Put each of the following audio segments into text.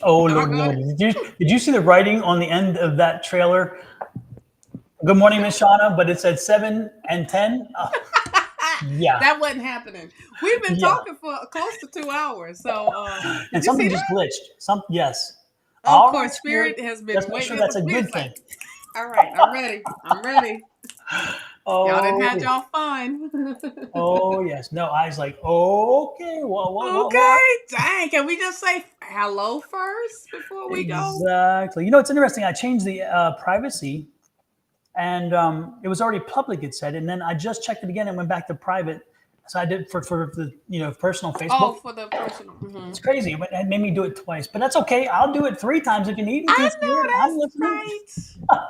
Oh, Lord, Doggone Lord. it. Did you see the writing on the end of that trailer? Good morning, Miss Shawna, but it said 7 and 10. Yeah, That wasn't happening. We've been yeah. talking for close to 2 hours. So, did And you see something just that? glitched. Yes. Of All right, course, Spirit. Spirit has Let's been make sure waiting. that's a good Spirit's like, thing. all right, I'm ready. I'm ready. Y'all didn't have Oh, y'all fun. oh yes. No, I was like, okay, what? Okay, dang. Can we just say hello first before we go? Exactly. It's interesting. I changed the privacy, and it was already public. It said, and then I just checked it again and went back to private. So I did for the personal Oh, Facebook. for the personal. It's crazy. It made me do it twice, but that's okay. I'll do it 3 times if you need me I to, know Spirit. I'm that's listening. right.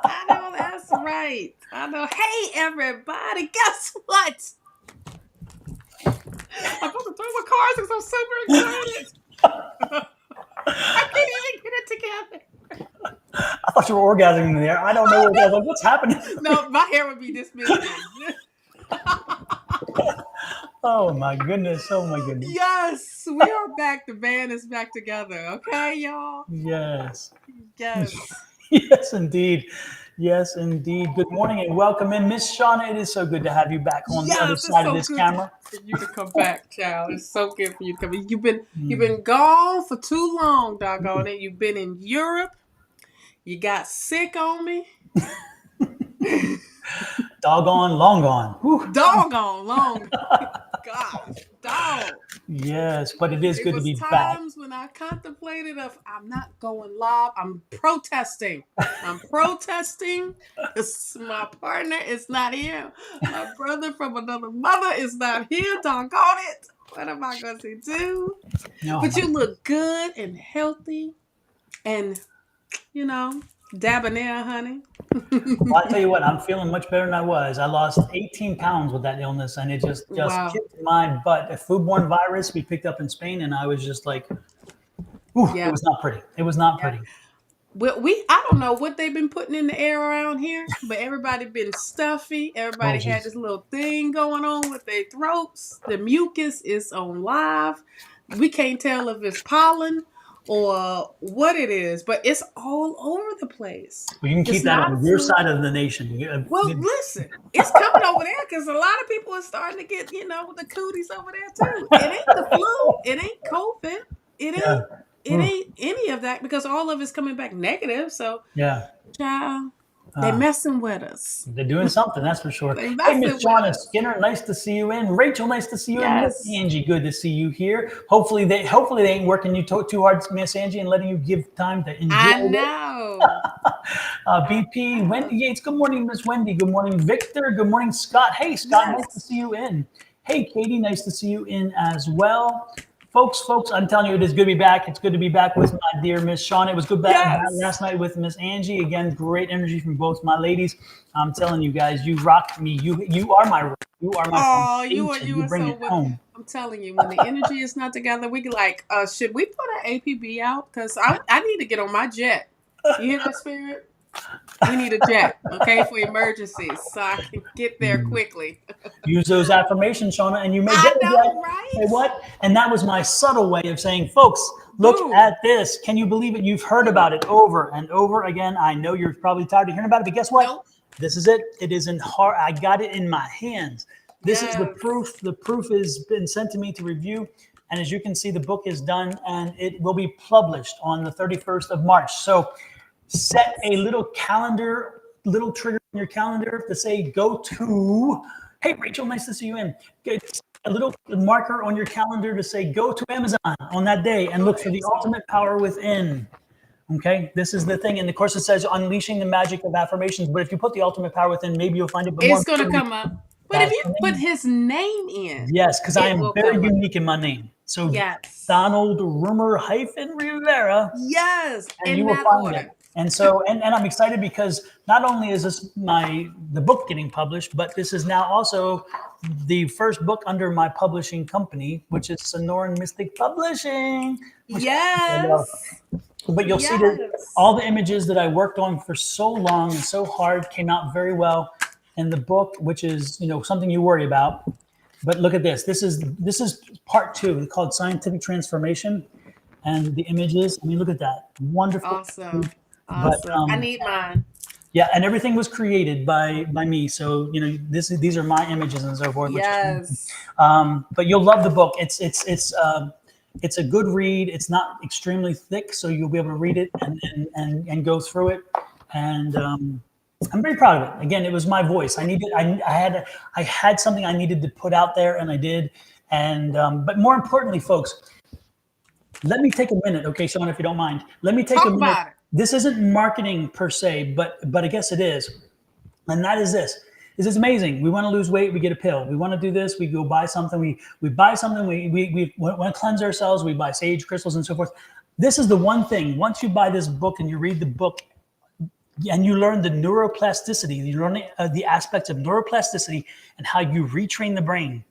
I know that's right. I know. Hey, everybody, guess what? I'm about to throw my cards because I'm super excited. I can't even get it together. I thought you were orgasming there. I don't know what. I was like, what's happening? No, my hair would be this big. Oh my goodness. Oh my goodness. Yes, we are back. The band is back together. Okay, y'all? Yes. Yes. Yes, indeed. Yes, indeed. Good morning and welcome in, Miss Shauna. It is so good to have you back on the other Yes, it's side of so this good camera. for you to come back, child. It's so good for you to come. You've been gone for too long, doggone it. You've been in Europe. You got sick on me. Doggone, long gone. Whew. Doggone long. Gosh, dog. Yes, but it is It good to was be back. times when I contemplated of I'm not going live. I'm protesting. I'm protesting because my partner is not here. My brother from another mother is not here. Doggone it. What am I going to do? No, But you look good and healthy and, you know, debonair, honey. well, I tell you what, I'm feeling much better than I was. I lost 18 pounds with that illness, and it just Wow. kicked my butt. A foodborne virus we picked up in Spain, and I was just like, ooh, it Yeah. was not pretty. It was not Yeah. pretty. Well, I don't know what they've been putting in the air around here, but everybody been stuffy. Oh, Everybody had jeez. this little thing going on with their throats. The mucus is on live. We can't tell if it's pollen or what it is, but it's all over the place. Well, you can It's keep that not a on your flu. side of the nation. Well, listen, it's coming over there because a lot of people are starting to get, the cooties over there too. It ain't the flu. It ain't COVID. It Yeah. ain't. It Ooh, ain't any of that because all of it's coming back negative. So, yeah. child, they Uh, messing with us. They're doing something, that's for sure. They Hey, Miss messing with Shauna us. Skinner, nice to see you in. Rachel, nice to see you in. Miss Yes, Angie, good to see you here. Hopefully they ain't working you too hard, Miss Angie, and letting you give time to enjoy I it. know. BP, Wendy Yates, good morning, Miss Wendy. Good morning, Victor. Good morning, Scott. Hey, Scott, nice to Yes, see you in. Hey, Katie, nice to see you in as well. Folks, I'm telling you, it is good to be back. It's good to be back with my dear Miss Shauna. It was good back yes. last night with Miss Angie. Again, great energy from both my ladies. I'm telling you guys, you rocked me. You are my rock. You are my Oh, you are foundation. you You are bring so. it home. I'm telling you, when the energy is not together, we like. Should we put an APB out? Because I need to get on my jet. You hear that, Spirit? We need a jet, okay, for emergencies, so I can get there quickly. Use those affirmations, Shauna, and you may get I a jet. know, right? Say what? And that was my subtle way of saying, folks, look Boom. at this. Can you believe it? You've heard about it over and over again. I know you're probably tired of hearing about it, but guess what? Nope. This is it. It is in hard. I got it in my hands. This is the Yes. proof. The proof has been sent to me to review. And as you can see, the book is done and it will be published on the 31st of March. So set a little calendar, little trigger in your calendar to say, go to, hey, Rachel, nice to see you in. Get a little marker on your calendar to say, go to Amazon on that day and Go look to for the Amazon. ultimate power within. Okay, this is the thing. And of course, it says unleashing the magic of affirmations. But if you put the ultimate power within, maybe you'll find it. But more It's gonna importantly, come up. But if that's you the put name. his name in, Yes, because I it am will very come up. unique in my name. So Yes. Donald Rumer-Rivera, Yes. and you In will that find it. order. And so, and I'm excited because not only is this the book getting published, but this is now also the first book under my publishing company, which is Sonoran Mystic Publishing, which I love. Yes. But you'll see that Yes. all the images that I worked on for so long and so hard came out very well in the book, which is something you worry about. But look at this. This is part two, called Scientific Transformation. and the images. I mean, look at that, wonderful. Awesome. But Awesome. I need mine. yeah, and everything was created by me. So these are my images and so forth, which is Yes. but you'll love the book. It's a good read. It's not extremely thick, so you'll be able to read it and go through it. And I'm very proud of it. Again, it was my voice. I had something I needed to put out there, and I did. And but more importantly, folks, let me take a minute, okay, Sean, if you don't mind. Let me take a Talk minute. about it. This isn't marketing per se, but I guess it is. And that is this. This is amazing. We want to lose weight, we get a pill. We want to do this, we go buy something. We buy something. We want to cleanse ourselves. We buy sage crystals and so forth. This is the one thing. Once you buy this book and you read the book and you learn the neuroplasticity, you learn the aspects of neuroplasticity and how you retrain the brain,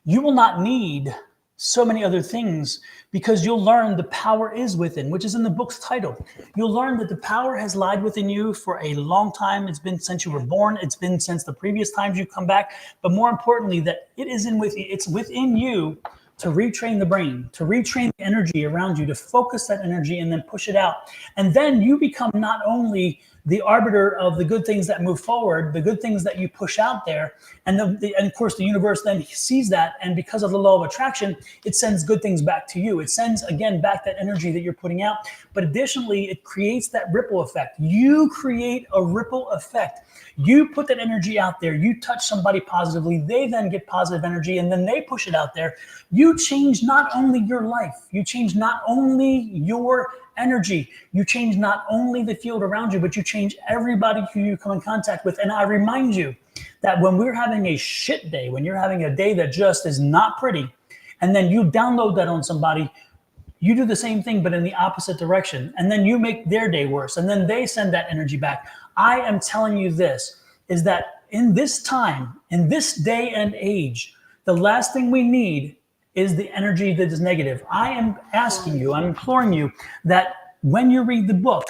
you will not need so many other things because you'll learn the power is within, which is in the book's title. You'll learn that the power has lied within you for a long time. It's been since you were born. It's been since the previous times you come back. But more importantly, that it's within you to retrain the brain, to retrain the energy around you, to focus that energy and then push it out. And then you become not only the arbiter of the good things that move forward, the good things that you push out there. And and of course, the universe then sees that. And because of the law of attraction, it sends good things back to you. It sends, again, back that energy that you're putting out. But additionally, it creates that ripple effect. You create a ripple effect. You put that energy out there. You touch somebody positively. They then get positive energy and then they push it out there. You change not only your life, you change not only your energy, you change not only the field around you, but you change everybody who you come in contact with. And I remind you that when we're having a shit day, when you're having a day that just is not pretty, and then you download that on somebody, you do the same thing, but in the opposite direction. And then you make their day worse. And then they send that energy back. I am telling you this, is that in this time, in this day and age, the last thing we need is the energy that is negative. I am asking you, I'm imploring you that when you read the book,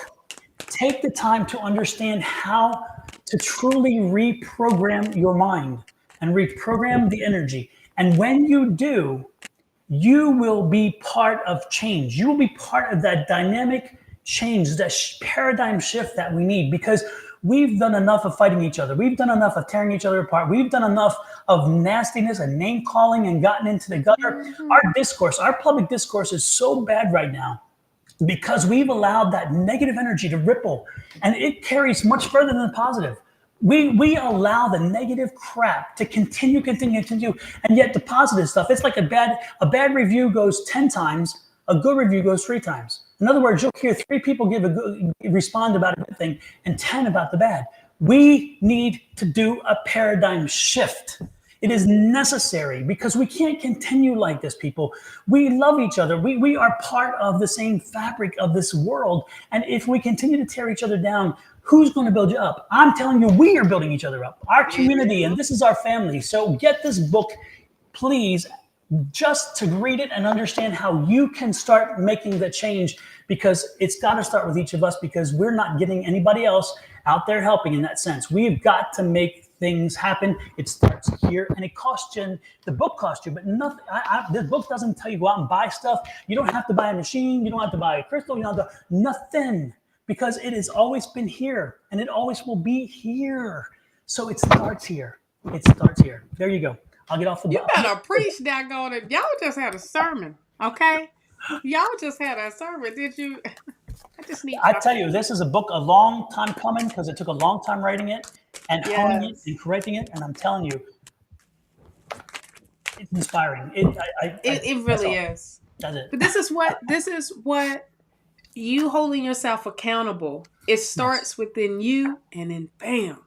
take the time to understand how to truly reprogram your mind and reprogram the energy. And when you do, you will be part of change. You will be part of that dynamic change, that paradigm shift that we need, because we've done enough of fighting each other. We've done enough of tearing each other apart. We've done enough of nastiness and name calling and gotten into the gutter. Our public discourse is so bad right now because we've allowed that negative energy to ripple, and it carries much further than the positive. We allow the negative crap to continue, and yet the positive stuff, it's like a bad review goes 10 times, a good review goes 3 times. In other words, you'll hear 3 people respond about a good thing and 10 about the bad. We need to do a paradigm shift. It is necessary because we can't continue like this, people. We love each other. We are part of the same fabric of this world. And if we continue to tear each other down, who's going to build you up? I'm telling you, we are building each other up. Our community, and this is our family. So get this book, please, just to read it and understand how you can start making the change, because it's got to start with each of us, because we're not getting anybody else out there helping in that sense. We've got to make things happen. It starts here, and it costs you. The book costs you, but nothing. The book doesn't tell you go out and buy stuff. You don't have to buy a machine. You don't have to buy a crystal. You don't have to nothing, because it has always been here, and it always will be here. So it starts here. It starts here. There you go. I'll get off the. You better preach, daggone it. Y'all just had a sermon, okay? Y'all just had a sermon, did you? I just need. I tell you, this is a book a long time coming, because it took a long time writing it and honing it and correcting it. And I'm telling you, it's inspiring. It really is. That's it. But this is what you holding yourself accountable. It starts within you, and then bam.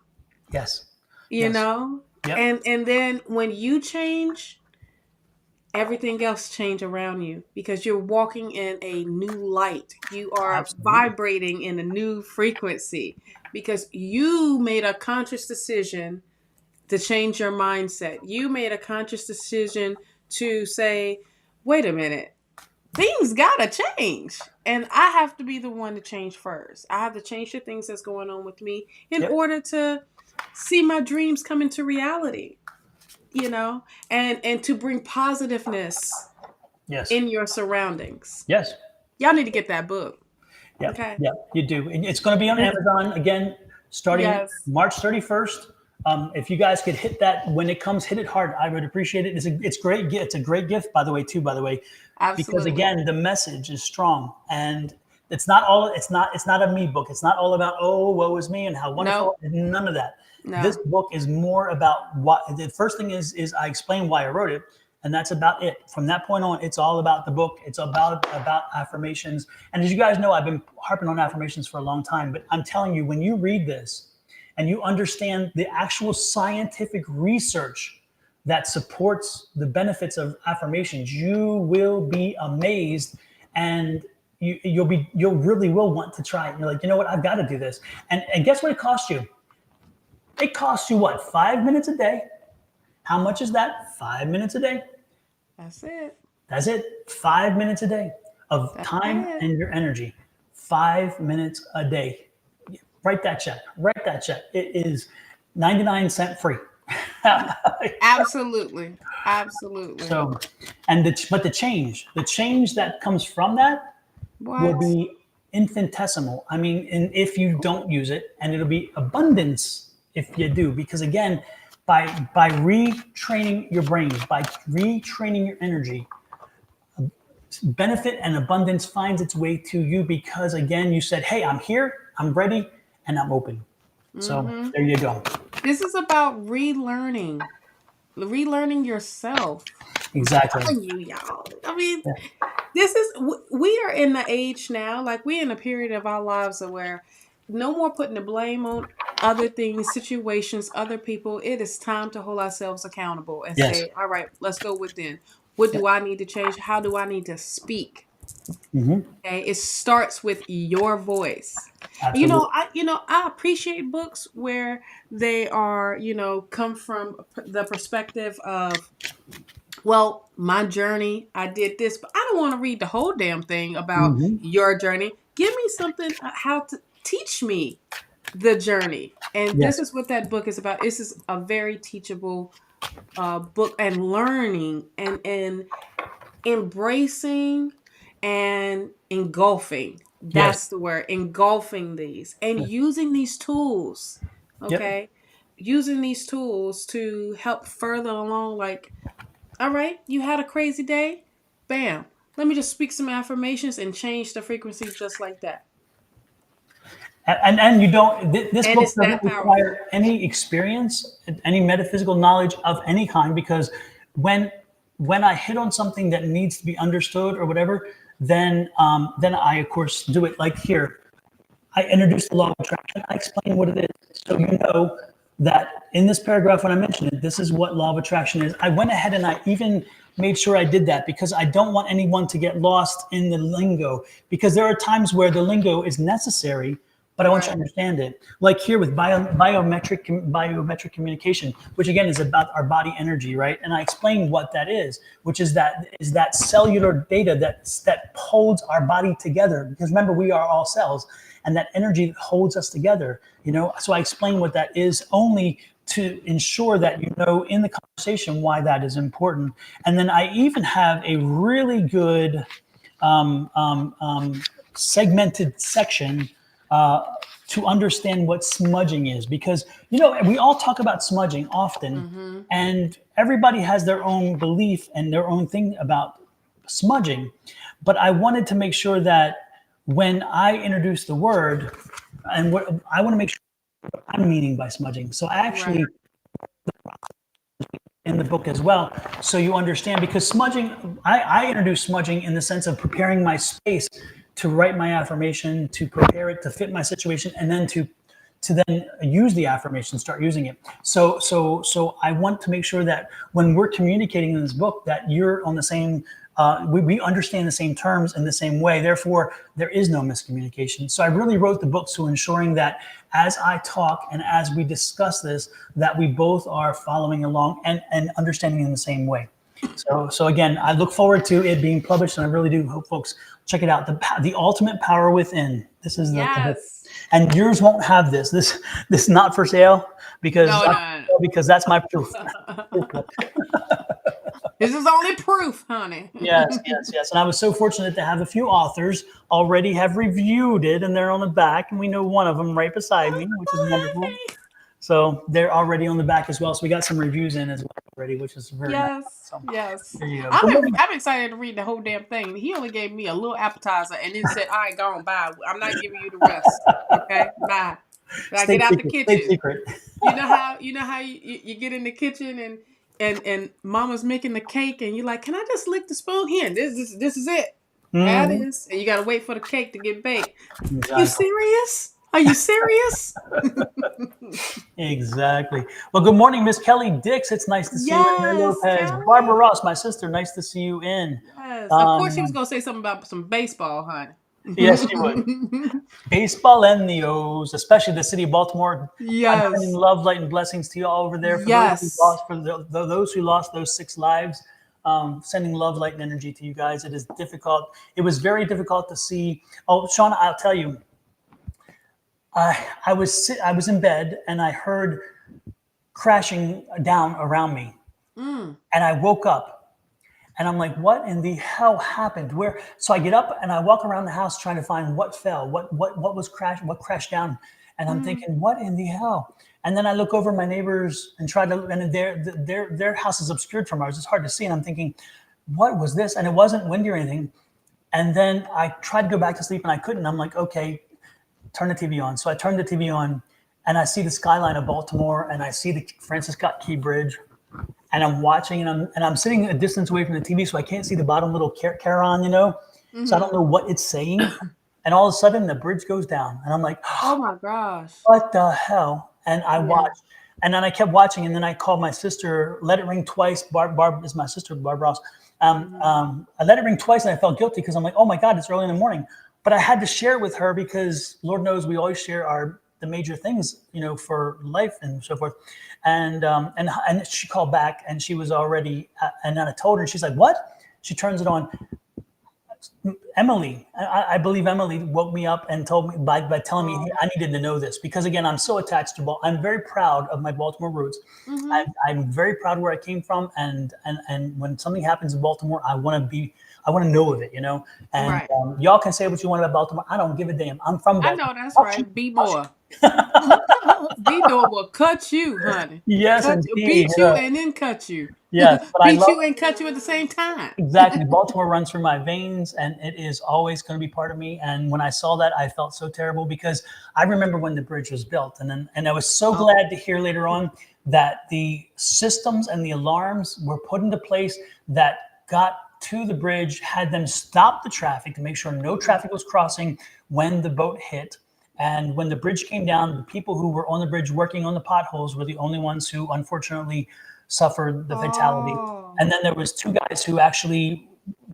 Yes. You know? Yep. And then when you change, everything else change around you, because you're walking in a new light. You are vibrating in a new frequency, because you made a conscious decision to change your mindset. You made a conscious decision to say, wait a minute, things gotta change. And I have to be the one to change first. I have to change the things that's going on with me in order to see my dreams come into reality, you know, and to bring positiveness in your surroundings. Yes. Y'all need to get that book. Yeah, Okay. yeah, you do. And it's going to be on Amazon again, starting Yes. March 31st. If you guys could hit that when it comes, hit it hard. I would appreciate it. It's great. It's a great gift, by the way, because Absolutely. again, the message is strong, and it's not a me book. It's not all about, oh, woe is me and how wonderful. No. None of that. This No. book is more about what the first thing is I explain why I wrote it, and that's about it. From that point on, it's all about the book. It's about affirmations. And as you guys know, I've been harping on affirmations for a long time, but I'm telling you, when you read this and you understand the actual scientific research that supports the benefits of affirmations, you will be amazed, and you'll really will want to try it. You're like, you know what, I've got to do this. And guess what it costs you? It costs you what, 5 minutes a day? How much is that? 5 minutes a day. That's it. That's it. 5 minutes a day of That's time it. and your energy. 5 minutes a day. Write that check. Write that check. It is 99 cents free. Absolutely. Absolutely. So, but the change that comes from that will What? be infinitesimal. I mean, and if you don't use it, and it'll be abundance if you do, because again, by retraining your brain, by retraining your energy, benefit and abundance finds its way to you, because again, you said, hey, I'm here, I'm ready, and I'm open. So there you go. This is about relearning yourself. Exactly. I'm telling you, y'all. I mean, this is, we are in the age now, like we're in a period of our lives where no more putting the blame on other things, situations, other people. It is time to hold ourselves accountable and Yes. say, all right, let's go within. What do I need to change? How do I need to speak? Okay, it starts with your voice. Absolutely. I appreciate books where they are, come from the perspective of, well, my journey, I did this, but I don't want to read the whole damn thing about your journey. Give me something how to teach me the journey. And Yes. this is what that book is about. This is a very teachable book, and learning and embracing and engulfing. Yes. That's the word, engulfing these and using these tools. Yep. Okay. Using these tools to help further along. Like, all right, you had a crazy day. Bam. Let me just speak some affirmations and change the frequency just like that. And you don't, this And book it's doesn't that powerful. require any experience, any metaphysical knowledge of any kind, because when I hit on something that needs to be understood or whatever, then I of course do it. Like here, I introduce the law of attraction. I explain what it is, so you know that in this paragraph when I mentioned it, this is what law of attraction is. I went ahead and I even made sure I did that, because I don't want anyone to get lost in the lingo, because there are times where the lingo is necessary, but I want you to understand it. Like here with biometric communication, which again is about our body energy, right? And I explain what that is, which is that cellular data that holds our body together. Because remember, we are all cells, and that energy that holds us together. So I explain what that is, only to ensure that you know in the conversation why that is important. And then I even have a really good segmented section to understand what smudging is, because we all talk about smudging often, and everybody has their own belief and their own thing about smudging. But I wanted to make sure that when I introduce the word, and what I want to make sure what I'm meaning by smudging. So I actually in the book as well, so you understand, because smudging, I introduce smudging in the sense of preparing my space to write my affirmation, to prepare it to fit my situation, and then to then use the affirmation, start using it. So I want to make sure that when we're communicating in this book, that you're on the same, we understand the same terms in the same way. Therefore, there is no miscommunication. So I really wrote the book to ensuring that as I talk and as we discuss this, that we both are following along and understanding in the same way. So again, I look forward to it being published, and I really do hope folks check it out. The Ultimate Power Within. This is the book. And yours won't have this. This is not for sale, because No. because that's my proof. This is only proof, honey. Yes, yes, yes. And I was so fortunate to have a few authors already have reviewed it, and they're on the back, and we know one of them right beside me, which is So wonderful. happy. So they're already on the back as well. So we got some reviews in as well already, which is very nice. Yes, So yes. there you go. Good morning. I'm excited to read the whole damn thing. He only gave me a little appetizer and then said, "All right, go on, bye. I'm not giving you the rest. Okay, bye. Now get State out the secret. State kitchen." secret. You know how you get in the kitchen and mama's making the cake and you're like, "Can I just lick the spoon here? This is it. That Mhm. is." And you gotta wait for the cake to get baked. You Exactly. serious? Are you serious? Exactly. Well, good morning, Miss Kelly Dix. It's nice to see you in. Mary Yes, Lopez. Barbara Kelly. Ross, my sister. Nice to see you in. Yes. Of course she was Um, gonna say something about some baseball, honey. yes, you would. Baseball and the O's, especially the city of Baltimore. I'm sending Yes. love, light, and blessings to you all over there. For those who Yes. lost, those who lost those 6 lives, sending love, light, and energy to you guys. It is difficult. It was very difficult to see. Oh, Shawna, I'll tell you. I was in bed and I heard crashing down around me, Mm. and I woke up. And I'm like, what in the hell happened? Where? So I get up and I walk around the house trying to find what fell, what was crashed, what crashed down. And I'm Mm. thinking, what in the hell? And then I look over my neighbors and try to, and their house is obscured from ours. It's hard to see. And I'm thinking, what was this? And it wasn't windy or anything. And then I tried to go back to sleep and I couldn't. I'm like, okay, turn the TV on. So I turned the TV on and I see the skyline of Baltimore and I see the Francis Scott Key Bridge, and I'm watching, and I'm sitting a distance away from the TV, so I can't see the bottom little Charon, So I Hmm. don't know what it's saying. And all of a sudden, the bridge goes down, and I'm like, Oh my gosh. "What the hell?" And I Yeah. watched, and then I kept watching, and then I called my sister. Let it ring twice. Barb is my sister, Barb Ross. Hmm. I let it ring twice, and I felt guilty because I'm like, "Oh my God, it's early in the morning." But I had to share with her because Lord knows we always share the major things, for life and so forth. And she called back, and she was already, and then I told her, and she's like, "What?" She turns it on. Emily, I believe Emily woke me up and told me by telling me, Oh. hey, I needed to know this because again, I'm so attached to I'm very proud of my Baltimore roots. Hmm. I'm very proud where I came from, and when something happens in Baltimore, I want to know of it, And Right. y'all can say what you want about Baltimore. I don't give a damn. I'm from I Baltimore. know that's Oh, she, right. Be oh, she. more. B door will cut you, honey. Yes, Cut, indeed. beat you and then cut you. Yes, but I Beat love you and cut you at the same time. exactly. Baltimore runs through my veins, and it is always going to be part of me. And when I saw that, I felt so terrible because I remember when the bridge was built, and I was so Oh. glad to hear later on that the systems and the alarms were put into place that got to the bridge, had them stop the traffic to make sure no traffic was crossing when the boat hit. And when the bridge came down, the people who were on the bridge working on the potholes were the only ones who unfortunately suffered the fatality. Oh. And then there was 2 guys who actually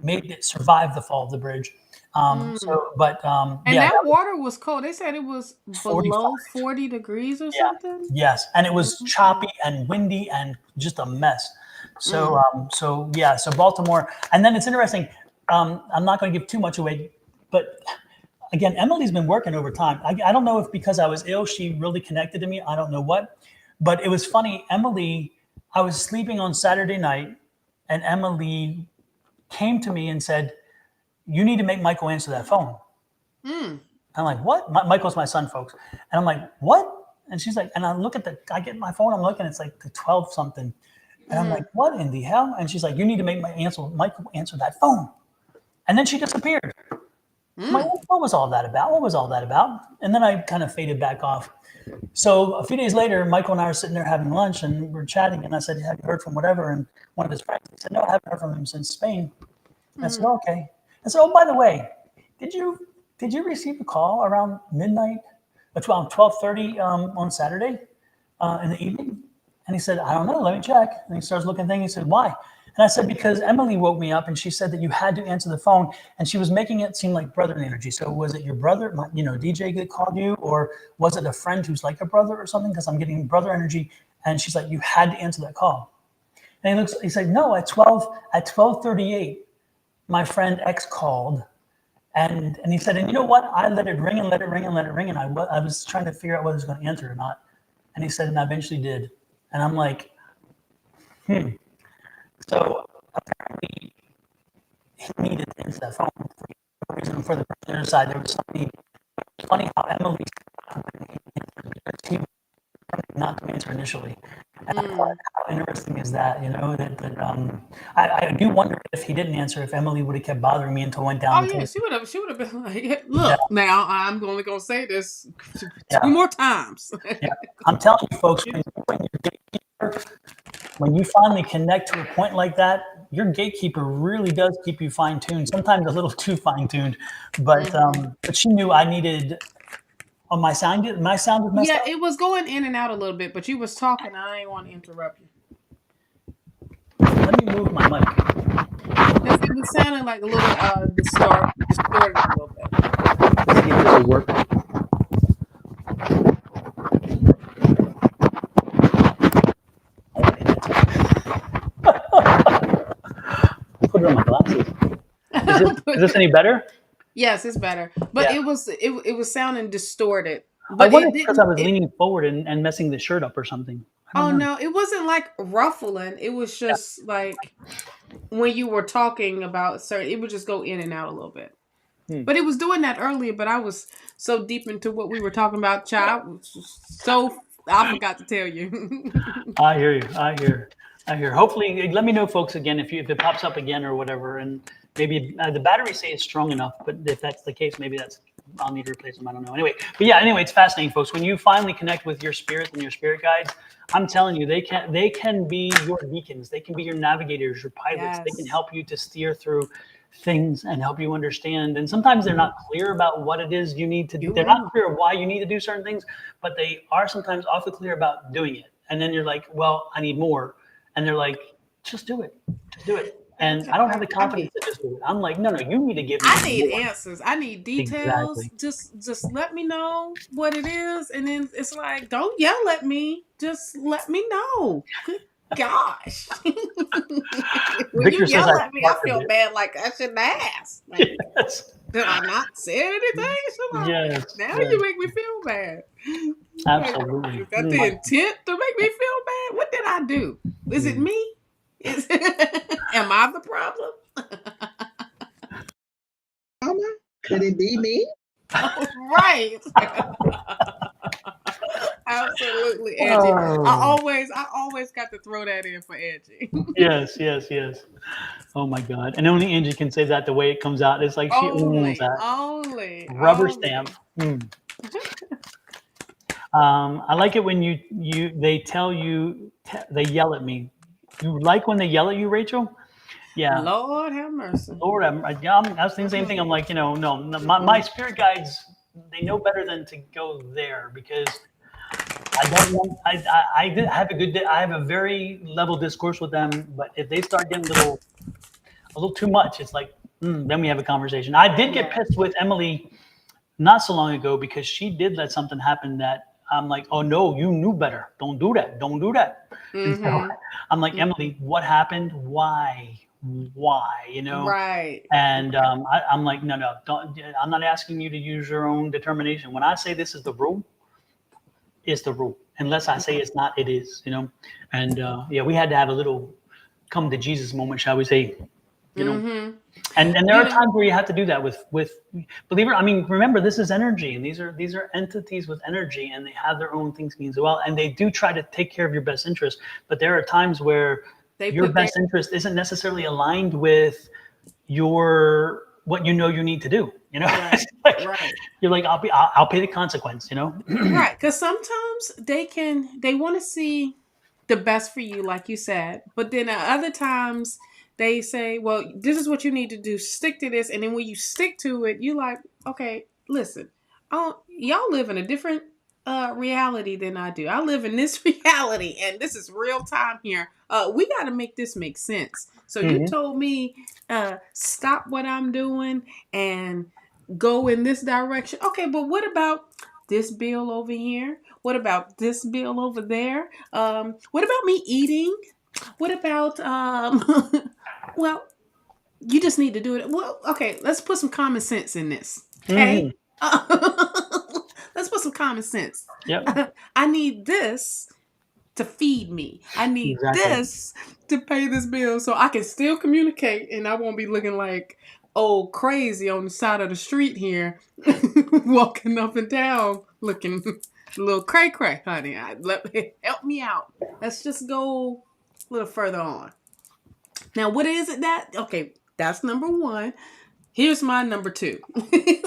made it survive the fall of the bridge. Mm. And Yeah, that that was water was cold. They said it was 45. below 40 degrees or Yeah, something. yes, and it was Mhm. choppy and windy and just a mess. Mm. So Baltimore, and then it's interesting. I'm not going to give too much away, but again, Emily's been working overtime. I don't know if because I was ill, she really connected to me. I don't know what, but it was funny. Emily, I was sleeping on Saturday night, and Emily came to me and said, "You need to make Michael answer that phone." Mm. I'm like, "What?" Michael's my son, folks, and I'm like, "What?" And she's like, and I get my phone, I'm looking, it's like the 12 something, and I'm like, Mm. "What in the hell?" And she's like, "You need to make Michael answer that phone," and then she disappeared. I'm like, Mm. what was all that about? What was all that about? And then I kind of faded back off. So a few days later, Michael and I are sitting there having lunch and we're chatting. And I said, have you heard from whatever? And one of his friends, he said, no, I haven't heard from him since Spain. And I said, Mm. oh, okay. I said, oh, by the way, did you receive a call around midnight, 12:30 on Saturday in the evening? And he said, I don't know. Let me check. And he starts looking thing. He said, why? And I said, because Emily woke me up and she said that you had to answer the phone and she was making it seem like brother energy. So was it your brother, DJ that called you, or was it a friend who's like a brother or something? Because I'm getting brother energy. And she's like, you had to answer that call. And he said, no, at 12:38, my friend X called. And he said, and you know what? I let it ring and let it ring and let it ring. And I was trying to figure out whether it was going to answer or not. And he said, and I eventually did. And I'm like, so apparently he needed to answer that phone for some reason for the other side. There was something funny how Emily she was not to answer initially. And I thought, how interesting is that? I do wonder if he didn't answer, if Emily would have kept bothering me until I went down Oh the yeah, table. she would have. She would have been like, Yeah, "Look, now I'm only gonna say this two yeah, more times." yeah. I'm telling you, folks, when you finally connect to a point like that, your gatekeeper really does keep you fine tuned. Sometimes a little too fine tuned, but she knew I needed. Oh, my sound was messed Yeah, up. it was going in and out a little bit, but you was talking. I ain't want to interrupt you Let me move my mic. because it was sounding like a little distorted a little bit. See if this will work. Put it on my glasses. Is this any better? Yes, it's better, but Yeah. it was sounding distorted, I but wonder it if because I didn't. was leaning forward and messing the shirt up or something. I don't Oh know. no, it wasn't like ruffling. It was Yeah. just like when you were talking about certain, it would just go in and out a little bit. Hmm. But it was doing that earlier, but I was so deep into what we were talking about, child. I forgot to tell you. I hear you. I hear. Hopefully, let me know, folks, again if it pops up again or whatever, and maybe the battery say it's strong enough. But if that's the case, maybe I'll need to replace them. I don't know. Anyway, it's fascinating, folks. When you finally connect with your spirit and your spirit guides, I'm telling you, they can be your beacons. They can be your navigators, your pilots. They can Yes. help you to steer through things and help you understand. And sometimes they're not clear about what it is you need to do. You're They're right. not clear why you need to do certain things, but they are sometimes awfully clear about doing it. And then you're like, well, I need more. And they're like, just do it. Just do it. And I don't have the I confidence need to just do it. I'm like, no, you need to give me I need more. answers. I need details. Exactly. Just let me know what it is, and then it's like, don't yell at me. Just let me know. Good gosh. When you Victor says yell I at me, I spark a feel bit. bad. Like I shouldn't ask. Like, Yes. did I not say anything? Should I? Yes. Now Yes. you make me feel bad. Like, Absolutely. is that the intent to make me feel bad? What did I do? Is it me? Am I the problem? Could it be me? Right. Absolutely, Angie. Oh. I always got to throw that in for Angie. Yes. Oh my God. And only Angie can say that the way it comes out. It's like she owns only, that. only, Rubber stamp. only. I like it when they tell you they yell at me. You like when they yell at you, Rachel? Yeah. Lord have mercy. Lord, I was thinking the same thing. I'm like, no, my spirit guides, they know better than to go there because I don't want. I have a good. I have a very level discourse with them, but if they start getting a little too much, it's like then we have a conversation. I did get Right. pissed with Emily not so long ago because she did let something happen that I'm like, oh no, you knew better. Don't do that. Don't do that. And so I'm like, Emily, what happened? Why? You know? Right. And I'm like, no, don't. I'm not asking you to use your own determination. When I say this is the rule, it's the rule. Unless I say it's not, it is. You know. And yeah, we had to have a little come to Jesus moment, shall we say? You know. And there You are know, times where you have to do that with believe it. I mean, remember this is energy, and these are entities with energy, and they have their own things as well, and they do try to take care of your best interest. But there are times where they your put their best interest isn't necessarily aligned with your what you know you need to do. You know, right, like, right. you're like I'll pay the consequence. You know, Right, because sometimes they want to see the best for you, like you said, but then at other times they say, "Well, this is what you need to do. Stick to this," and then when you stick to it, you like, "Okay, listen, y'all live in a different reality than I do. I live in this reality, and this is real time here. We got to make this make sense." So you Mhm. told me, stop what I'm doing and go in this direction. Okay, but what about this bill over here? What about this bill over there? What about me eating? What about well, you just need to do it. Well, okay, let's put some common sense in this. Okay? Mhm. Let's put some common sense. Yep. I need this to feed me. I need Exactly. this to pay this bill so I can still communicate and I won't be looking like old crazy on the side of the street here, walking up and down looking a little cray-cray, honey. Help me out. Let's just go a little further on. Now, what is it okay, that's number one. Here's my number two.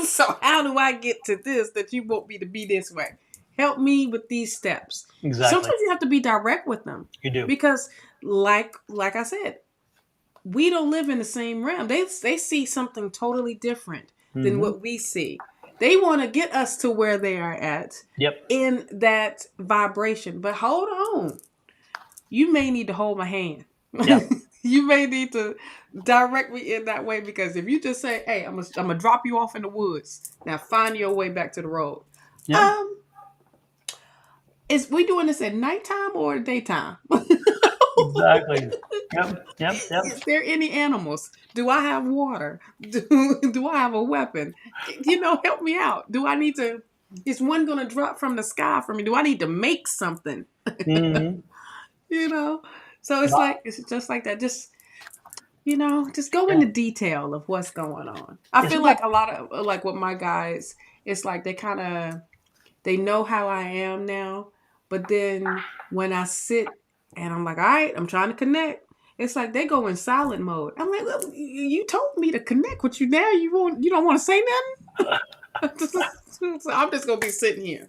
So how do I get to this that you want me to be this way? Help me with these steps. Exactly. Sometimes you have to be direct with them. You do. Because like I said, we don't live in the same realm. They see something totally different than what we see. They want to get us to where they are at in that vibration. But hold on. You may need to hold my hand. Yep. You may need to direct me in that way, because if you just say, hey, I'm gonna drop you off in the woods. Now find your way back to the road. Yep. Is we doing this at nighttime or daytime? Exactly. Yep. Is there any animals? Do I have water? Do I have a weapon? Help me out. Do I need to, is one going to drop from the sky for me? Do I need to make something? Mm-hmm. So it's just like that. Just go into detail of what's going on. I feel like a lot of, like with my guys, it's like they know how I am now. But then when I sit and I'm like, all right, I'm trying to connect, it's like they go in silent mode. I'm like, well, you told me to connect with you. Now you don't want to say nothing? So I'm just going to be sitting here.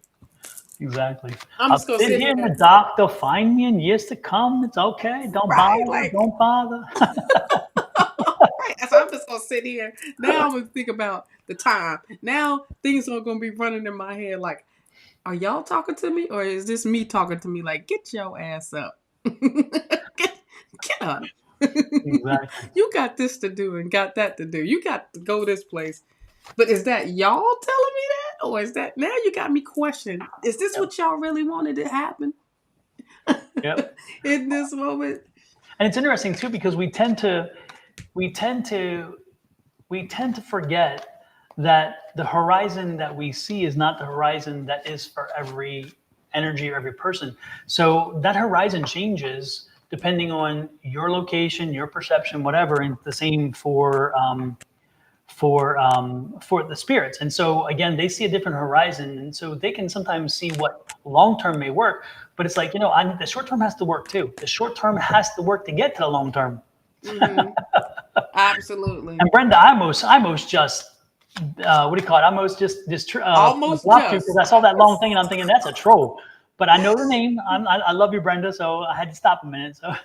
Exactly. I'm just going to sit here in the dark. They'll find me in years to come. It's okay. Don't bother. Don't bother. Right. So I'm just going to sit here. Now I'm going to think about the time. Now things are going to be running in my head like, are y'all talking to me, or is this me talking to me? Like, get your ass up. Get up. Exactly. You got this to do and got that to do. You got to go this place. But is that y'all telling me that? Or is that, now you got me questioning, is this what y'all really wanted to happen? Yep. In this moment? And it's interesting too, because we tend to forget that the horizon that we see is not the horizon that is for every energy or every person. So that horizon changes depending on your location, your perception, whatever, and the same for the spirits. And so again, they see a different horizon, and so they can sometimes see what long term may work. But it's like, the short term has to work too. The short term has to work to get to the long term. Mm-hmm. Absolutely. And Brenda, I almost just what do you call it? I almost just blocked you because I saw that long thing and I'm thinking that's a troll. But I know the name. I love you, Brenda. So I had to stop a minute. So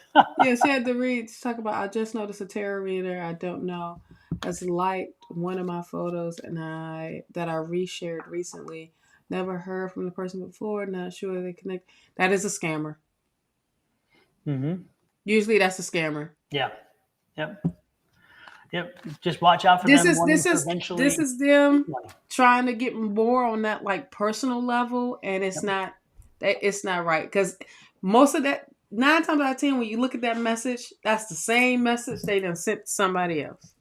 yeah, she had to read. Talk about. I just noticed a tarot reader I don't know has liked one of my photos and that I reshared recently. Never heard from the person before. Not sure they connect. That is a scammer. Mm-hmm. Usually that's a scammer. Yeah. Yep. Just watch out for them. This is them trying to get more on that like personal level, and it's not right, because most of that, 9 times out of 10, when you look at that message, that's the same message they done sent to somebody else.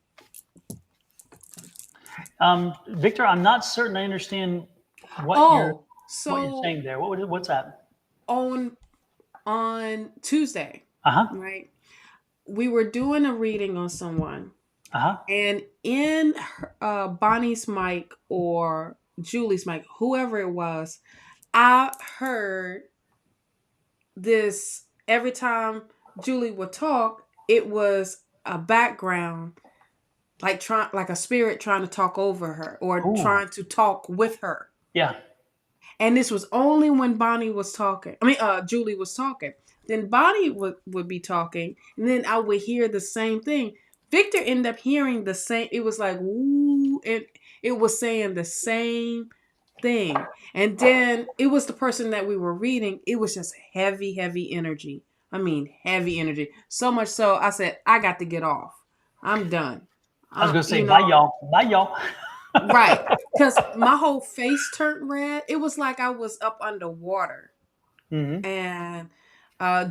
Victor, I'm not certain I understand what you're saying there. What's that? On Tuesday, right? We were doing a reading on someone. And in Bonnie's mic or Julie's mic, whoever it was, I heard this every time Julie would talk. It was a background, like a spirit trying to talk over her or trying to talk with her. Yeah. And this was only when Bonnie was talking. Julie was talking. Then Bonnie would be talking, and then I would hear the same thing. Victor ended up hearing the same. It was like, woo, and it was saying the same thing. And then it was the person that we were reading. It was just heavy, heavy energy. Heavy energy. So much so, I said, I got to get off. I'm done. I was going to say, bye, y'all. Bye, y'all. Right. Because my whole face turned red. It was like I was up underwater. Mm-hmm. And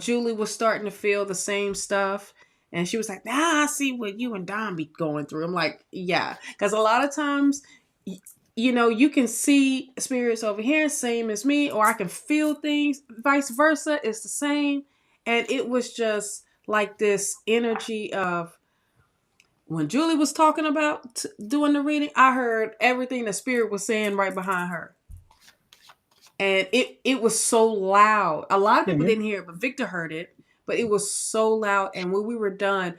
Julie was starting to feel the same stuff. And she was like, I see what you and Don be going through. I'm like, yeah. Because a lot of times you can see spirits over here, same as me, or I can feel things, vice versa. It's the same. And it was just like this energy of when Julie was talking about doing the reading, I heard everything the spirit was saying right behind her. And it was so loud. A lot of people didn't hear it, but Victor heard it. But it was so loud. And when we were done,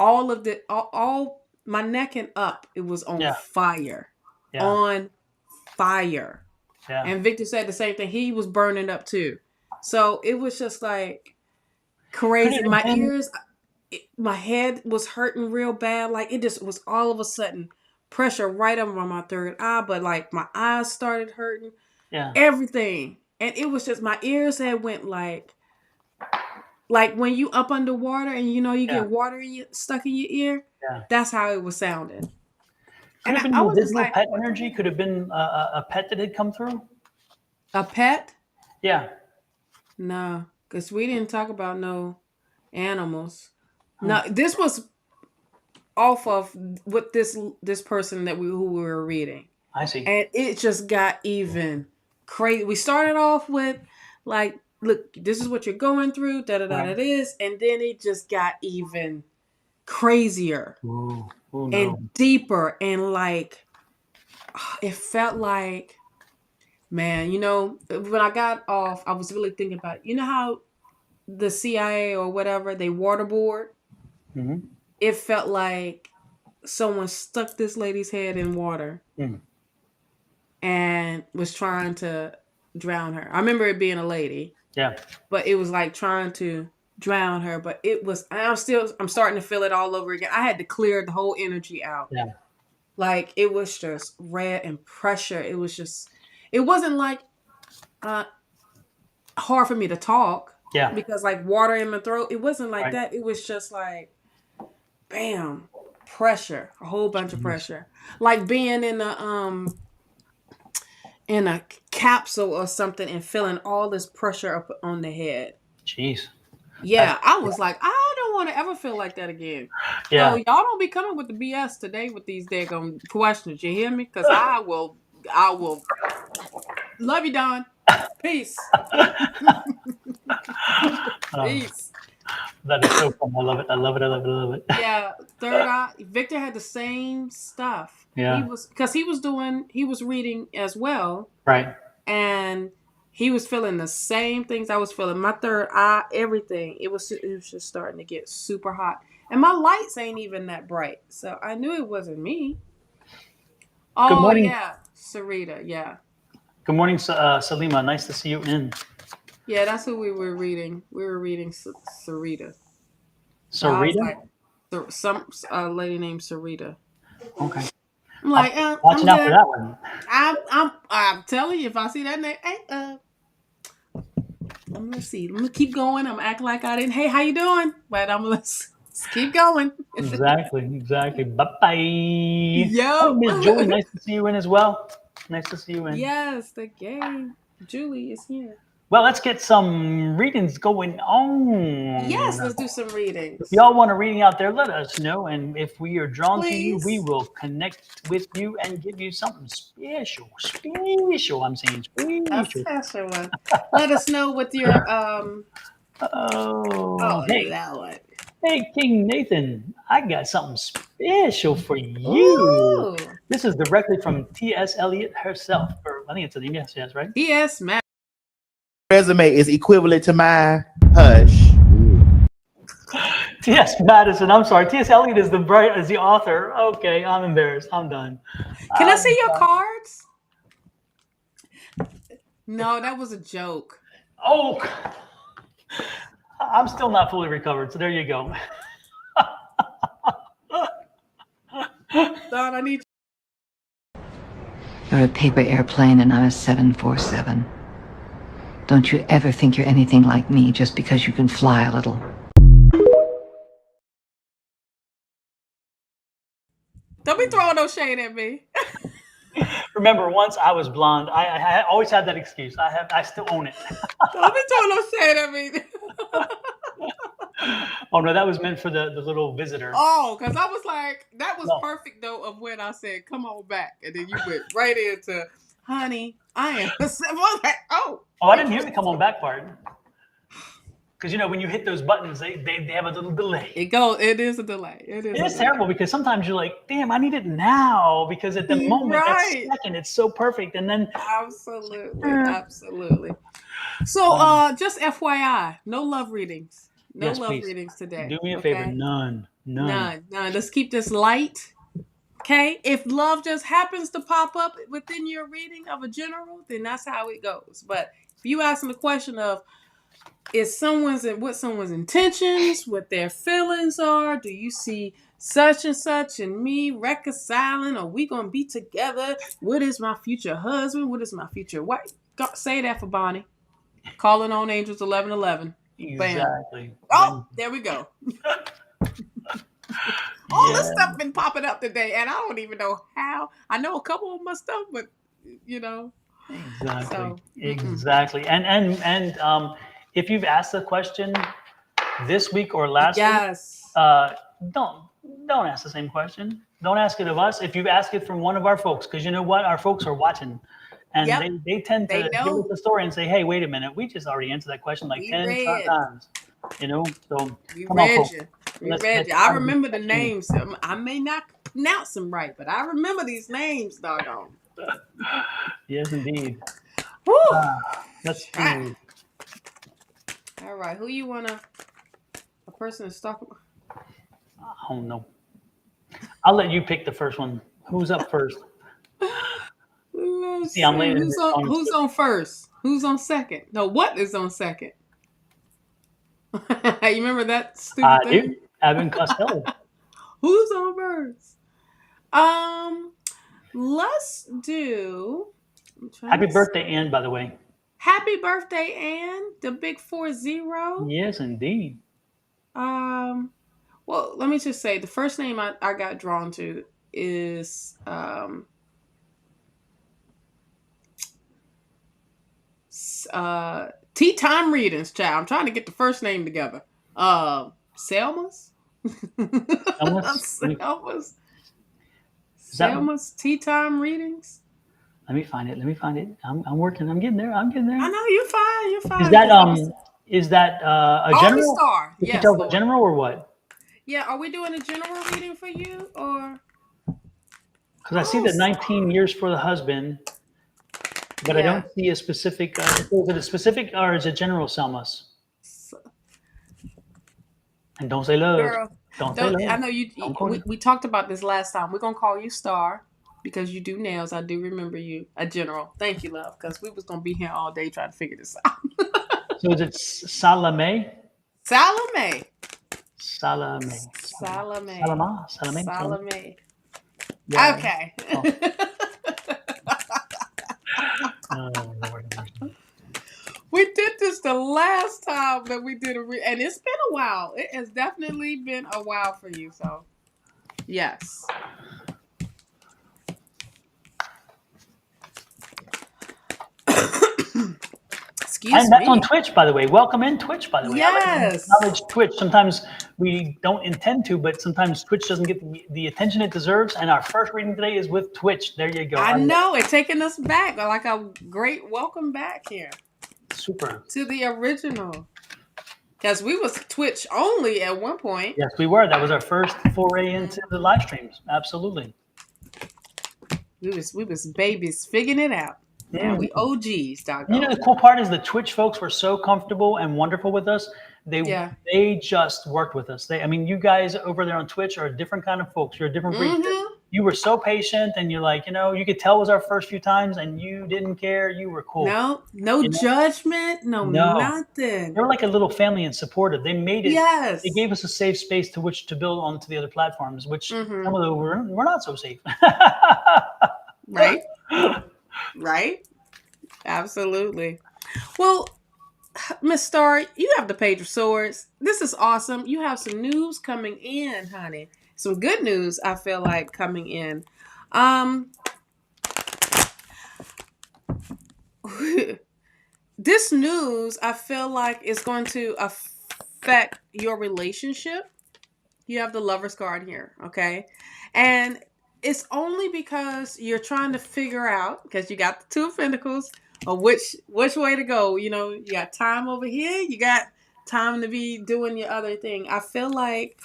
all my neck and up, it was on fire. Yeah. On fire. Yeah. And Victor said the same thing. He was burning up too. So it was just like crazy. My ears, my head was hurting real bad. Like it just was all of a sudden pressure right over my third eye. But like my eyes started hurting. Yeah. Everything. And it was just my ears had went like when you up underwater and you get water stuck in your ear. Yeah. That's how it was sounding. Could have been invisible pet energy. Could have been a pet that had come through. A pet? Yeah. No, because we didn't talk about no animals. No, this was off of what this person who we were reading. I see. And it just got even crazy. We started off with like, look, this is what you're going through, it is, and then it just got even crazier. Ooh, no. And deeper, and like it felt like, man, when I got off, I was really thinking about, how the CIA or whatever, they waterboard. Mm-hmm. It felt like someone stuck this lady's head in water and was trying to drown her. I remember it being a lady. Yeah. But it was like trying to drown her. But it was, I'm starting to feel it all over again. I had to clear the whole energy out. Yeah. Like it was just red and pressure. It was just, it wasn't like hard for me to talk. Yeah. Because like water in my throat, it wasn't like that. It was just like, bam, pressure, a whole bunch of pressure. Like being in a capsule or something and feeling all this pressure up on the head. Jeez. Yeah, I was like, I don't want to ever feel like that again. Yeah. So y'all don't be coming with the BS today with these daggone questions. You hear me? Because I will. Love you, Don. Peace. Peace. That is so fun. I love it. I love it. I love it. I love it. Yeah, third eye. Victor had the same stuff. Yeah. He was reading as well. Right. And he was feeling the same things I was feeling. My third eye, everything. It was just starting to get super hot. And my lights ain't even that bright. So I knew it wasn't me. Oh, good morning. Yeah. Sarita, yeah. Good morning, Salima. Nice to see you in. Yeah, that's who we were reading. We were reading Sarita. Sarita? Like, some lady named Sarita. Okay. I'm like, watching out for that one. I'm telling you, if I see that name, hey, let's see. I'm gonna keep going. I'm acting like I didn't. Hey, how you doing? But let's keep going. Exactly. Bye-bye. Yo. Oh, Miss Julie, nice to see you in as well. Nice to see you in. Yes, the game. Julie is here. Well, let's get some readings going on. Yes, let's do some readings. If y'all want a reading out there, let us know. And if we are drawn to you, we will connect with you and give you something special. Special, I'm saying special. A special one. Let us know with your hey. That one. Hey, King Nathan, I got something special for you. Ooh. This is directly from T.S. Eliot herself. Or I think it's a name, yes, right? T.S. Madison. Resume is equivalent to mine. Hush. T.S. Madison. I'm sorry. T.S. Eliot is the author. Okay, I'm embarrassed. I'm done. Can I see your cards? No, that was a joke. Oh, I'm still not fully recovered. So there you go. Don, I need. You're a paper airplane and I'm a 747. Don't you ever think you're anything like me just because you can fly a little. Don't be throwing no shade at me. Remember, once I was blonde. I always had that excuse. I still own it. Don't be throwing no shade at me. Oh no, that was meant for the little visitor. Oh, because I was like, that was No. perfect though of when I said, "Come on back," and then you went right into, "Honey, I am." I was like, "Oh, Oh, I didn't hear the come on back part. Because when you hit those buttons, they have a little delay. It is a delay. It is. It is terrible because sometimes you're like, damn, I need it now because at the moment, Right. that second, it's so perfect. And then Absolutely. So, just FYI, no love readings. No yes, love please. readings today. Do me a favor. None. Let's keep this light. Okay. If love just happens to pop up within your reading of a general, then that's how it goes. But if you ask them the question of what someone's intentions, what their feelings are, do you see such and such and me reconciling? Are we gonna be together? What is my future husband? What is my future wife? Say that for Bonnie. Calling on Angels 1111. Exactly. Bam. Oh, there we go. All this stuff been popping up today, and I don't even know how. I know a couple of my stuff, but Exactly. So, exactly. And if you've asked the question this week or last week, don't ask the same question. Don't ask it of us. If you ask it from one of our folks, because you know what, our folks are watching, and they tend to give us the story and say, "Hey, wait a minute, we just already answered that question like 10 times." So we come read on, folks. you. We read you. I remember the names. I may not pronounce them right, but I remember these names, doggone. Yes, indeed. Woo! Let's see. All right, who you wanna? A person to talk about? Oh no. I'll let you pick the first one. Who's up first? Let's See, I'm see. laying Who's on first? Who's on second? No, what is on second? You remember that stupid thing? Abbott and Costello. Who's on first? Let's do. Happy birthday, Ann, by the way. Happy birthday, Ann, the big 40. Yes, indeed. Well, let me just say the first name I got drawn to is Tea Time Readings, child. I'm trying to get the first name together. Selma's? Selma's Tea Time Readings? Let me find it. I'm working. I'm getting there. I know you're fine. You're fine. Is that a general? Star. Did Yes, you tell the general or what? Yeah, are we doing a general reading for you or? Because I see that 19 years for the husband, but I don't see a specific. Is it a specific or is it general, Selma's? And don't say love. Girl, don't say love. I know you. We talked about this last time. We're gonna call you Star because you do nails. I do remember you, a general. Thank you, love, because we was gonna be here all day trying to figure this out. So is it Salome? Salome. Yeah. Okay. Oh, Lord. We did this the last time that we did and it's been a while. It has definitely been a while for you. So, yes. And that's on Twitch, by the way. Welcome in Twitch, by the way. Yes. I acknowledge Twitch. Sometimes we don't intend to, but sometimes Twitch doesn't get the attention it deserves. And our first reading today is with Twitch. There you go. I know. It's taking us back. Like a great welcome back here. Super. To the original. Because we was Twitch only at one point. Yes, we were. That was our first foray into the live streams. Absolutely. We was babies figuring it out. Now we OGs, doggone. You know, the cool part is the Twitch folks were so comfortable and wonderful with us. They just worked with us. You guys over there on Twitch are a different kind of folks. You're a different breed. You were so patient, and you're like, you could tell it was our first few times, and you didn't care. You were cool. No judgment, nothing. They were like a little family and supportive. They made it. Yes. They gave us a safe space to which to build onto the other platforms, which some of them were not so safe. Right. Right. Absolutely. Well, Miss Star, you have the Page of Swords. This is awesome. You have some news coming in, honey. Some good news, I feel like, coming in. This news, I feel like, is going to affect your relationship. You have the Lover's card here, okay? And it's only because you're trying to figure out, because you got the Two of Pentacles, or which way to go. You know, you got time over here, you got time to be doing your other thing. I feel like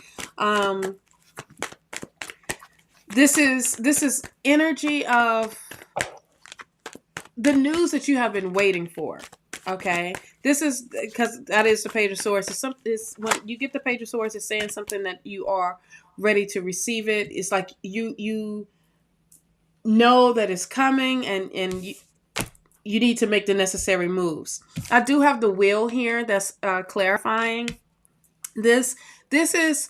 this is energy of the news that you have been waiting for. Okay, this is because that is the Page of Swords. It's when you get the Page of Swords, it's saying something that you are ready to receive it. It's like you know that it's coming, and you need to make the necessary moves. I do have the Wheel here that's clarifying this. This is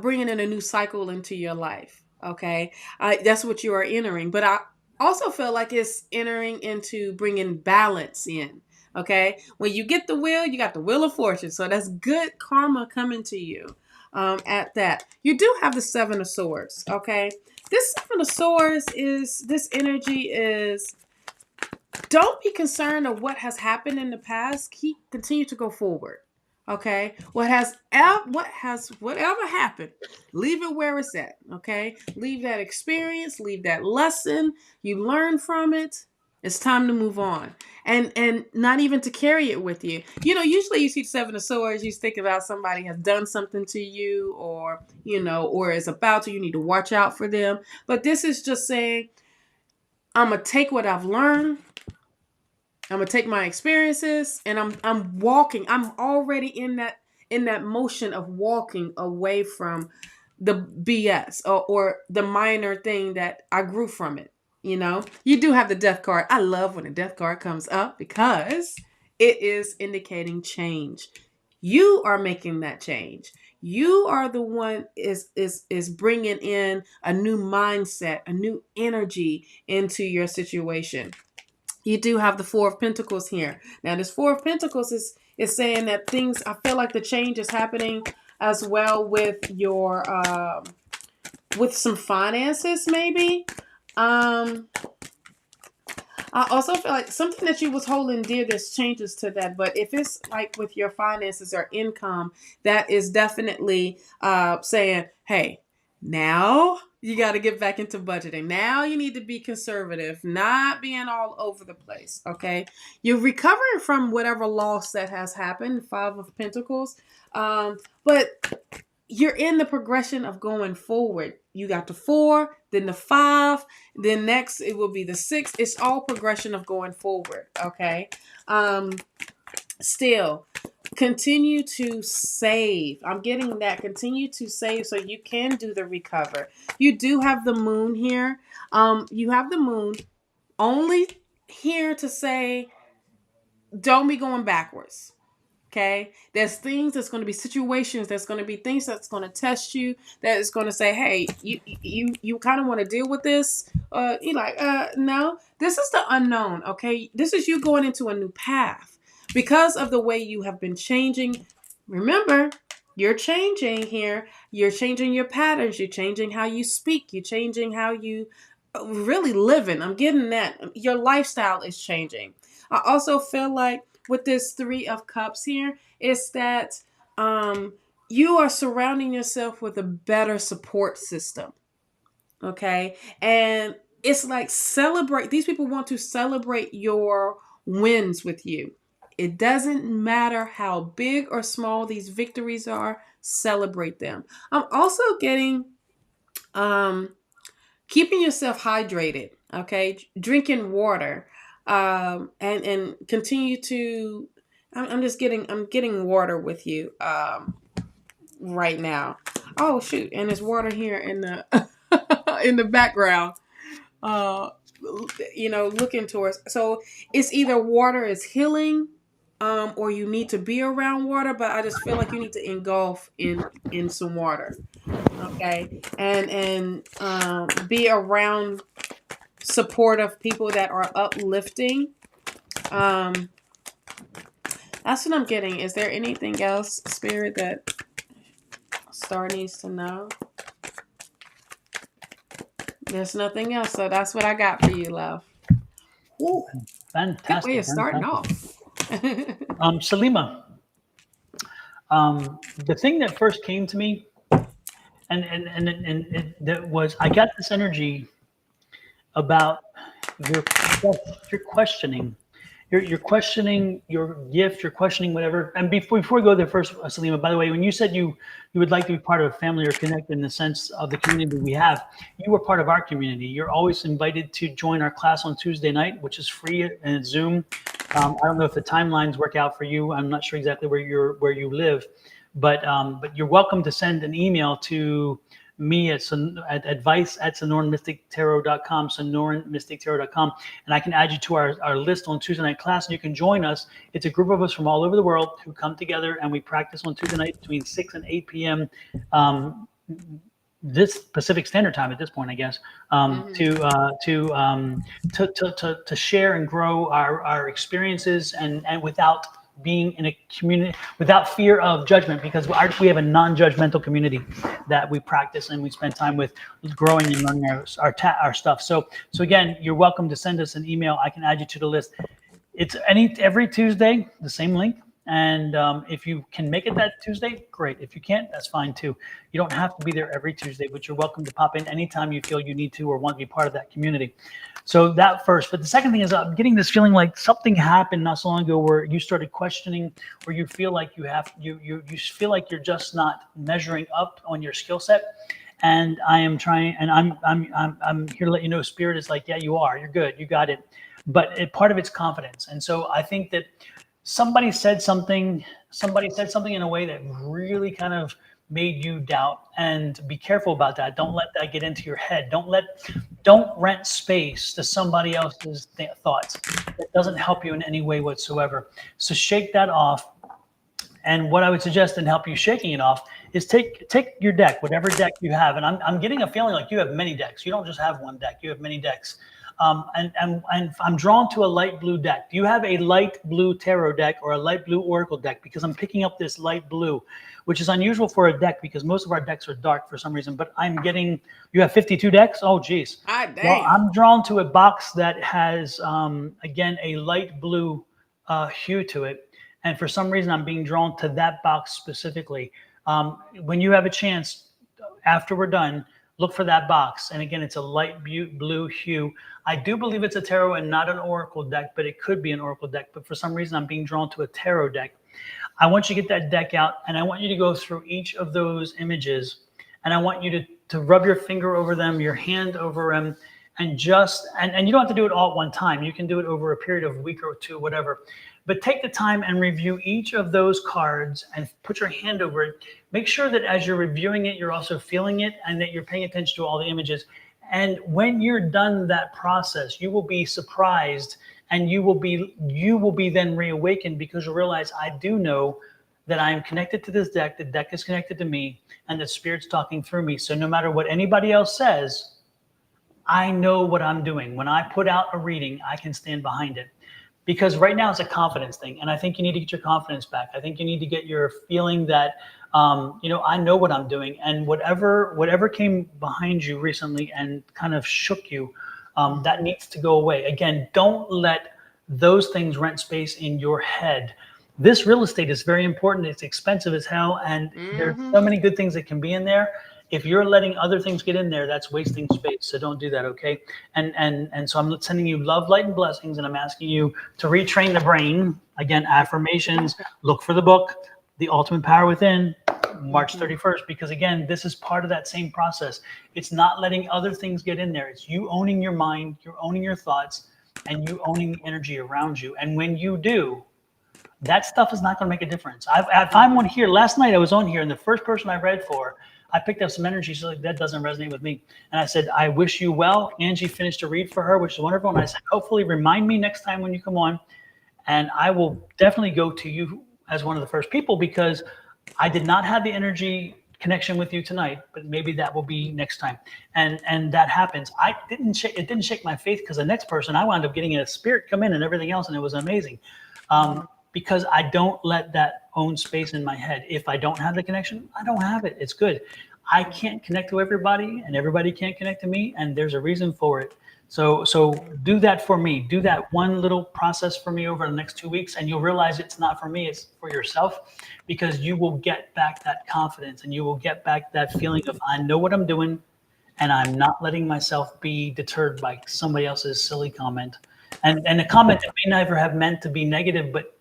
bringing in a new cycle into your life. Okay, that's what you are entering. But I also feel like it's entering into bringing balance in. Okay, when you get the Wheel, you got the Wheel of Fortune. So that's good karma coming to you. At that, you do have the Seven of Swords. Okay, this Seven of Swords is this energy is. Don't be concerned of what has happened in the past. Continue to go forward. Okay, whatever happened, leave it where it's at. Okay, leave that experience, leave that lesson. You learn from it. It's time to move on, and not even to carry it with you. You know, usually you see Seven of Swords, you think about somebody has done something to you, or or is about to. You need to watch out for them. But this is just saying, I'm gonna take what I've learned. I'm gonna take my experiences, and I'm walking. I'm already in that motion of walking away from the BS or the minor thing that I grew from it. You do have the Death card. I love when the Death card comes up because it is indicating change. You are making that change. You are the one is bringing in a new mindset, a new energy into your situation. You do have the Four of Pentacles here. Now, this Four of Pentacles is saying that things, I feel like the change is happening as well with your, with some finances, maybe. I also feel like something that you was holding dear, there's changes to that. But if it's like with your finances or income, that is definitely saying, hey, now you got to get back into budgeting. Now you need to be conservative, not being all over the place. Okay. You're recovering from whatever loss that has happened, Five of Pentacles. But you're in the progression of going forward. You got the 4, then the 5, then next it will be the 6. It's all progression of going forward. Okay. Still continue to save. I'm getting that. Continue to save so you can do the recover. You do have the Moon here. You have the Moon only here to say, don't be going backwards. Okay, there's things that's going to be situations. There's going to be things that's going to test you. That is going to say, "Hey, you kind of want to deal with this." You're like, no. This is the unknown. Okay, this is you going into a new path because of the way you have been changing. Remember, you're changing here. You're changing your patterns. You're changing how you speak. You're changing how you really living. I'm getting that. Your lifestyle is changing. I also feel like with this 3 of Cups here is that you are surrounding yourself with a better support system. Okay. And it's like celebrate. These people want to celebrate your wins with you. It doesn't matter how big or small these victories are. Celebrate them. I'm also getting keeping yourself hydrated. Okay. Drinking water. And continue to. I'm getting water with you right now. Oh shoot! And there's water here in the in the background. Looking towards. So it's either water is healing, or you need to be around water. But I just feel like you need to engulf in some water. Okay, and be around supportive people that are uplifting. That's what I'm getting. Is there anything else, Spirit, that Star needs to know? There's nothing else, so that's what I got for you, love. Ooh, fantastic. Good way of starting off. Salima, The thing that first came to me, that was, I got this energy about your you're questioning. You're questioning your gift. You're questioning whatever. And before we go there, first, Salima, by the way, when you said you would like to be part of a family or connect in the sense of the community we have, you were part of our community. You're always invited to join our class on Tuesday night, which is free and it's Zoom. I don't know if the timelines work out for you. I'm not sure exactly where you live, but you're welcome to send an email to me at advice@sonoranmystictarot.com, sonoranmystictarot.com, and I can add you to our list on Tuesday night class, and you can join us. It's a group of us from all over the world who come together and we practice on Tuesday night between 6 and 8 p.m. This Pacific Standard Time at this point, I guess, to share and grow our experiences and without being in a community, without fear of judgment, because we have a non-judgmental community that we practice and we spend time with, growing and learning our stuff. So again, you're welcome to send us an email. I can add you to the list. It's every Tuesday, the same link. And if you can make it that Tuesday, great. If you can't, that's fine too. You don't have to be there every Tuesday, but you're welcome to pop in anytime you feel you need to or want to be part of that community. So that first. But the second thing is, I'm getting this feeling like something happened not so long ago where you started questioning, or you feel like you feel like you're just not measuring up on your skill set. And I am trying, and I'm here to let you know, Spirit is like, yeah, you are. You're good. You got it. But part of it's confidence. And so I think that somebody said something in a way that really kind of made you doubt, and be careful about that. Don't let that get into your head. Don't rent space to somebody else's thoughts. That doesn't help you in any way whatsoever. So shake that off. And what I would suggest in help you shaking it off is take your deck, whatever deck you have. And I'm getting a feeling like you have many decks. You don't just have one deck, you have many decks. And I'm drawn to a light blue deck. Do you have a light blue tarot deck or a light blue oracle deck? Because I'm picking up this light blue, which is unusual for a deck because most of our decks are dark for some reason. But I'm getting, you have 52 decks? Oh, geez. Well, I'm drawn to a box that has, again, a light blue hue to it. And for some reason, I'm being drawn to that box specifically. When you have a chance, after we're done, look for that box. And again, it's a light blue hue. I do believe it's a tarot and not an oracle deck, but it could be an oracle deck. But for some reason, I'm being drawn to a tarot deck. I want you to get that deck out, and I want you to go through each of those images. And I want you to rub your finger over them, your hand over them, and you don't have to do it all at one time. You can do it over a period of a week or two, whatever. But take the time and review each of those cards and put your hand over it. Make sure that as you're reviewing it, you're also feeling it and that you're paying attention to all the images. And when you're done that process, you will be surprised, and you will be then reawakened, because you'll realize, I do know that I am connected to this deck. The deck is connected to me, and the Spirit's talking through me. So no matter what anybody else says, I know what I'm doing. When I put out a reading, I can stand behind it. Because right now it's a confidence thing, and I think you need to get your confidence back. I think you need to get your feeling that, I know what I'm doing, and whatever came behind you recently and kind of shook you, that needs to go away. Again, don't let those things rent space in your head. This real estate is very important. It's expensive as hell, and there's so many good things that can be in there. If you're letting other things get in there, that's wasting space. So don't do that, okay? And so I'm sending you love, light, and blessings, and I'm asking you to retrain the brain. Again, affirmations. Look for the book, The Ultimate Power Within, March 31st, because again, this is part of that same process. It's not letting other things get in there. It's you owning your mind, you're owning your thoughts, and you owning the energy around you. And when you do, that stuff is not going to make a difference. If I'm on here, last night I was on here, and the first person I read for, I picked up some energy. She's like, that doesn't resonate with me. And I said, I wish you well. Angie finished a read for her, which is wonderful. And I said, hopefully remind me next time when you come on. And I will definitely go to you as one of the first people, because I did not have the energy connection with you tonight, but maybe that will be next time. And that happens. It didn't shake my faith, because the next person, I wound up getting a spirit come in and everything else. And it was amazing. Because I don't let that own space in my head. If I don't have the connection, I don't have it. It's good. I can't connect to everybody, and everybody can't connect to me, and there's a reason for it. So do that for me. Do that one little process for me over the next 2 weeks, and you'll realize it's not for me, it's for yourself, because you will get back that confidence and you will get back that feeling of, I know what I'm doing and I'm not letting myself be deterred by somebody else's silly comment. And a comment that may never have meant to be negative, but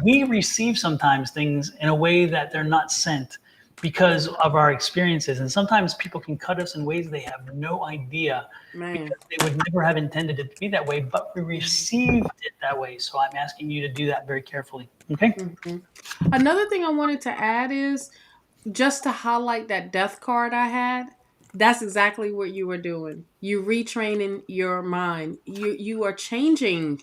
we receive sometimes things in a way that they're not sent because of our experiences. And sometimes people can cut us in ways they have no idea, Man. because they would never have intended it to be that way, but we received it that way. So I'm asking you to do that very carefully. Okay. Mm-hmm. Another thing I wanted to add is just to highlight that death card I had. That's exactly what you were doing. You retraining your mind. You are changing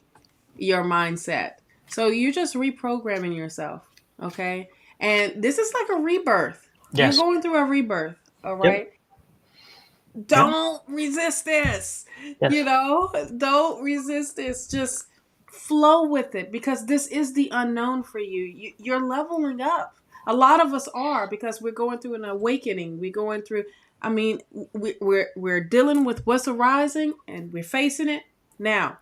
your mindset. So you're just reprogramming yourself. Okay. And this is like a rebirth. You're Yes. going through a rebirth. All Yep. right. Don't resist this. Yes. You know, don't resist this. Just flow with it, because this is the unknown for you. You're leveling up. A lot of us are, because we're going through an awakening. We're going through, I mean, we're dealing with what's arising and we're facing it now.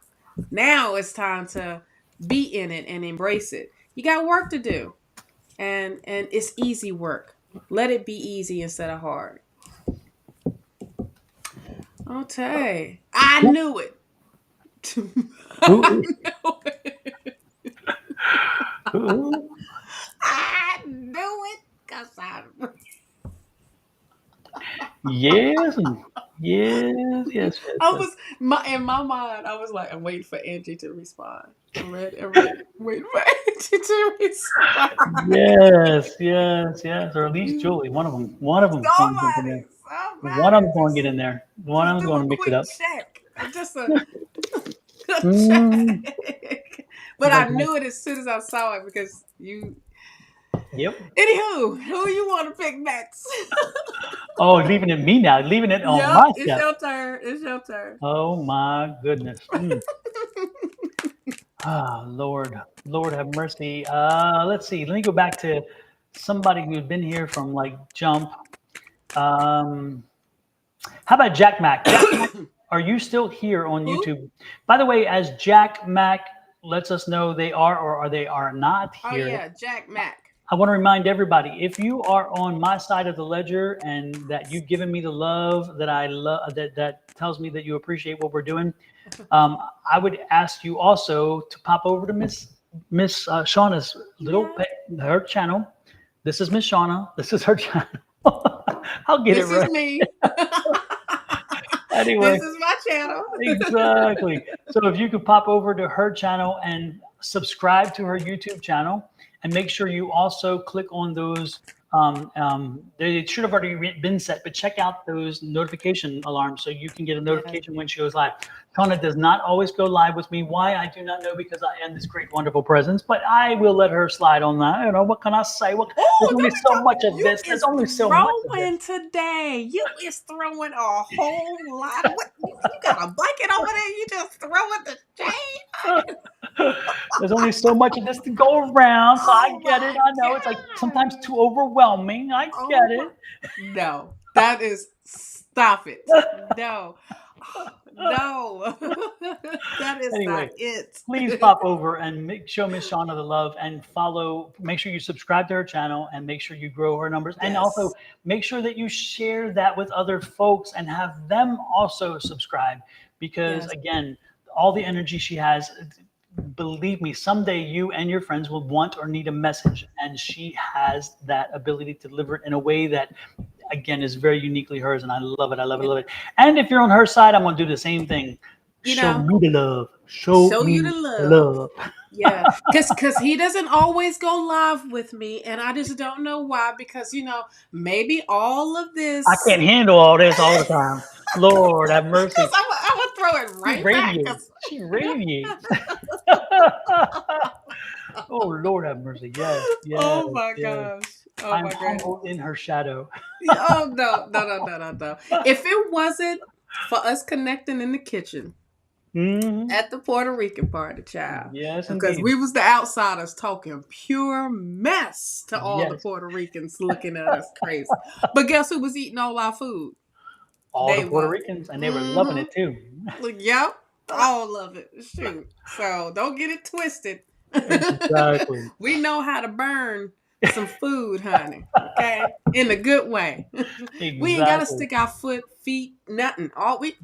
Now it's time to be in it and embrace it. You got work to do, and it's easy work. Let it be easy instead of hard. Okay. I knew it. Ooh, I knew it. ooh. I knew it. Cause Yes. Yes. I was in my mind. I was like, I'm waiting for Angie to respond. I'm ready, waiting for Angie to respond. Yes. Or at least Julie. One of them. One of them's going to get in there. One of them's going to get in there. One of them's do going a to mix it quick up. check. Just a Mm. check. But I knew it as soon as I saw it, because you. Yep. Anywho, who you want to pick next? Oh, leaving it me now. Leaving it on Yep, my it's step. your turn. It's your turn. Oh my goodness. Ah, Lord have mercy. Let's see. Let me go back to somebody who's been here from like jump. How about Jack Mac? Jack Mac, are you still here on Who? YouTube? By the way, as Jack Mac lets us know they are or are they are not Oh here. yeah, Jack Mac. I want to remind everybody, if you are on my side of the ledger and that you've given me the love that I love, that tells me that you appreciate what we're doing, I would ask you also to pop over to Miss Shawna's her channel. This is Miss Shawna. This is her channel. I'll get This it right. is me. Anyway, This is my channel. exactly. So if you could pop over to her channel and subscribe to her YouTube channel, and make sure you also click on those. They should have already been set, but check out those notification alarms so you can get a notification when she goes live. Shawna does not always go live with me. Why? I do not know, because I am this great, wonderful presence, but I will let her slide on that. You know, what can I say? There's only so much of this. There's only so much of this. Today. You is throwing a whole lot. What you got a blanket over there? You just throwing the shade? There's only so much of this to go around, so I get it. I know it's like God. sometimes too overwhelming. I get it. No, that is, stop it. No. No, that is Anyway, not it. Please pop over and show Miss Shawna the love and follow. Make sure you subscribe to her channel and make sure you grow her numbers. And also make sure that you share that with other folks and have them also subscribe, because again, all the energy she has, believe me, someday you and your friends will want or need a message, and she has that ability to deliver it in a way that, again, is very uniquely hers, and I love it. I love it. I love it. And if you're on her side, I'm gonna do the same thing. Show me the love. Show me you the love. Yeah, because he doesn't always go live with me, and I just don't know why. Because maybe all of this, I can't handle all this all the time. Lord have mercy. I'm gonna throw it right back. She radiates. Oh, Lord have mercy. Yes. Oh my gosh. Oh I'm my gosh. humbled in her shadow. Oh no. If it wasn't for us connecting in the kitchen at the Puerto Rican party, child. Yes, because indeed. we was the outsiders talking pure mess to all the Puerto Ricans looking at us crazy. But guess who was eating all our food? all the They Puerto was. Ricans, and they were loving it too. Yep. All of it. Shoot. So don't get it twisted. Exactly. We know how to burn some food, honey. Okay? In a good way. We ain't gotta Exactly. stick our feet, nothing. All we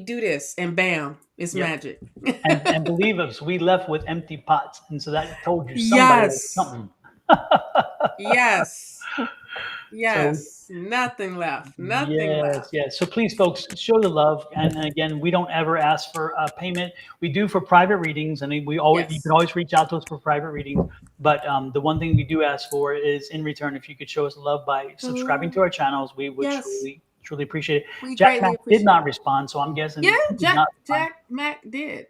do this and bam, it's Yep. magic. And believe us, we left with empty pots, and so that told you somebody was Yes. something. Yes. So Yes. Nothing left. Nothing yes, left. yes. So please, folks, show the love. And again, we don't ever ask for payment. We do for private readings, and we always you Yes. can always reach out to us for private readings. But the one thing we do ask for is, in return, if you could show us love by subscribing to our channels, we would Yes. truly appreciate it. We Jack greatly Mack appreciate did not it. respond, so I'm guessing Yeah, he did not respond. Jack Mac did.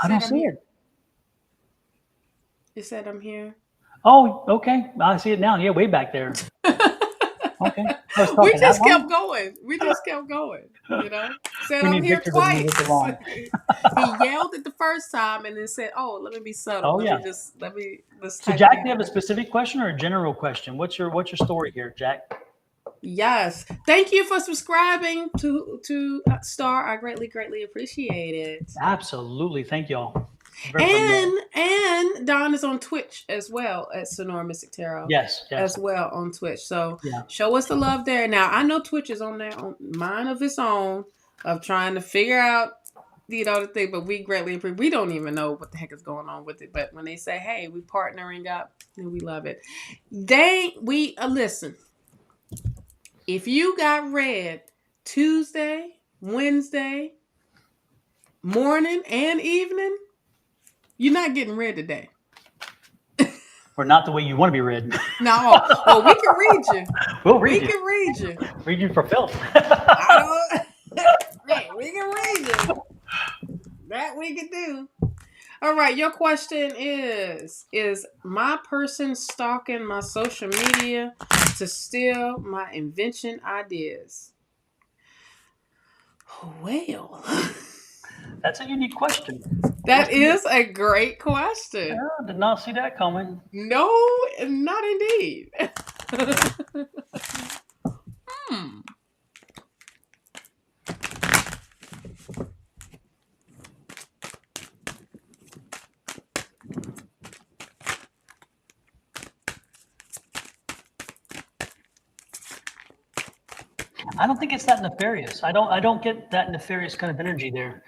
I don't Said I'm see here. it. It said I'm here. Oh, okay. I see it now. Yeah, way back there. Okay. I was We talking that just long. kept going. We just kept going. Said We I'm need here Victor to move twice. us along. He yelled it the first time and then said, "Oh, let me be subtle. Oh yeah. Let's So type Jack, it do you have a out." specific question or a general question? What's your story here, Jack? Yes. Thank you for subscribing to Star. I greatly appreciate it. Absolutely. Thank y'all. Very And Don is on Twitch as well at Sonoran Mystic Tarot. yes. As well on Twitch. So Yeah. show us the love there. Now I know Twitch is on there on mind of its own of trying to figure out the thing, but we greatly appreciate. We don't even know what the heck is going on with it, but when they say, "Hey, we partnering up," then we love it. Listen. If you got read Tuesday, Wednesday, morning, and evening, you're not getting read today. Or not the way you want to be read. No. Well, we can read you. We'll read We you. can read you. Read you for filth. I don't. Right, we can read you. That we can do. All right, your question is my person stalking my social media to steal my invention ideas? Well, That's a unique question. that is a great question. I did not see that coming. No, not indeed. I don't think it's that nefarious. I don't get that nefarious kind of energy there.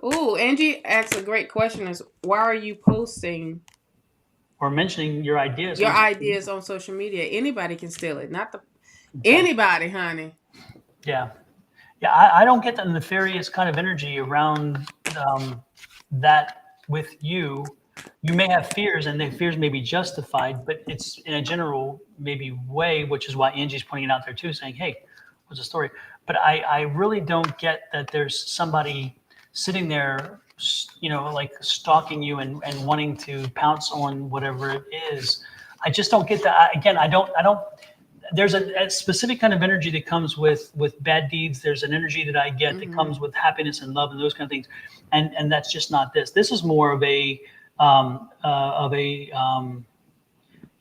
Ooh, Angie asks a great question: is why are you posting Or mentioning your ideas. your ideas on social media? Anybody can steal it. Not the Okay. anybody, honey. Yeah. Yeah, I don't get the nefarious kind of energy around that with you. You may have fears, and the fears may be justified, but it's in a general maybe way, which is why Angie's pointing it out there too, saying, "Hey, what's the story?" But I really don't get that there's somebody sitting there, like stalking you and wanting to pounce on whatever it is. I just don't get that. Again, I don't. There's a specific kind of energy that comes with bad deeds. There's an energy that I get that comes with happiness and love and those kind of things, and that's just not this. This is more of a yeah.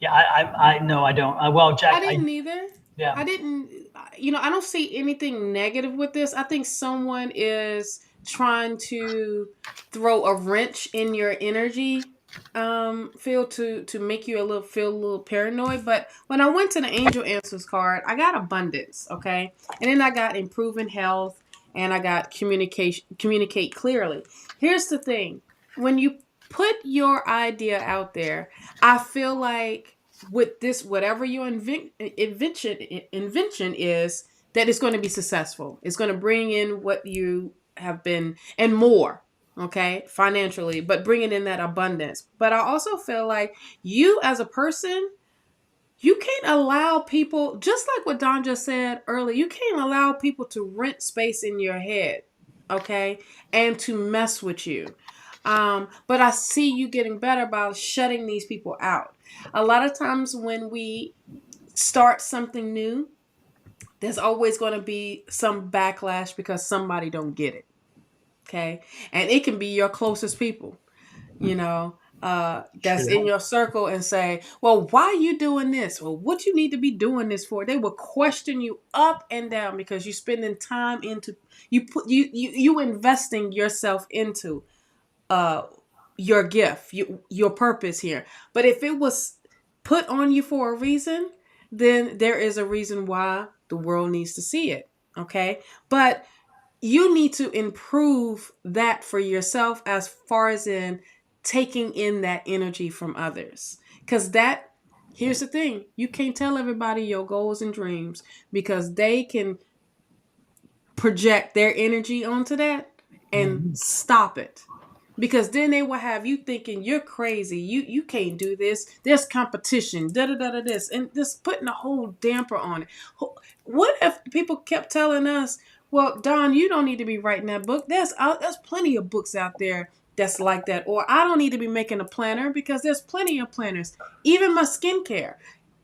I no, I don't. Well, Jack, I didn't either. Yeah. I didn't. I don't see anything negative with this. I think someone is trying to throw a wrench in your energy field to make you feel a little paranoid. But when I went to the angel answers card, I got abundance, okay, and then I got improving health, and I got communicate clearly. Here's the thing: when you put your idea out there, I feel like with this, whatever your invention is, that it's going to be successful. It's going to bring in what you have been and more, okay, financially, but bringing in that abundance. But I also feel like you as a person, you can't allow people, just like what Don just said earlier, you can't allow people to rent space in your head, okay, and to mess with you. But I see you getting better by shutting these people out. A lot of times when we start something new, there's always going to be some backlash because somebody don't get it. Okay. And it can be your closest people, that's in your circle and say, well, why are you doing this? Well, what you need to be doing this for? They will question you up and down because you're spending time into you investing yourself into your gift, your purpose here. But if it was put on you for a reason, then there is a reason why the world needs to see it. Okay. But you need to improve that for yourself as far as in taking in that energy from others. Because here's the thing, you can't tell everybody your goals and dreams because they can project their energy onto that and stop it. Because then they will have you thinking you're crazy. You can't do this. There's competition. Da da da da. This and just putting a whole damper on it. What if people kept telling us, "Well, Don, you don't need to be writing that book. There's plenty of books out there that's like that." Or I don't need to be making a planner because there's plenty of planners. Even my skincare.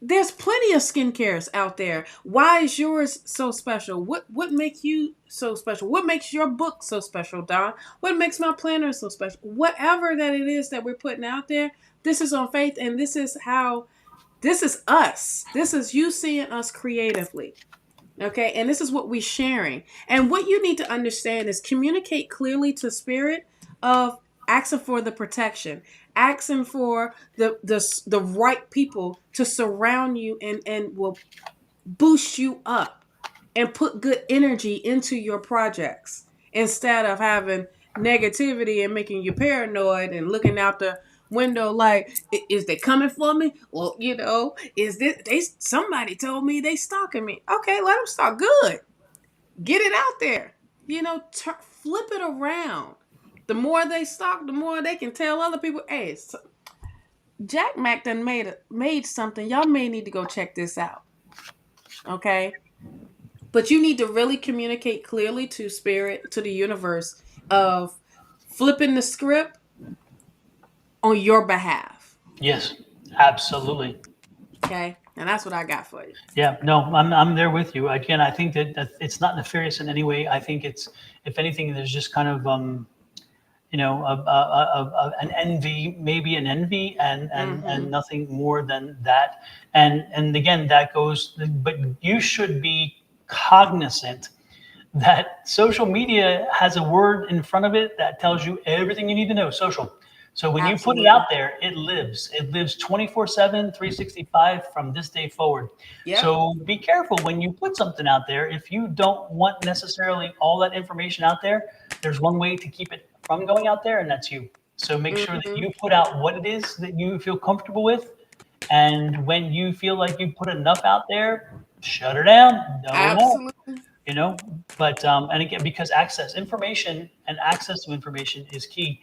There's plenty of skincares out there. Why is yours so special? What makes you so special? What makes your book so special, Don? What makes my planner so special? Whatever that it is that we're putting out there, this is on faith, and this is us. This is you seeing us creatively. Okay, and this is what we're sharing. And what you need to understand is communicate clearly to spirit of asking for the protection, asking for the right people to surround you and will boost you up and put good energy into your projects instead of having negativity and making you paranoid and looking out the window like, is they coming for me? Well, is this somebody told me they stalking me. Okay, let them stalk. Good. Get it out there. Flip it around. The more they stalk, the more they can tell other people, hey, Jack Mac done made something. Y'all may need to go check this out. Okay? But you need to really communicate clearly to spirit, to the universe of flipping the script on your behalf. Yes, absolutely. Okay? And that's what I got for you. Yeah, no, I'm there with you. Again, I think that it's not nefarious in any way. I think it's, if anything, there's just kind of an envy, maybe an envy, and nothing more than that. And again, that goes. But you should be cognizant that social media has a word in front of it that tells you everything you need to know. Social. So when Absolutely. you put it out there, it lives. It lives 24/7, 365 from this day forward. Yep. So be careful when you put something out there. If you don't want necessarily all that information out there, there's one way to keep it from going out there, and that's you. So make sure that you put out what it is that you feel comfortable with. And when you feel like you put enough out there, shut her down. No more. Absolutely. But and again, because information and access to information is key.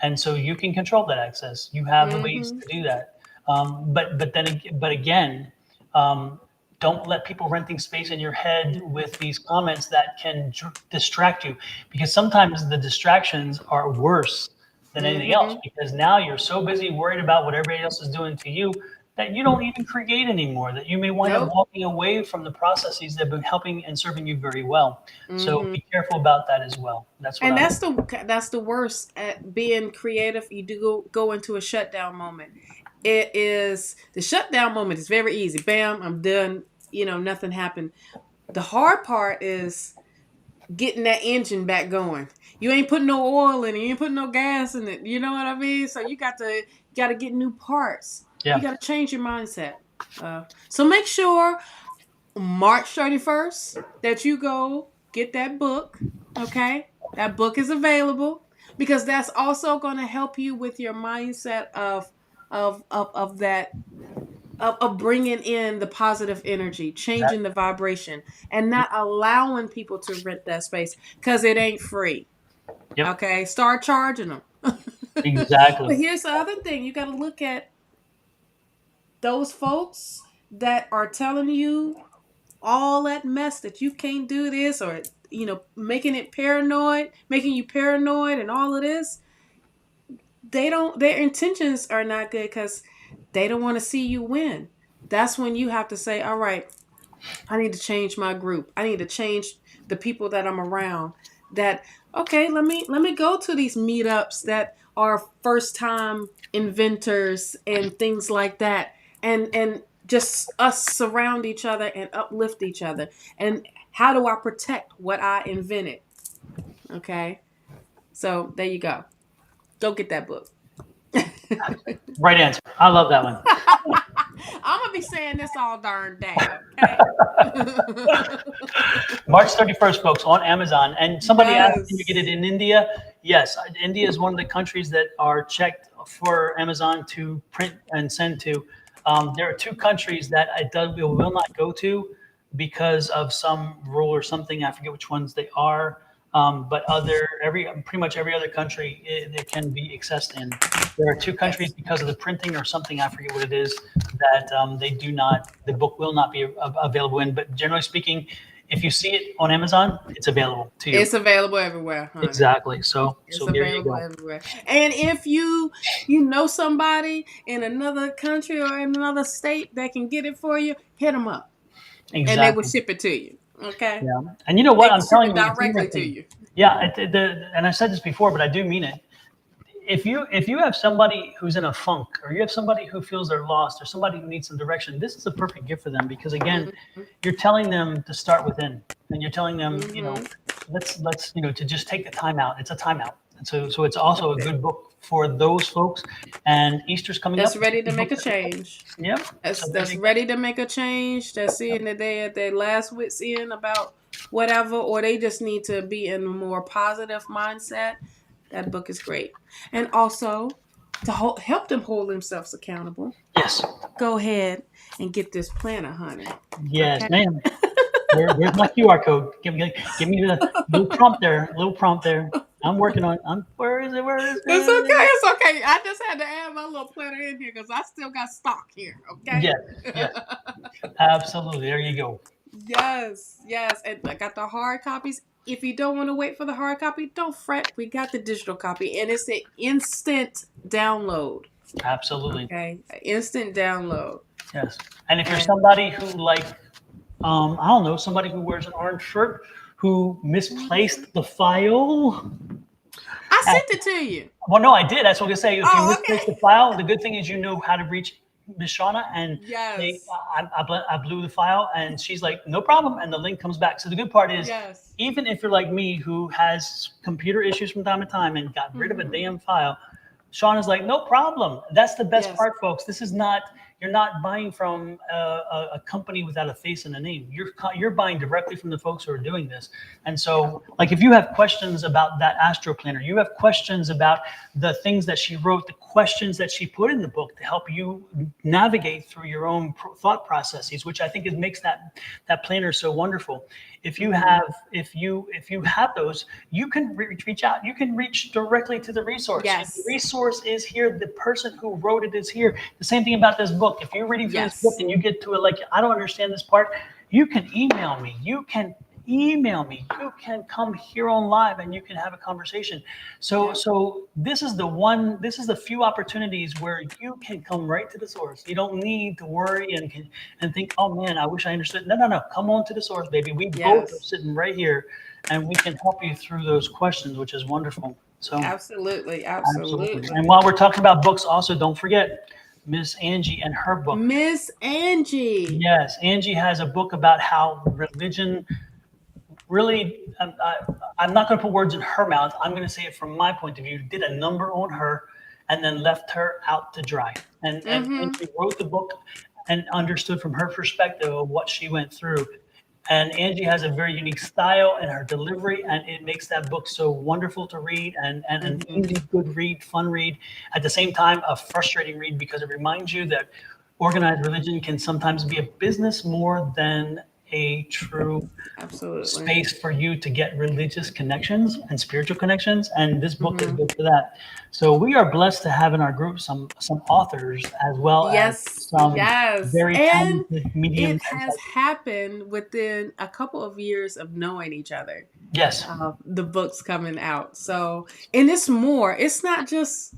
And so you can control that access. You have the ways to do that. But again, don't let people renting space in your head with these comments that can distract you, because sometimes the distractions are worse than anything else, because now you're so busy worried about what everybody else is doing to you that you don't even create anymore, that you may wind up walking away from the processes that have been helping and serving you very well. So be careful about that as well. That's what that's the worst at being creative. You do go into a shutdown moment. It is the shutdown moment is very easy. Bam, I'm done. Nothing happened. The hard part is getting that engine back going. You ain't putting no oil in it. You ain't putting no gas in it. You know what I mean? So you got to get new parts. Yeah. You got to change your mindset. So make sure March 31st that you go get that book. Okay, that book is available because that's also going to help you with your mindset of that. Of bringing in the positive energy, changing the vibration, and not allowing people to rent that space because it ain't free. Yep. Okay, start charging them. Exactly. But here's the other thing: you got to look at those folks that are telling you all that mess that you can't do this, or making you paranoid, and all of this. Their intentions are not good because they don't want to see you win. That's when you have to say, all right, I need to change my group. I need to change the people that I'm around. Okay, let me go to these meetups that are first time inventors and things like that. And just us surround each other and uplift each other. And how do I protect what I invented? Okay. So there you go. Go get that book. Right answer. I love that one. I'm gonna be saying this all darn day, okay? March 31st, folks, on Amazon. And somebody asked, can you get it Yes. in India? Yes, India is one of the countries that are checked for Amazon to print and send to. There are 2 countries that we will not go to because of some rule or something. I forget which ones they are. But pretty much every other country it can be accessed in. There are 2 countries because of the printing or something, I forget what it is, that the book will not be available in. But generally speaking, if you see it on Amazon, it's available to you. It's available everywhere, honey. Exactly. So It's there you available go. everywhere. And if you know somebody in another country or in another state that can get it for you, hit them up. And they will Exactly. ship it to you. Okay? Yeah. And you know what? They I'm can ship telling it you, it's directly to interesting. you. Yeah, and I said this before, but I do mean it. If you have somebody who's in a funk, or you have somebody who feels they're lost, or somebody who needs some direction, this is a perfect gift for them, because again, you're telling them to start within, and you're telling them, let's to just take the time out. It's a timeout, and so it's also a good book for those folks. And Easter's coming That's up. ready to make a change. Yep. So there That's you go. ready to make a change. That's seeing that they at their last wits end about whatever, or they just need to be in a more positive mindset. That book is great. And also to help them hold themselves accountable, Yes. go ahead and get this planner, honey. Yes, Okay? ma'am. Where's my QR code? Give me the little prompt there. Little prompt there. I'm working on it. Where is it? Where is It's it? okay. It's okay. I just had to add my little planner in here because I still got stock here. Okay. Yes, yes, absolutely. There you go. Yes, yes. And I got the hard copies. If you don't want to wait for the hard copy, don't fret. We got the digital copy, and it's an instant download. Absolutely. Okay, an instant download. Yes. And if you're And somebody who I don't know, somebody who wears an orange shirt who misplaced the file. I sent it to you. Well, no, I did. That's what I was gonna say. If you Oh, misplaced okay. the file, the good thing is you know how to reach Miss Shawna, and Yes. I blew the file, and she's like, no problem, and the link comes back. So the good part is, Yes. even if you're like me who has computer issues from time to time and got rid of a damn file, Shawna's like, no problem. That's the best Yes. part, folks. This is not, you're not buying from a company without a face and a name. You're buying directly from the folks who are doing this. And so, like, if you have questions about that astro planner, you have questions about the things that she wrote, the questions that she put in the book to help you navigate through your own thought processes, which I think makes that planner so wonderful. If you have those, you can reach out. You can reach directly to the resource. Yes. The resource is here. The person who wrote it is here. The same thing about this book. If you're reading through this book and you get to it like, I don't understand this part, you can email me. You can come here on live and you can have a conversation. So this is the few opportunities where you can come right to the source. You don't need to worry and think, oh man, I wish I understood. No. Come on to the source, baby. We both are sitting right here and we can help you through those questions, which is wonderful. So Absolutely. And while we're talking about books, also don't forget Miss Angie and her book. Miss Angie. Yes, Angie has a book about how religion really, I'm not going to put words in her mouth. I'm going to say it from my point of view. Did a number on her and then left her out to dry. And she wrote the book and understood from her perspective of what she went through. And Angie has a very unique style in her delivery, and it makes that book so wonderful to read and an easy, good read, fun read. At the same time, a frustrating read because it reminds you that organized religion can sometimes be a business more than a true space for you to get religious connections and spiritual connections. And this book is good for that. So we are blessed to have in our group some authors as well as some very talented mediums. It has happened within a couple of years of knowing each other. Yes. The books coming out. So, and it's more, it's not just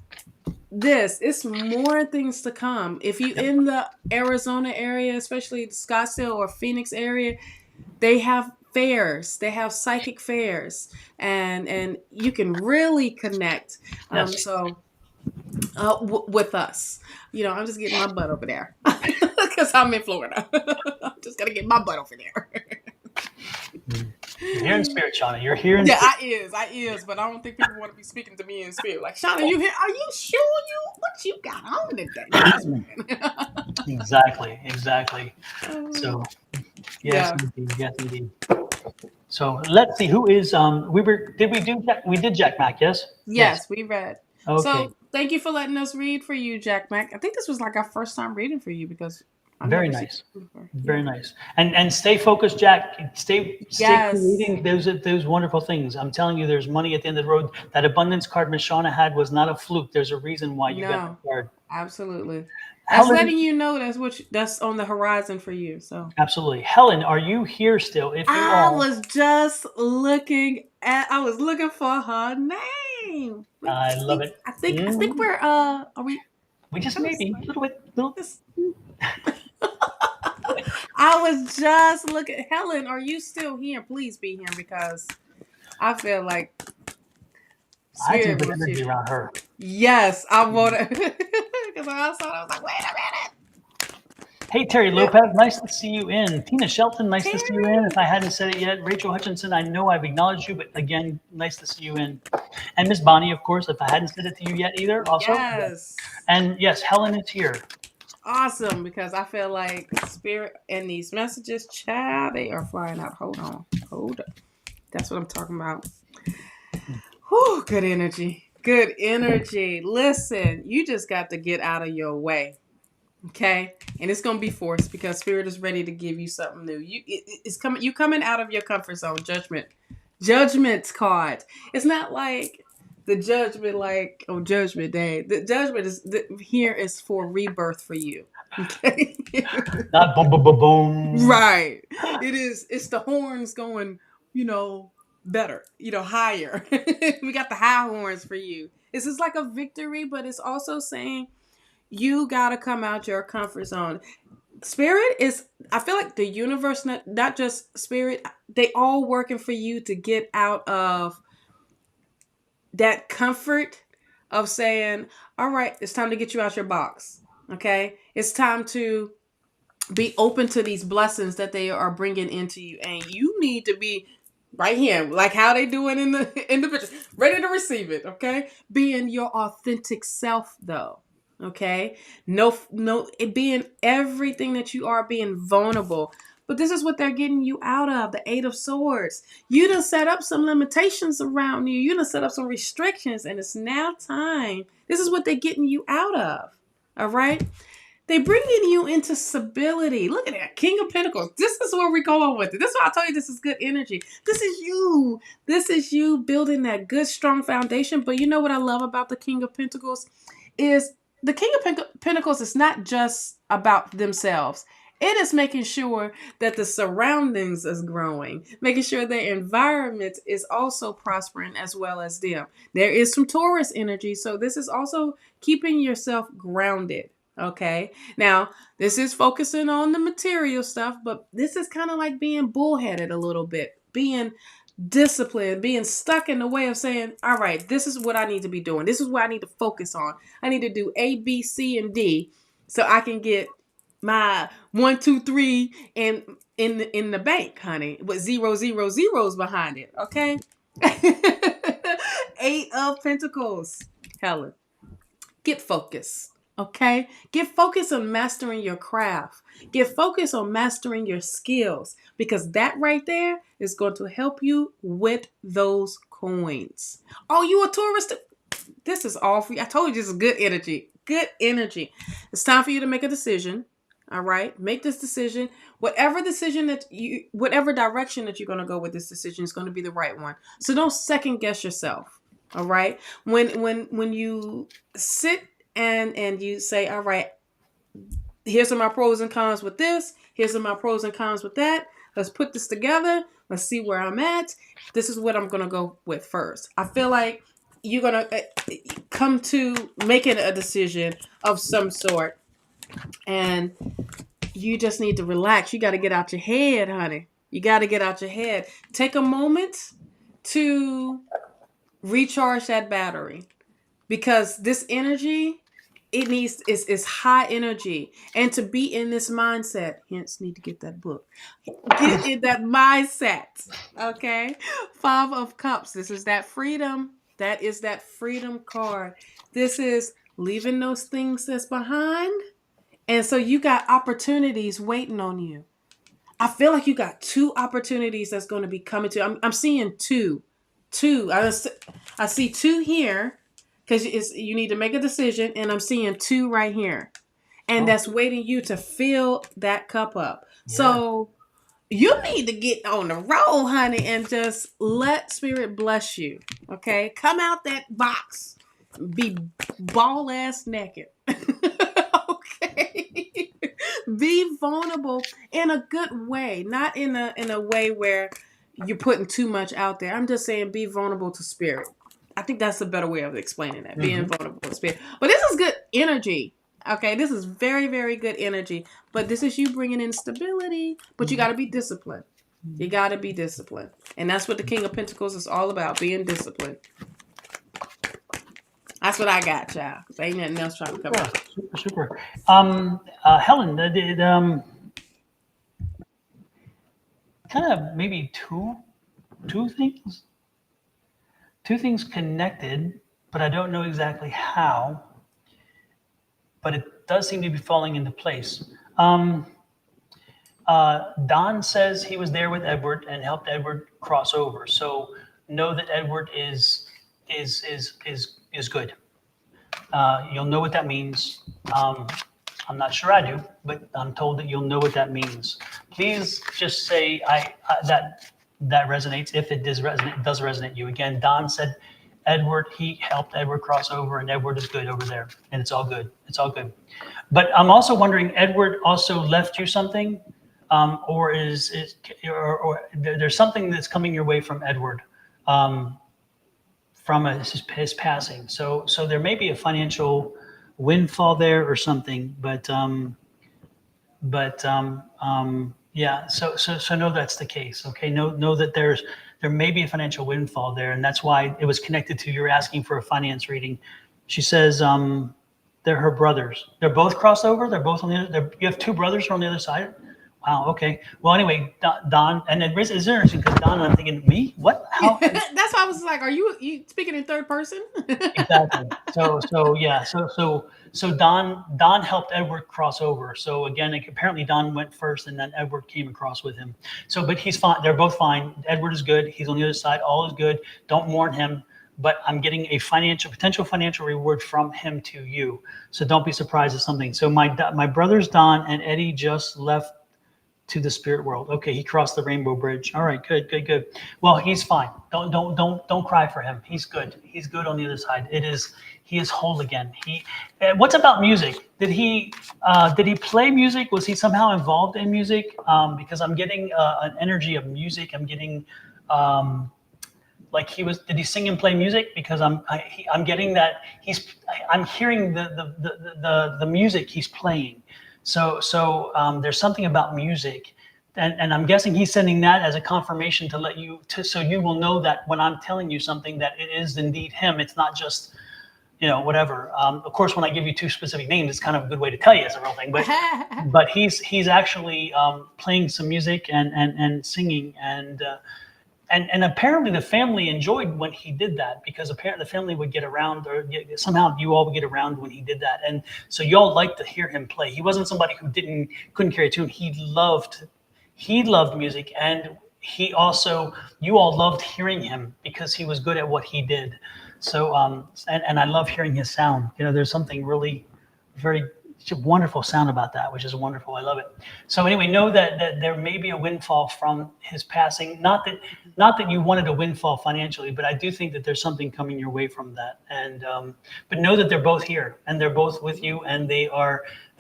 this, it's more things to come. If you in the Arizona area, especially Scottsdale or Phoenix area, they have fairs, they have psychic fairs, and you can really connect. So with us. I'm just getting my butt over there because I'm in Florida. I'm just gonna get my butt over there. You're here in spirit, Shawna. You're here in Yeah, spirit. I is, but I don't think people want to be speaking to me in spirit. Like, Shawna, you here? Are you sure what you got on today? No, I'm just playing. Exactly. So, yes, Yeah. indeed. Yes, indeed. So let's see who is we did Jack Mac, yes? Yes, we read. Okay. So thank you for letting us read for you, Jack Mac. I think this was like our first time reading for you because I've Very never seen nice. it before. Very nice. And stay focused, Jack. Stay Yes. creating those wonderful things. I'm telling you, there's money at the end of the road. That abundance card Miss Shawna had was not a fluke. There's a reason why you got No, the card. absolutely. That's Helen, letting you know that's on the horizon for you. So absolutely. Helen, are you here still? If you I are, was just I was looking for her name. I love it. I think we're are we We just maybe a little bit. this- I was just looking. Helen, are you still here? Please be here because I feel like I had some spirit good wants energy you. around her. Yes, I want to. Because I saw it, I was like, wait a minute. Hey, Terry Lopez, nice to see you in. Tina Shelton, nice to see you in. Terry. If I hadn't said it yet, Rachel Hutchinson, I know I've acknowledged you, but again, nice to see you in. And Miss Bonnie, of course, if I hadn't said it to you yet either, also. Yes. And yes, Helen is here. Awesome, because I feel like spirit and these messages, child, they are flying out. Hold on. That's what I'm talking about. Whew, good energy. Good energy. Listen, you just got to get out of your way. Okay? And it's gonna be forced because spirit is ready to give you something new. It's coming, you coming out of your comfort zone. Judgment card. It's not like the judgment like on Judgment Day. The judgment here is for rebirth for you. Okay. Not boom, boom, boom, boom. Right. It's the horns going, better, higher. We got the high horns for you. This is like a victory, but it's also saying you got to come out your comfort zone. Spirit is, I feel like the universe, not just spirit, they all working for you to get out of that comfort of saying, all right, it's time to get you out your box. Okay. It's time to be open to these blessings that they are bringing into you. And you need to be right here, like how they do it in the picture, ready to receive it. Okay. Being your authentic self though. Okay. No, it being everything that you are, being vulnerable. But this is what they're getting you out of, the Eight of Swords. You done set up some limitations around you. You done set up some restrictions, and it's now time. This is what they're getting you out of. All right? They bringing you into stability. Look at that. King of Pentacles. This is where we're going with it. This is why I told you this is good energy. This is you. This is you building that good, strong foundation. But you know what I love about the King of Pentacles is the King of Pentacles is not just about themselves. It is making sure that the surroundings is growing, making sure their environment is also prospering as well as them. There is some Taurus energy, so this is also keeping yourself grounded. Okay. Now, this is focusing on the material stuff, but this is kind of like being bullheaded a little bit, being disciplined, being stuck in the way of saying, all right, this is what I need to be doing. This is what I need to focus on. I need to do A, B, C, and D so I can get my 1, 2, 3 in the bank, honey, with 0, 0, zeros behind it. Okay. 8 of Pentacles. Helen, get focused. Okay? Get focused on mastering your craft. Get focused on mastering your skills because that right there is going to help you with those coins. Oh, you a tourist? This is all for you. I told you this is good energy. Good energy. It's time for you to make a decision. All right? Make this decision. Whatever direction that you're going to go with this decision is going to be the right one. So don't second guess yourself. All right? When you sit and you say, all right, here's my pros and cons with this. Here's my pros and cons with that. Let's put this together. Let's see where I'm at. This is what I'm going to go with first. I feel like you're going to come to making a decision of some sort. And you just need to relax. You got to get out your head, honey. You got to get out your head. Take a moment to recharge that battery. Because this energy it needs is high energy, and to be in this mindset, hence need to get that book, get in that mindset. Okay, 5 of Cups, this is that freedom, that is that freedom card. This is leaving those things that's behind, and so you got opportunities waiting on you. I feel like you got 2 opportunities that's going to be coming to. I'm seeing two. I see 2 here because you need to make a decision, and I'm seeing 2 right here, and that's waiting you to fill that cup up. Yeah. So you need to get on the roll, honey, and just let spirit bless you. Okay, come out that box, be ball ass naked. Okay, be vulnerable in a good way, not in a way where you're putting too much out there. I'm just saying, be vulnerable to spirit. I think that's a better way of explaining that. Being vulnerable to spirit. But this is good energy. Okay, this is very, very good energy. But this is you bringing in stability. But you got to be disciplined. You got to be disciplined. And that's what the King of Pentacles is all about, being disciplined. That's what I got, child. There ain't nothing else trying to come out. Super. Helen, did kind of maybe two things connected, but I don't know exactly how. But it does seem to be falling into place. Don says he was there with Edward and helped Edward cross over. So know that Edward is good. You'll know what that means. I'm not sure I do, but I'm told that you'll know what that means. Please just say that resonates. If it does resonate you. Again, Don said Edward, he helped Edward cross over, and Edward is good over there, and it's all good. It's all good. But I'm also wondering, Edward also left you something, or there's something that's coming your way from Edward, from his passing. So there may be a financial windfall there or something, but yeah. So know that's the case. Okay. Know that there may be a financial windfall there, and that's why it was connected to you're asking for a finance reading. She says they're her brothers. They're both crossed over. They're both on the other. You have 2 brothers who are on the other side. Wow. Okay. Well, anyway, Don, and it's interesting because Don, and I'm thinking, me? What? How? That's why I was like, are you speaking in third person? Exactly. So yeah. So Don helped Edward cross over. So again, apparently Don went first, and then Edward came across with him. So, but he's fine. They're both fine. Edward is good. He's on the other side. All is good. Don't mourn him. But I'm getting a potential financial reward from him to you. So don't be surprised at something. So my brothers Don and Eddie just left to the spirit world. Okay, he crossed the rainbow bridge. All right, good. Well, he's fine. Don't cry for him. He's good. He's good on the other side. He is whole again. What's about music? Did he play music? Was he somehow involved in music? Because I'm getting an energy of music. I'm getting like did he sing and play music? Because I'm getting that I'm hearing the music he's playing. So there's something about music, and I'm guessing he's sending that as a confirmation to let you so you will know that when I'm telling you something that it is indeed him. It's not just whatever. Of course, when I give you 2 specific names, it's kind of a good way to tell you it's a real thing. But he's actually playing some music and singing and apparently the family enjoyed when he did that, because apparently the family would get around, or somehow you all would get around when he did that. And so y'all liked to hear him play. He wasn't somebody who couldn't carry a tune. He loved music, and you all loved hearing him because he was good at what he did. So and I love hearing his sound. There's something really very wonderful sound about that, which is wonderful. I love it. So anyway, know that there may be a windfall from his passing. Not that you wanted a windfall financially, but I do think that there's something coming your way from that. And but know that they're both here, and they're both with you, and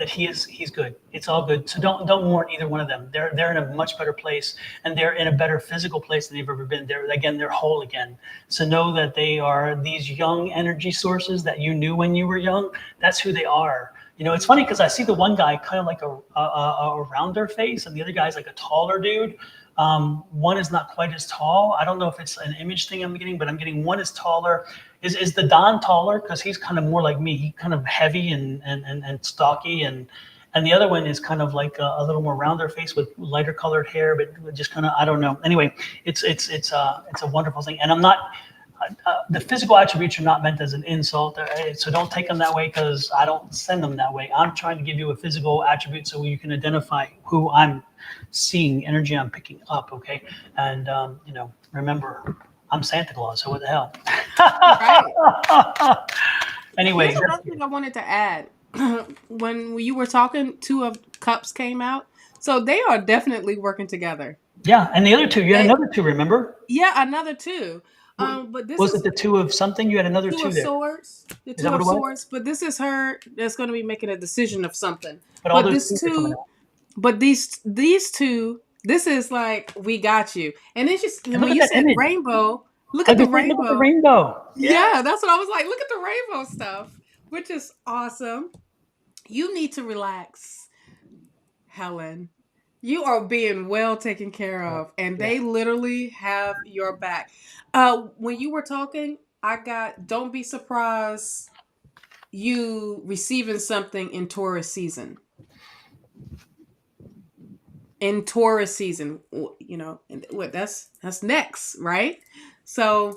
he's good. It's all good. So don't mourn either one of them. They're in a much better place, and they're in a better physical place than they've ever been. They're whole again. So know that they are these young energy sources that you knew when you were young. That's who they are. It's funny because I see the one guy kind of like a rounder face, and the other guy's like a taller dude. One is not quite as tall. I don't know if it's an image thing I'm getting, but I'm getting one is taller. Is the Don taller? Because he's kind of more like me. He's kind of heavy and stocky, and the other one is kind of like a little more rounder face with lighter colored hair, but just kind of, I don't know. Anyway, it's a wonderful thing, and I'm not. The physical attributes are not meant as an insult, so don't take them that way because I don't send them that way. I'm trying to give you a physical attribute so you can identify who I'm seeing, energy I'm picking up, okay? And, remember, I'm Santa Claus, so what the hell? Right. Anyway. Here's another thing I wanted to add. When you were talking, Two of Cups came out. So they are definitely working together. Yeah, and the other two, you had another two, remember? Yeah, another two. But this Was is it the Two of something? You had another Two two of there. Swords. The Is Two that what of it was? Swords. But this is her that's going to be making a decision of something. But all But those this two are coming two, out. but these two, this is like, we got you. And it's just, And when look you at that said image. rainbow, look at the Look at the rainbow. rainbow. Yeah, that's what I was like. Look at the rainbow stuff, which is awesome. You need to relax, Helen. You are being well taken care of, and they literally have your back. When you were talking, I got, don't be surprised you receiving something in Taurus season. In Taurus season, and what that's next, right? So,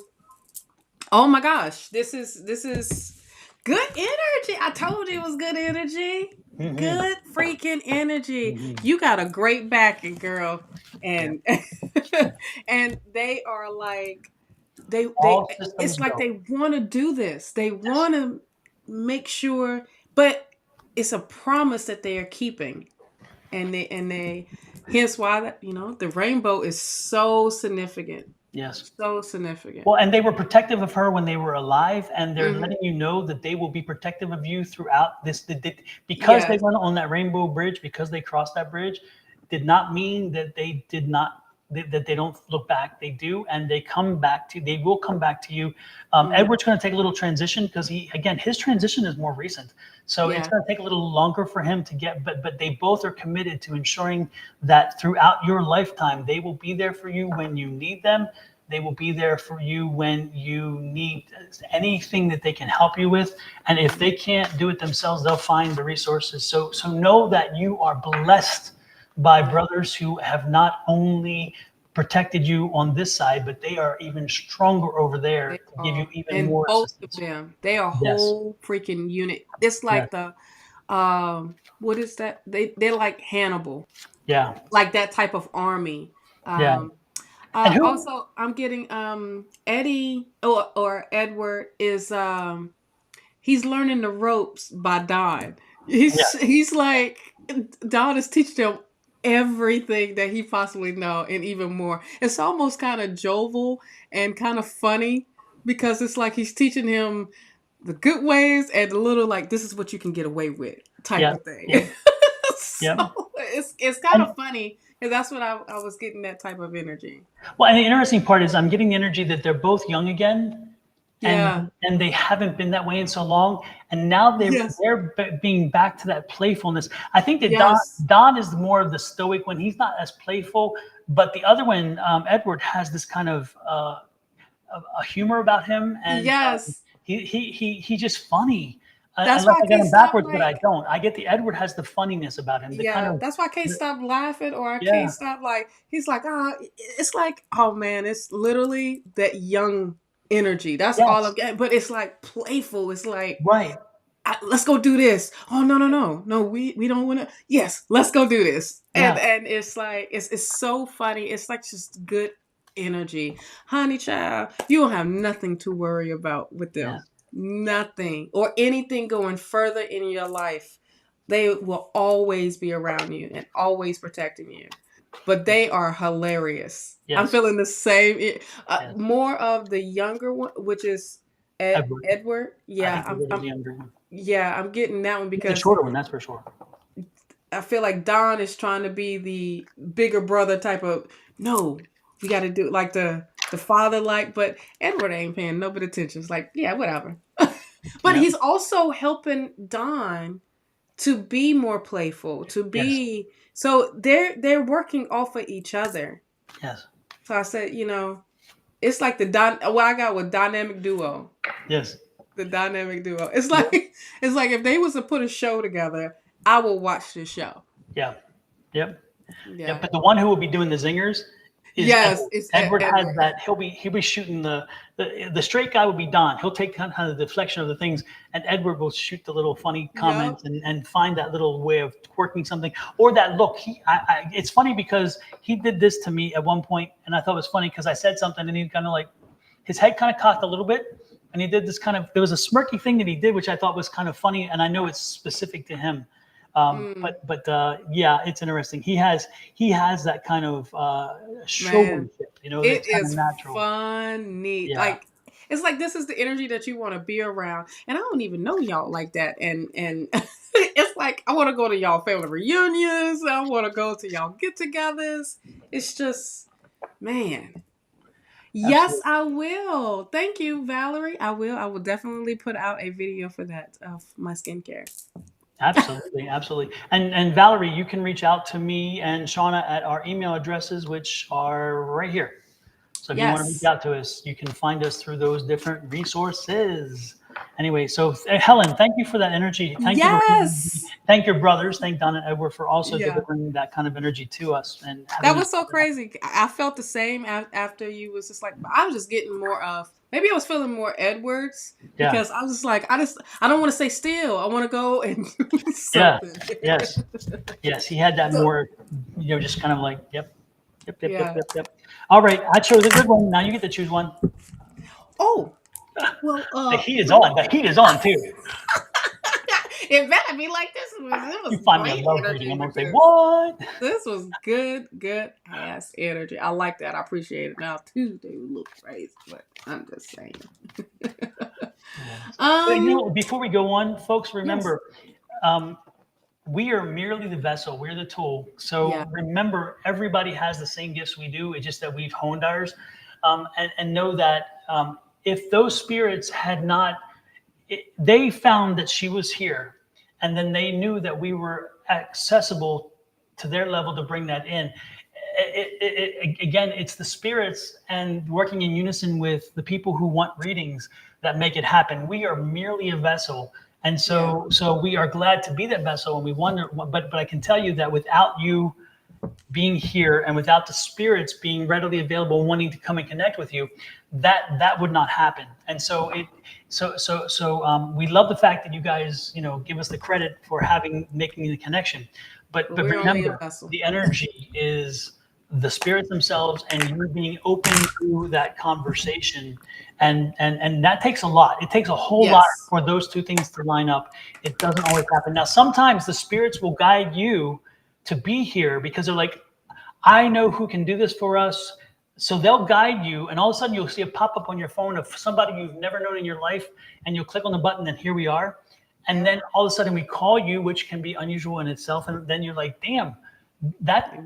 oh my gosh, this is good energy. I told you it was good energy. Mm-hmm. Good freaking energy. Mm-hmm. You got a great backing, girl. And and they are like, they All systems it's like go. they want to do this. They want to make sure, but it's a promise that they are keeping. And they hence why that, the rainbow is so significant. Yes. So significant. Well, and they were protective of her when they were alive, and they're Mhm. letting you know that they will be protective of you throughout this. Because they Yes. went on that rainbow bridge, because they crossed that bridge, did not mean that they did not that they don't look back. They do, and they come back to. They will come back to you. Edward's going to take a little transition because his transition is more recent, so it's Yeah. going to take a little longer for him to get. But they both are committed to ensuring that throughout your lifetime, they will be there for you when you need them. They will be there for you when you need anything that they can help you with. And if they can't do it themselves, they'll find the resources. So know that you are blessed by brothers who have not only protected you on this side, but they are even stronger over there They to give you are. even And more both of assistance. them, they are Yes. whole freaking unit. It's like Yes. what is that? They're like Hannibal, Yeah. like that type of army. Yeah. And who? Also, I'm getting Eddie or Edward is he's learning the ropes by Don. He's like, Don is teaching him everything that he possibly know and even more. It's almost kind of jovial and kind of funny because it's like he's teaching him the good ways and the little, like, this is what you can get away with type Yeah. of thing. Yeah. So Yeah. it's kind of funny because that's what I was getting, that type of energy. Well, and the interesting part is I'm getting the energy that they're both young again. Yeah. And they haven't been that way in so long, and now Yes. they're being back to that playfulness. I think that Yes. Don is more of the stoic one. He's not as playful, but the other one, Edward, has this kind of a humor about him, and Yes. he's just funny. That's Unless why I I got can't him stop, backwards, but I like, don't. I get the Edward has the funniness about him. The kind yeah, of that's why I can't stop laughing, or I Yeah. can't stop, like, he's like, it's like, oh man, it's literally that young energy. That's all Yes. I'm getting. But it's like playful. It's like, right. let's go do this. Oh no, we don't want to. Yes, let's go do this. Yeah. And it's like, it's so funny. It's like just good energy, honey child. You don't have nothing to worry about with them. Yes. Nothing or anything going further in your life. They will always be around you and always protecting you. But they are hilarious. Yes. I'm feeling the same. Yes. More of the younger one, which is Edward. I Yeah, think Edward is the younger one. yeah, I'm getting that one He's the because shorter one, that's for sure. I feel like Don is trying to be the bigger brother type of. No, you got to do like the father, like, but Edward ain't paying no bit attention. It's like, yeah, whatever. But he's also helping Don to be more playful, to be so they're working off of each other. Yes. So I said, it's like what I got with dynamic duo. Yes. The dynamic duo. It's like if they was to put a show together, I will watch the show. Yeah. Yep. Yeah. Yeah. But the one who will be doing the zingers is Yes, Edward. it's Edward has Edward. that. He'll be shooting the straight guy will be Don. He'll take kind of the deflection of the things, and Edward will shoot the little funny comments and find that little way of quirking something or that look. It's funny because he did this to me at one point, and I thought it was funny because I said something and he kind of like his head kind of cocked a little bit, and he did this kind of. There was a smirky thing that he did, which I thought was kind of funny, and I know it's specific to him. But yeah, it's interesting. He has that kind of showmanship, It that's kind of is natural. funny. Yeah. Like it's like this is the energy that you want to be around, and I don't even know y'all like that. And it's like I want to go to y'all family reunions. I want to go to y'all get-togethers. It's just, man. Yes, I will. Thank you, Valerie. I will. I will definitely put out a video for that of my skincare. Absolutely, absolutely. And Valerie, you can reach out to me and Shawna at our email addresses, which are right here. So if you want to reach out to us, you can find us through those different resources. Anyway, so Helen, thank you for that energy. Thank you. Thank your brothers. Thank Don and Edward for also delivering that kind of energy to us. And that was so crazy. I felt the same after you was just like, I was just getting more of, maybe I was feeling more Edwards because I was just like, I don't want to stay still. I want to go and do something. Yes. He had that more, just kind of like, yep. All right. I chose a good one. Now you get to choose one. Oh, well, the heat is on. The heat is on too. It better be like this. It was you find me a love reading. I'm gonna say what? This was good ass energy. I like that. I appreciate it. Now Tuesday would look crazy, but I'm just saying. Before we go on, folks, remember, we are merely the vessel. We're the tool. So remember, everybody has the same gifts we do. It's just that we've honed ours, and know that if those spirits had not. They found that she was here, and then they knew that we were accessible to their level to bring that in. Again, it's the spirits and working in unison with the people who want readings that make it happen. We are merely a vessel, and so we are glad to be that vessel. And we wonder, but I can tell you that without you being here and without the spirits being readily available, wanting to come and connect with you, that would not happen. And so we love the fact that you guys, give us the credit for making the connection. But remember, the energy is the spirits themselves, and you being open to that conversation, and that takes a lot. It takes a whole lot for those two things to line up. It doesn't always happen. Now, sometimes the spirits will guide you to be here because they're like, I know who can do this for us. So they'll guide you, and all of a sudden you'll see a pop-up on your phone of somebody you've never known in your life, and you'll click on the button, and here we are. And then all of a sudden we call you, which can be unusual in itself, and then you're like, damn, that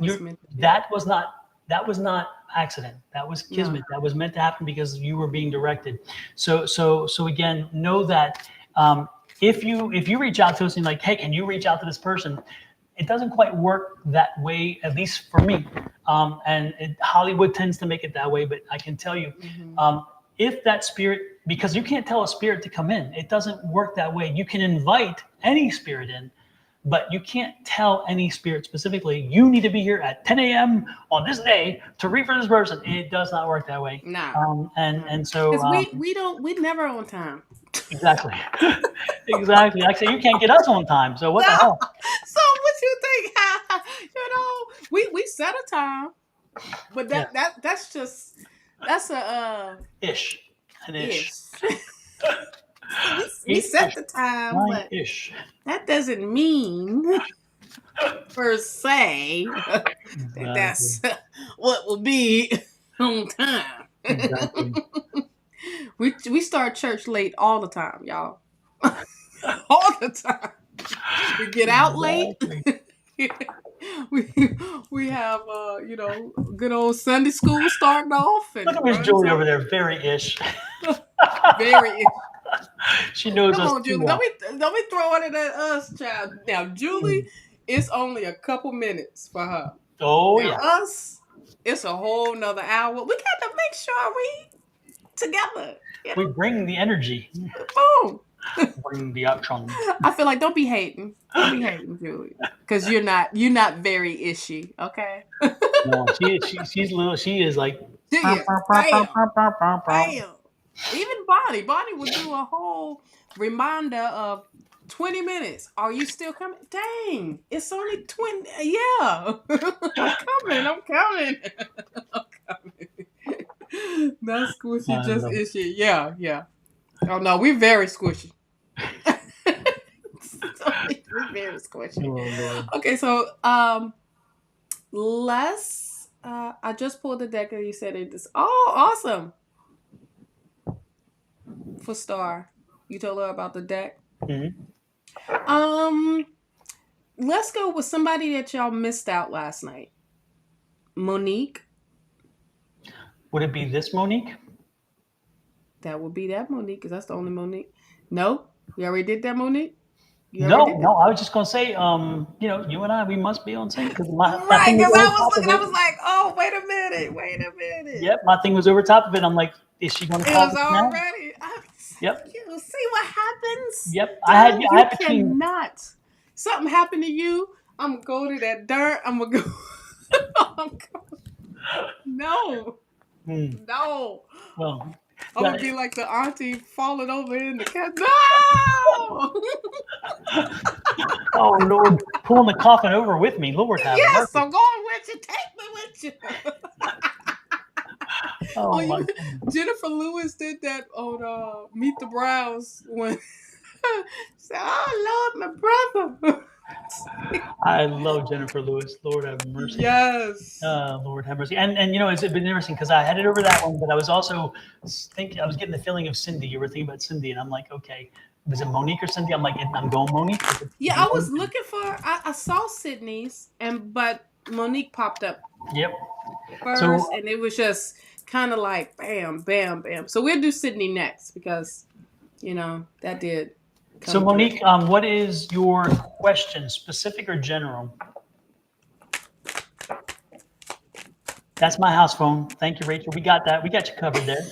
was not accident. That was kismet. That was meant to happen because you were being directed. So again, know that if you reach out to us and like, hey, can you reach out to this person? It doesn't quite work that way, at least for me. Hollywood tends to make it that way, but I can tell you, if that spirit, because you can't tell a spirit to come in, it doesn't work that way. You can invite any spirit in, but you can't tell any spirit specifically, you need to be here at 10 a.m. on this day to read for this person. It does not work that way. No. And so we never on time. Exactly. Exactly. Like I say, you can't get us on time. So what the hell? So what you think? We set a time, but that's a ish. An ish. we set the time, but that doesn't mean per se that's what will be on time. Exactly. We start church late all the time, y'all. All the time. We get out late. we have good old Sunday school starting off. And look at Miss Julie over there, very ish. Very ish. She knows Come us on, Julie. Well. Don't be throwing it at us, child. Now, Julie, it's only a couple minutes for her. Oh, now, us, It's a whole nother hour. We got to make sure we together. You We know? bring the energy, Boom. bring the electron. I feel like don't be hating, Julie, because you're not very ishy. Okay. No, she's little. She is like. Yeah. Bam. Bam. Even Bonnie would do a whole reminder of 20 minutes. Are you still coming? Dang, it's only 20. Yeah. I'm coming. I'm coming. Not squishy, just No. ishy. Yeah. Oh no, we're very squishy. We're very squishy. Oh, Lord. Okay, so let's I just pulled the deck and you said it is awesome. For Star. You told her about the deck. Mm-hmm. Let's go with somebody that y'all missed out last night. Monique. Would it be this Monique? That would be that Monique, because that's the only Monique. No? You already did that, Monique? No. I was just gonna say, you and I, we must be on sync because my Right, thing was because over I was top of looking, I it. was like, oh, wait a minute. Yep, my thing was over top of it. I'm like, is she gonna It call was this now? already. Yep. You see what happens? Yep. Dad, I you had between. cannot. Something happened to you. I'm gonna go to that dirt. I'm gonna go. No. No. Well, I'm gonna be like the auntie falling over in the cat. No. oh Lord, pulling the coffin over with me. Lord have Yes, mercy. I'm going with you. Take me with you. Oh my God. Jennifer Lewis did that on Meet the Browns when she said, "Oh Lord, my brother." I love Jennifer Lewis. Lord have mercy. Yes. Lord have mercy. And it's been interesting because I had it over that one, but I was also thinking, I was getting the feeling of Cindy. You were thinking about Cindy, and I'm like, okay, was it Monique or Cindy? I'm like, I'm going Monique. Yeah, I was looking for. I saw Sydney's, but Monique popped up Yep. first, So, and it was just kind of like bam, bam, bam. So we'll do Sydney next because that did. so Monique, what is your question, specific or general? That's my house phone. Thank you, Rachel. We got that. We got you covered there.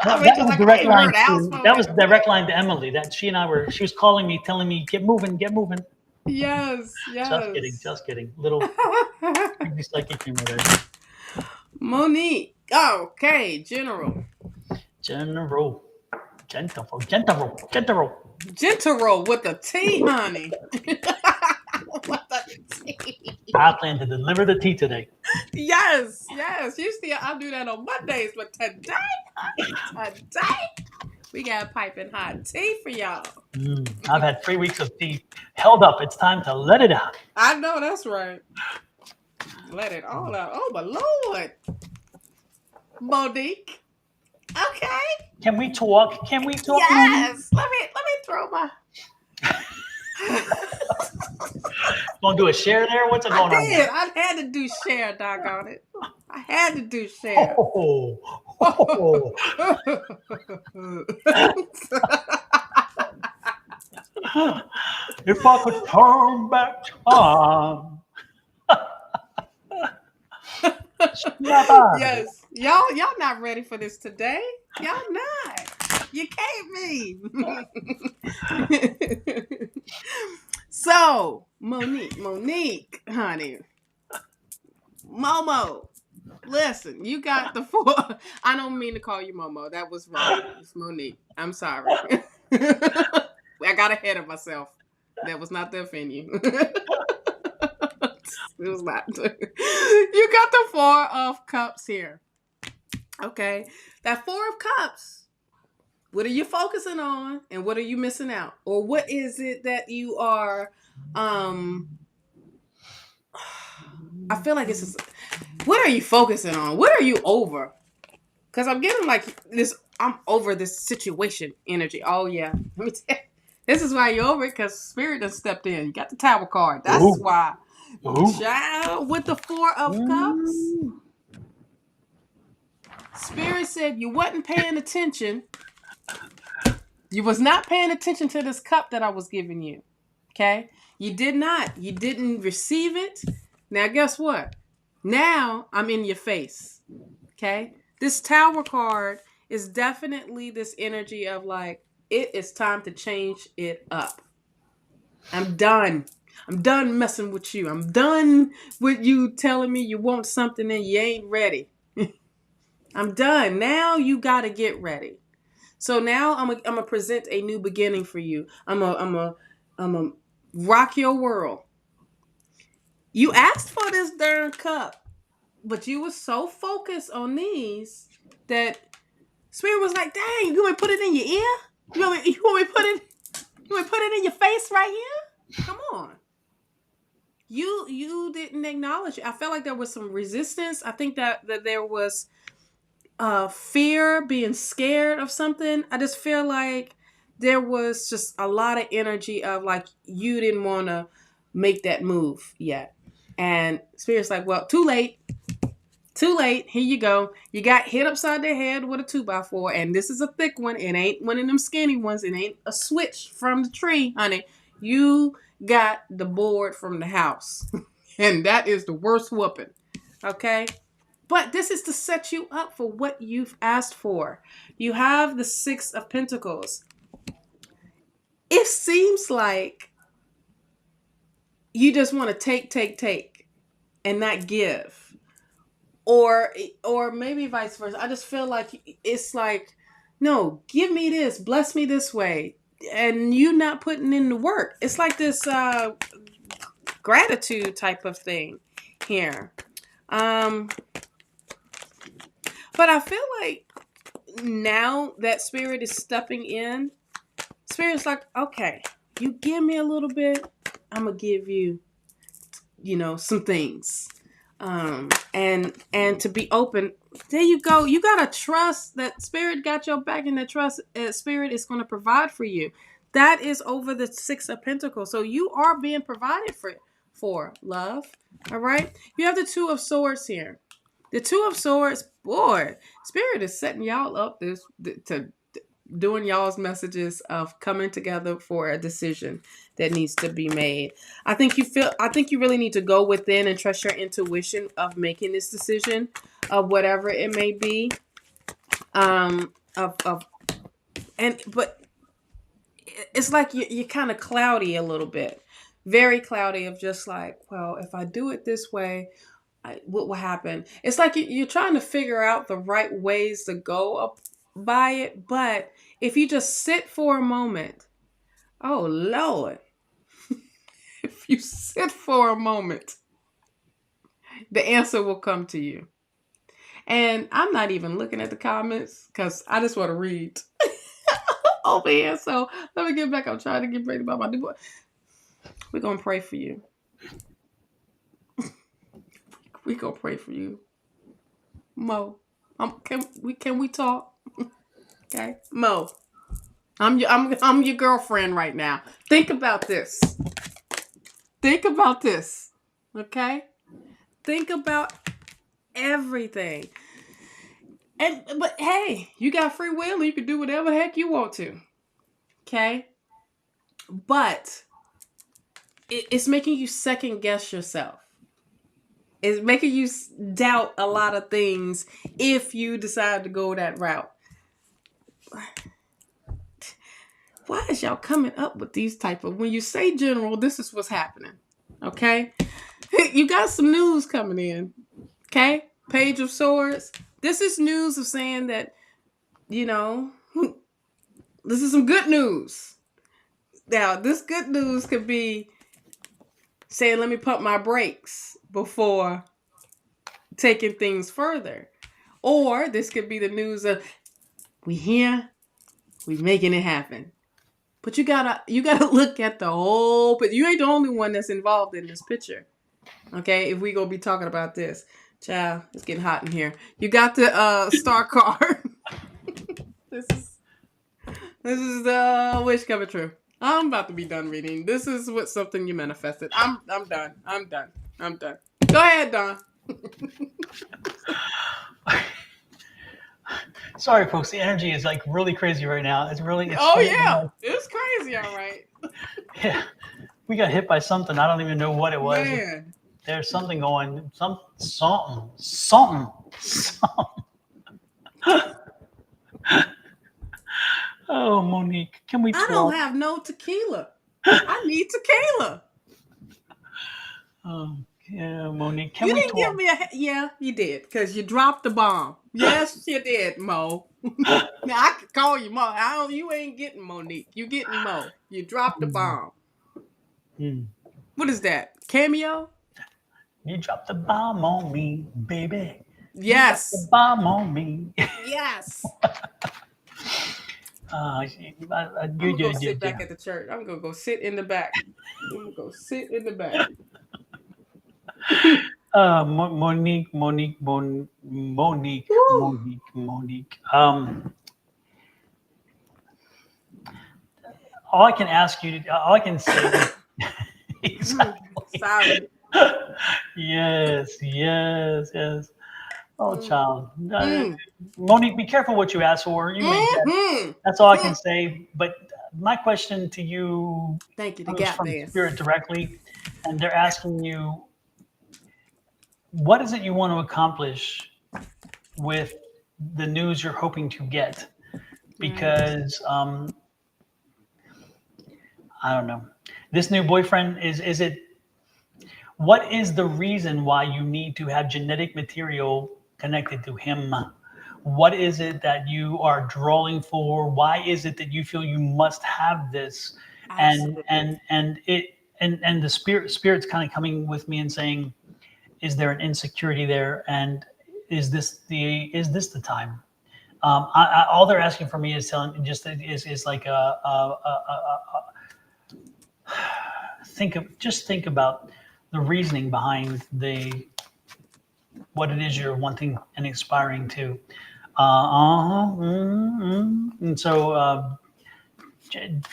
That was direct line to, that was direct line to Emily. That she and I were. She was calling me, telling me, "Get moving, get moving." Yes. Just kidding. Little psychic humor there. Monique. Okay, general General with a T, honey. With a T. I plan to deliver the tea today. Yes. Usually I do that on Mondays, but today we got piping hot tea for y'all. I've had 3 weeks of tea held up. It's time to let it out. I know that's right. Let it all out. Oh my Lord, Monique. Okay. Can we talk? Yes. Let me throw my. Gonna do a share there? What's going on? I had to do share, doggone it. I had to do share. If I could turn back time. Yes, y'all not ready for this today. Y'all not. You can't be. So, Monique, honey, Momo. Listen, you got the 4. I don't mean to call you Momo. That was wrong. It's Monique. I'm sorry. I got ahead of myself. That was not to offend you. It was not. You got the 4 of Cups here. Okay. That 4 of Cups. What are you focusing on and what are you missing out? Or what is it that you are I feel like it's just, what are you focusing on? What are you over? Because I'm getting like this, I'm over this situation energy. Oh yeah. Let me tell you. This is why you're over it, because Spirit has stepped in. You got the Tower card. That's why. Child, with the 4 of Cups. Spirit said you wasn't paying attention. You was not paying attention to this cup that I was giving you. Okay? You did not. You didn't receive it. Now, guess what? Now I'm in your face. Okay? This Tower card is definitely this energy of like, it is time to change it up. I'm done. I'm done messing with you. I'm done with you telling me you want something and you ain't ready. I'm done. Now you got to get ready. So now I'm gonna present a new beginning for you. I'm a rock your world. You asked for this darn cup, but you were so focused on these that Spirit was like, "Dang, you want to put it in your ear? You want me to put it in your face right here? Come on." You didn't acknowledge it. I felt like there was some resistance. I think that there was fear, being scared of something. I just feel like there was just a lot of energy of like you didn't want to make that move yet. And Spirit's like, well, too late. Too late. Here you go. You got hit upside the head with a 2x4, and this is a thick one. It ain't one of them skinny ones. It ain't a switch from the tree, honey. You got the board from the house, and that is the worst whooping. Okay? But this is to set you up for what you've asked for. You have the 6 of Pentacles. It seems like you just want to take, and not give. Or maybe vice versa. I just feel like it's like, no, give me this, bless me this way, and you not putting in the work. It's like this gratitude type of thing here. But I feel like now that Spirit is stepping in, Spirit's like, okay, you give me a little bit, I'm gonna give you, some things. And to be open, there you go. You gotta trust that Spirit got your back, and that trust Spirit is going to provide for you. That is over the 6 of Pentacles. So you are being provided for love. All right. You have the 2 of Swords here. The 2 of Swords, boy, Spirit is setting y'all up to doing y'all's messages of coming together for a decision that needs to be made. I think you really need to go within and trust your intuition of making this decision of whatever it may be. But it's like you're kind of cloudy a little bit, very cloudy of just like, well, if I do it this way, what will happen? It's like you're trying to figure out the right ways to go up by it. But if you just sit for a moment, oh Lord, if you sit for a moment, the answer will come to you. And I'm not even looking at the comments because I just want to read over here. So let me get back. I'm trying to get ready about my new book. We're going to pray for you. We're going to pray for you. Mo, can we talk? Okay. Mo, I'm your girlfriend right now. Think about this. Think about this. Okay? Think about everything. But hey, you got free will and you can do whatever the heck you want to. Okay? But it's making you second guess yourself. It's making you doubt a lot of things if you decide to go that route. Why is y'all coming up with these type of, when you say general, this is what's happening. Okay? You got some news coming in. Okay? Page of Swords. This is news of saying that, this is some good news. Now, this good news could be saying, let me pump my brakes before taking things further. Or this could be the news of, we here, we making it happen. But you gotta look at the whole, but you ain't the only one that's involved in this picture. Okay, if we gonna be talking about this. Child, it's getting hot in here. You got the star card. This is the wish coming true. I'm about to be done reading. This is what something you manifested. I'm done. Go ahead, Don. Sorry, folks. The energy is like really crazy right now. It's it's crazy. All right. Yeah, we got hit by something. I don't even know what it was. Man. There's something going. Something. Oh, Monique, can we I talk? don't have no tequila. I need tequila. Oh, yeah, Monique, can You we didn't talk? give me yeah, you did, because you dropped the bomb. Yes, you did, Mo. Now I could call you Mo. You ain't getting Monique. You getting Mo. You dropped the bomb. Hmm. What is that? Cameo? You dropped the bomb on me, baby. You dropped the Yes. bomb on me. Yes. You, I'm gonna go sit yeah. back at the church. I'm gonna go sit in the back. I'm gonna go sit in the back. Monique. Woo. All I can ask you, all I can say, exactly. Sorry. Yes. Oh, child. Mm. Monique, be careful what you ask for. You may get. Mm-hmm. That's all I can say. But my question to you Thank you, the comes gap from band. Spirit directly, and they're asking you, what is it you want to accomplish with the news you're hoping to get? Because I don't know. This new boyfriend is it? What is the reason why you need to have genetic material connected to him? What is it that you are drawing for? Why is it that you feel you must have this? Absolutely. And the spirit's kind of coming with me and saying, is there an insecurity there? And is this the time? All they're asking for me is telling is like think about the reasoning behind what it is you're wanting and aspiring to. And so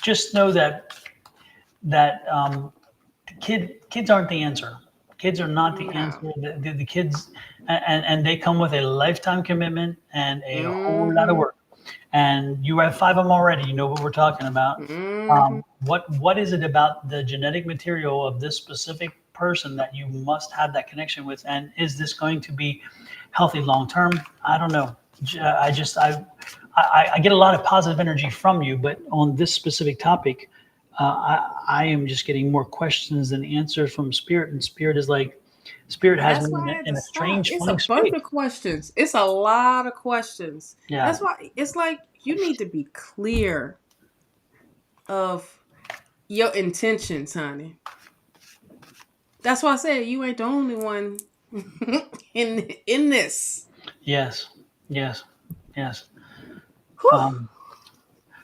just know that kids aren't the answer. Kids are not the answer. No. The kids, and they come with a lifetime commitment and a whole lot of Mm-hmm. work. And you have 5 of them already. You know what we're talking about. Mm-hmm. What is it about the genetic material of this specific person that you must have that connection with? And is this going to be healthy long term? I don't know. I get a lot of positive energy from you, but on this specific topic, I am just getting more questions than answers from Spirit, and Spirit has That's me why I had in to a stop. strange, It's a funny bunch space. of questions. It's a lot of questions. Yeah. That's why it's like you need to be clear of your intentions, honey. That's why I said you ain't the only one in this. Yes. Whew.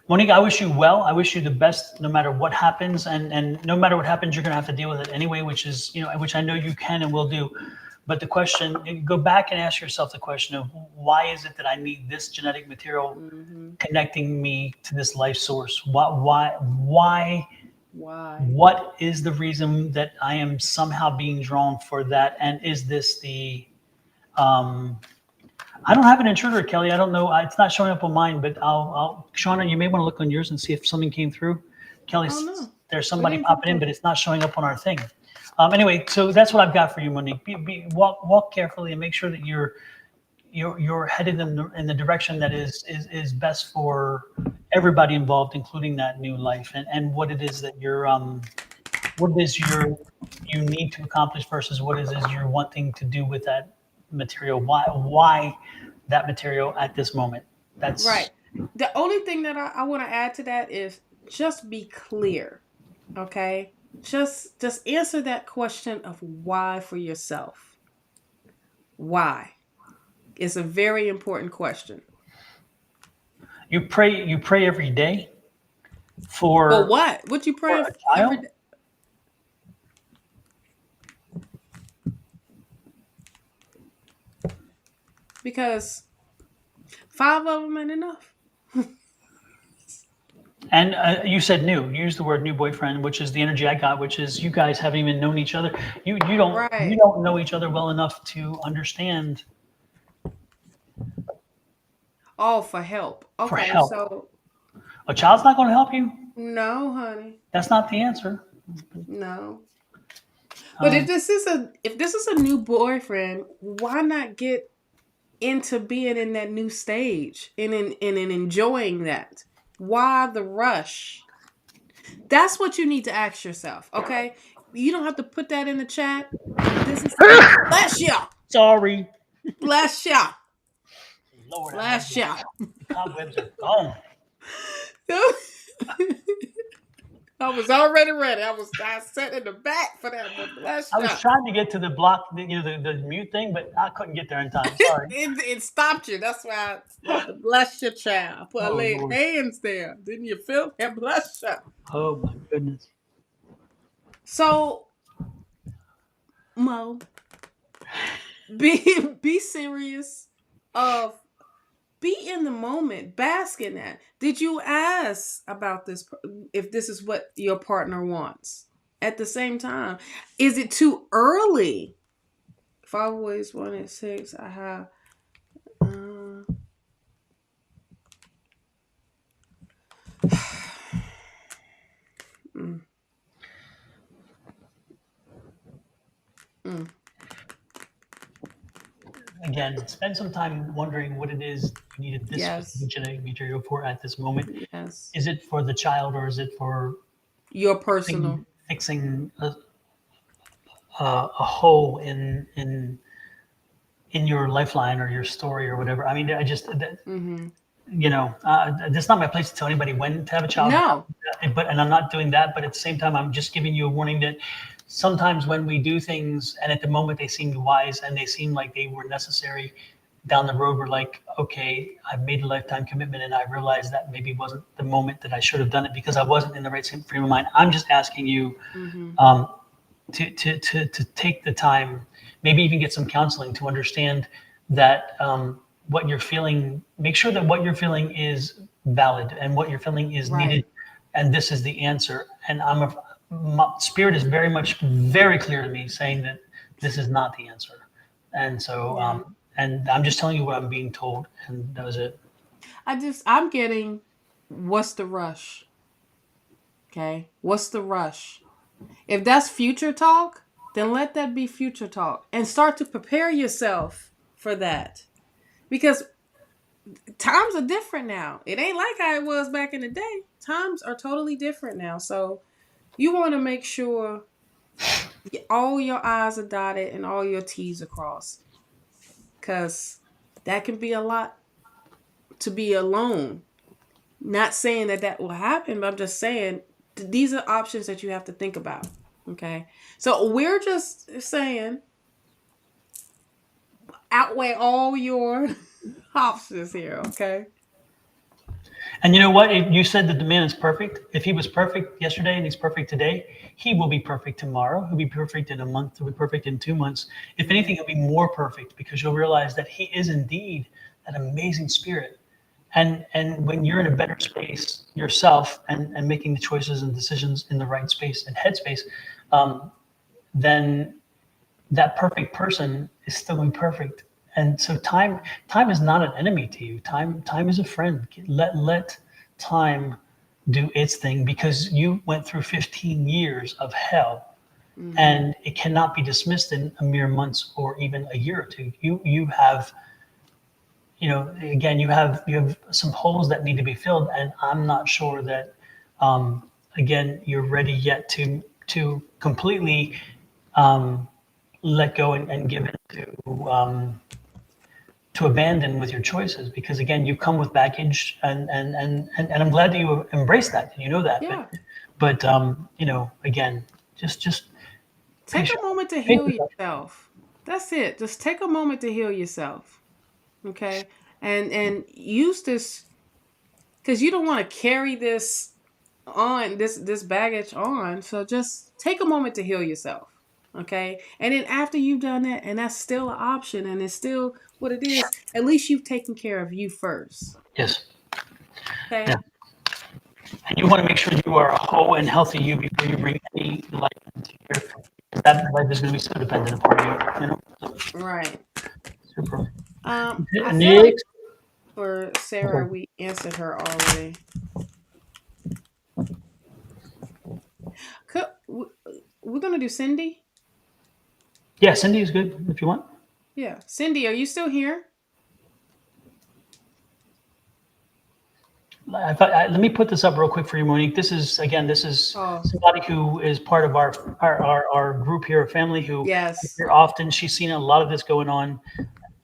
Monique, I wish you well. I wish you the best no matter what happens. And no matter what happens, you're going to have to deal with it anyway, which I know you can and will do. But the question, go back and ask yourself the question of why is it that I need this genetic material Mm-hmm. connecting me to this life source? Why? Why? What is the reason that I am somehow being drawn for that? And is this I don't have an intruder, Kelly. I don't know. It's not showing up on mine, but Shawna, you may want to look on yours and see if something came through. Kelly, Oh no. there's We somebody didn't come popping in, through. but it's not showing up on our thing. Anyway, so that's what I've got for you, Monique. Walk carefully and make sure that you're headed in the direction that is best for everybody involved, including that new life and what it is that you need to accomplish versus what it is you're wanting to do with that material. Why that material at this moment? That's Right. The only thing that I want to add to that is just be clear. Okay? Just answer that question of why for yourself. Why? It's a very important question. you pray every day For for what? What you praying a every child. day? Because 5 of them ain't enough. And you said new. You used the word new boyfriend, which is the energy I got, which is you guys haven't even known each other. You Right. don't know each other well enough to understand All for help. for Okay, help. so A child's not going to help you. no, honey. That's not the answer. No. But if this is a new boyfriend, why not get into being in that new stage and in enjoying that? Why the rush? That's what you need to ask yourself. Okay, you don't have to put that in the chat. This is bless you, Sorry. bless you, Lord, I love bless you. you. The cobwebs are gone. I was already ready. I sat in the back for that, but bless I you. was trying to get to the block, the mute thing, but I couldn't get there in time. Sorry. It stopped you. That's why I had to bless your child. I put I Oh laid Lord. hands there. Didn't you feel that? Bless you. Oh my goodness. So, Mo, be serious. Of be in the moment. Bask in that. Did you ask about this? If this is what your partner wants at the same time, is it too early? If I always wanted six, I have. Mm, mm, Again, spend some time wondering what it is you needed this yes. specific genetic material for at this moment. Yes. Is it for the child or is it for Your personal. fixing a hole in your lifeline or your story or whatever? I mean, I just that, Mm-hmm. it's not my place to tell anybody when to have a child, No. but and I'm not doing that. But at the same time, I'm just giving you a warning that sometimes when we do things and at the moment they seem wise and they seem like they were necessary, down the road we're like, okay, I've made a lifetime commitment and I realized that maybe wasn't the moment that I should have done it because I wasn't in the right frame of mind. I'm just asking you Mm-hmm. to take the time, maybe even get some counseling to understand that what you're feeling, make sure that what you're feeling is valid and what you're feeling is needed. Right. And this is the answer. And my spirit is very clear to me saying that this is not the answer. And so, Yeah. and I'm just telling you what I'm being told. And that was it. I'm getting what's the rush? Okay. What's the rush? If that's future talk, then let that be future talk and start to prepare yourself for that. Because times are different now. It ain't like how it was back in the day. Times are totally different now. So you want to make sure all your I's are dotted and all your T's are crossed. Because that can be a lot to be alone. Not saying that that will happen, but I'm just saying these are options that you have to think about. Okay. So we're just saying outweigh all your options here. Okay. And you know what? You said that the man is perfect. If he was perfect yesterday and he's perfect today, he will be perfect tomorrow. He'll be perfect in a month. He'll be perfect in 2 months. If anything, he'll be more perfect because you'll realize that he is indeed that amazing spirit. And when you're in a better space yourself and making the choices and decisions in the right space and headspace, then that perfect person is still imperfect. And so time is not an enemy to you. Time is a friend. Let time do its thing because you went through 15 years of hell Mm-hmm. and it cannot be dismissed in a mere months or even a year or two. You have, again, you have some holes that need to be filled, and I'm not sure that again you're ready yet to completely let go and give in to abandon with your choices because again you come with baggage and I'm glad that you embrace that and you know that Yeah. but again just Take pace a moment to pace heal yourself. yourself. That's it. Just take a moment to heal yourself. Okay. And use this because you don't want to carry this on this baggage on. So just take a moment to heal yourself. Okay. And then after you've done that, and that's still an option and it's still what it is, at least you've taken care of you first. Yes, yeah, Okay. and you want to make sure you are a whole and healthy you before you bring any life into here. That life is going to be so dependent upon you. Right. Super. I feel like Next. for Sarah, we answered her already. Could, we're gonna do Cindy. Yeah, Cindy is good if you want. Yeah. Cindy, are you still here? Let me put this up real quick for you, Monique. This is Oh, somebody who is part of our group here, a family who yes. here often. She's seen a lot of this going on,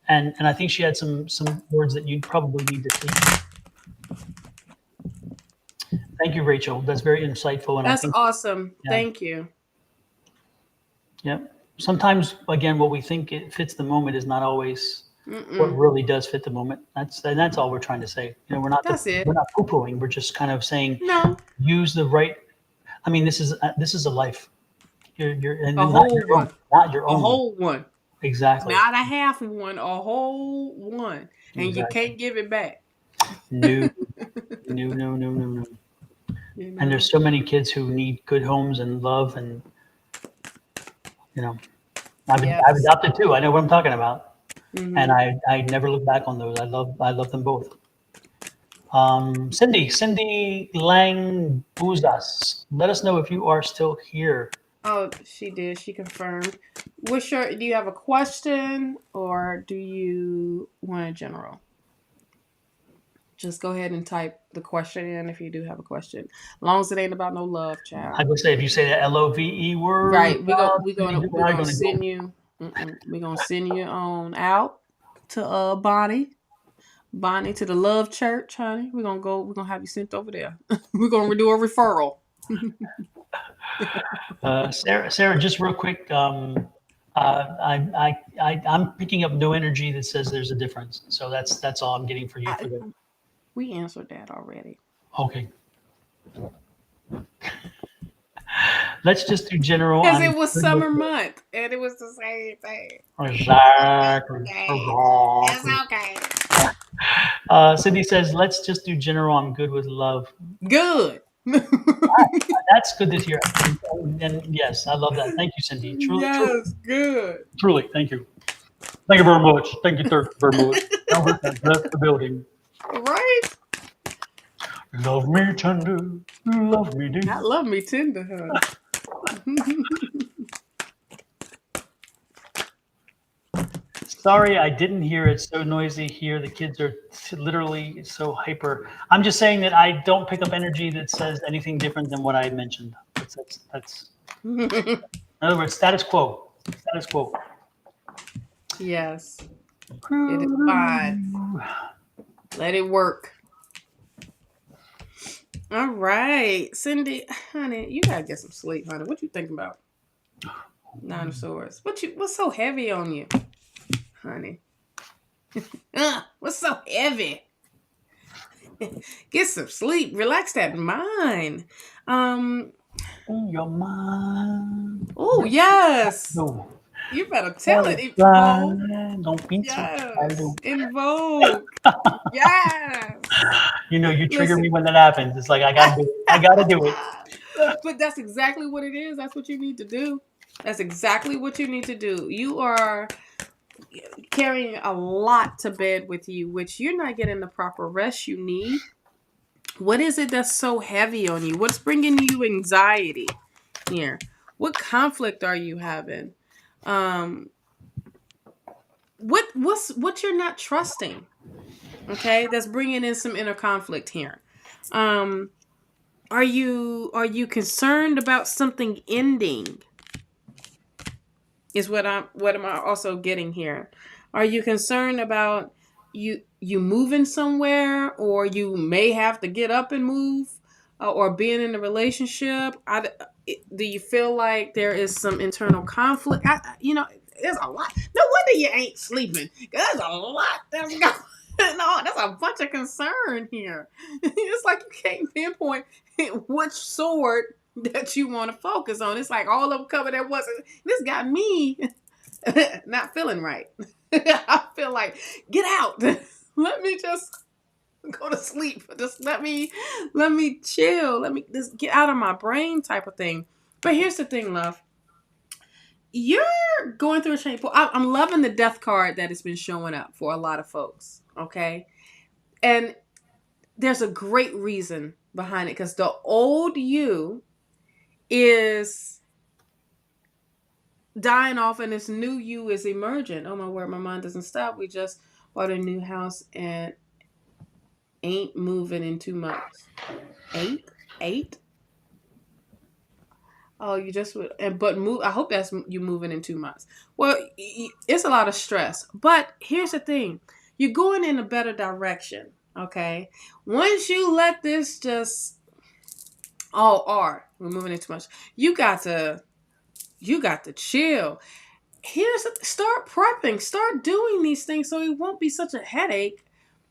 and I think she had some words that you probably need to see. Thank you, Rachel. That's very insightful, and I That's think awesome. yeah, Thank you. yeah. Sometimes, again, what we think it fits the moment is not always what Mm-mm. really does fit the moment. That's all we're trying to say. You know, That's we're it. not poo-pooing. We're just kind of saying No, use the right. I mean, this is a life. You're and a not whole your own, one. not your A own one. whole one. Exactly. Not a half one, a whole one. And you Exactly. can't give it back. No, no, no, no, no, no. You And know? there's so many kids who need good homes and love, and you know, I've Yes. adopted too. I know what I'm talking about, and Hmm. I never look back on those. I love them both. Cindy Lang Buzas. Let us know if you are still here. Oh, she did. She confirmed. Do you have a question or do you want a general? Just go ahead and type the question in if you do have a question. As long as it ain't about no love, child. I would say if you say the LOVE word, Right. We're I'm gonna gonna go. send you. We're gonna send you on out to Bonnie. Bonnie to the Love Church, honey. We're gonna go. We're gonna have you sent over there. We're gonna do a referral. Sarah, just real quick. I'm picking up no energy that says there's a difference. So that's all I'm getting for you I, for the. we answered that already. Okay, let's just do general Because on. it was summer month and it was the same thing. Exactly. Okay. It's Exactly. okay. Cindy says, let's just do general. I'm good with love. Good. That's good to hear. And yes, I love that. Thank you, Cindy. Truly, Yes, good. truly. Thank you. Thank you very much. Thank you very much. Albert has left the building. Right? Love me tender, love me deep. I love me tender, honey. Sorry, I didn't hear it. So noisy here. The kids are literally so hyper. I'm just saying that I don't pick up energy that says anything different than what I mentioned. That's in other words, status quo. Status quo. Yes, it is fine. Let it work. All right, Cindy, honey, you gotta get some sleep, honey. What you thinking about? Nine of Swords. What's so heavy on you, honey? What's so heavy? Get some sleep. Relax that mind. Your mind. Oh yes. No. You better tell it, Butterfly, Invoke. don't be so Yes. shallow. Invoke. Yes. You know, you trigger Listen. me when that happens. It's like I gotta do it. I gotta do it. But that's exactly what it is. That's what you need to do. That's exactly what you need to do. You are carrying a lot to bed with you, which you're not getting the proper rest you need. What is it that's so heavy on you? What's bringing you anxiety here? What conflict are you having? Um, what you're not trusting? Okay, that's bringing in some inner conflict here. Um, are you concerned about something ending? Is what am I also getting here? Are you concerned about you moving somewhere, or you may have to get up and move, or being in a relationship? Do you feel like there is some internal conflict? There's a lot. No wonder you ain't sleeping. There's a lot that's going. No, that's a bunch of concern here. It's like you can't pinpoint which sword that you want to focus on. It's like all of them covered at once. This got me not feeling right. I feel like, get out. Let me just go to sleep. Just let me chill. Let me just get out of my brain type of thing. But here's the thing, love. You're going through a change. I'm loving the death card that has been showing up for a lot of folks. Okay. And there's a great reason behind it, because the old you is dying off and this new you is emerging. Oh my word, my mind doesn't stop. We just bought a new house and ain't moving in 2 months. Eight? Oh, you just would, but move. I hope that's you moving in 2 months. Well, it's a lot of stress. But here's the thing: you're going in a better direction. Okay, once you let this just we're moving in too much. You got to chill. Start prepping, start doing these things so it won't be such a headache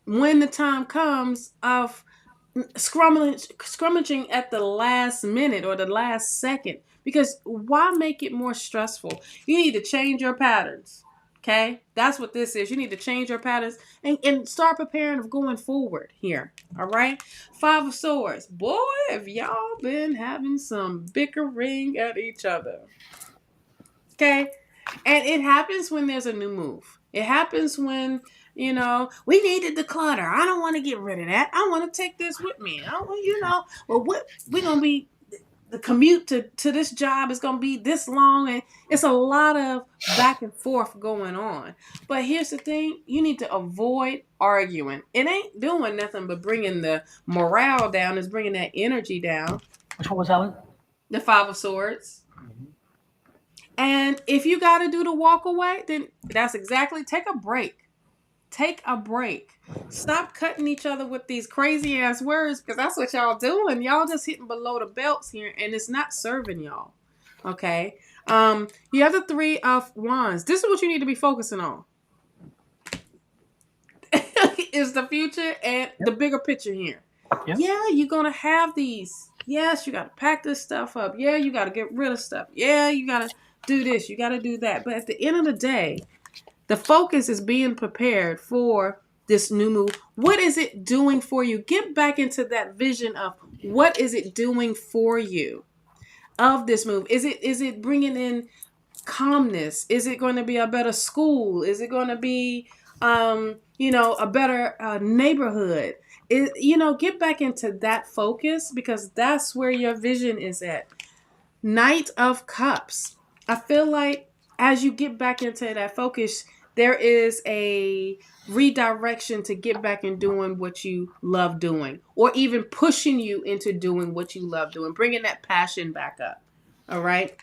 when the time comes of scrummaging at the last minute or the last second. Because why make it more stressful? You need to change your patterns. Okay, that's what this is. You need to change your patterns and start preparing of going forward here. All right, 5 of Swords. Boy, have y'all been having some bickering at each other. Okay, and it happens when there's a new move. It happens when, we need to declutter. I don't want to get rid of that. I want to take this with me. What we're going to be, the commute to this job is going to be this long. And it's a lot of back and forth going on. But here's the thing. You need to avoid arguing. It ain't doing nothing but bringing the morale down. It's bringing that energy down. Which one was that one? The 5 of Swords. And if you got to do the walk away, then that's exactly, take a break. Take a break. Stop cutting each other with these crazy ass words, because that's what y'all doing. Y'all just hitting below the belts here, and it's not serving y'all. Okay. You have the 3 of Wands. This is what you need to be focusing on. Is the future and the bigger picture here. Yep. Yeah, you're going to have these. Yes, you got to pack this stuff up. Yeah, you got to get rid of stuff. Yeah, you got to do this. You got to do that. But at the end of the day, the focus is being prepared for this new move. What is it doing for you? Get back into that vision of what is it doing for you of this move? Is it bringing in calmness? Is it going to be a better school? Is it going to be, a better neighborhood? Get back into that focus, because that's where your vision is at. Knight of Cups. I feel like as you get back into that focus, there is a redirection to get back and doing what you love doing, or even pushing you into doing what you love doing, bringing that passion back up. All right.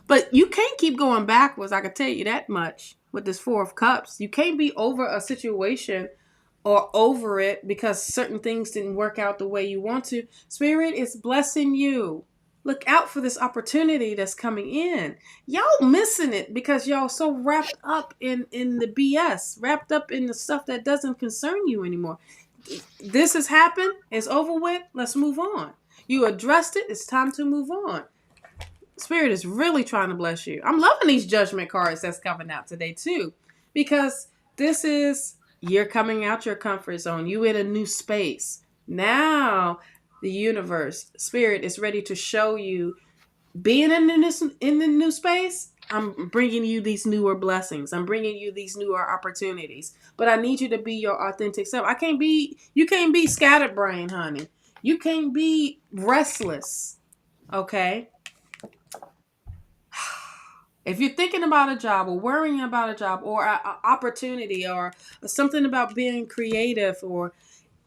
But you can't keep going backwards. I can tell you that much with this 4 of Cups. You can't be over a situation or over it because certain things didn't work out the way you want to. Spirit is blessing you. Look out for this opportunity that's coming in. Y'all missing it because y'all so wrapped up in the BS, wrapped up in the stuff that doesn't concern you anymore. This has happened. It's over with. Let's move on. You addressed it. It's time to move on. Spirit is really trying to bless you. I'm loving these judgment cards that's coming out today too, because this is, you're coming out your comfort zone. You in a new space. Now the universe, Spirit is ready to show you, being in the new space, I'm bringing you these newer blessings. I'm bringing you these newer opportunities. But I need you to be your authentic self. You can't be scatterbrained, honey. You can't be restless. Okay? If you're thinking about a job or worrying about a job or an opportunity or something about being creative, or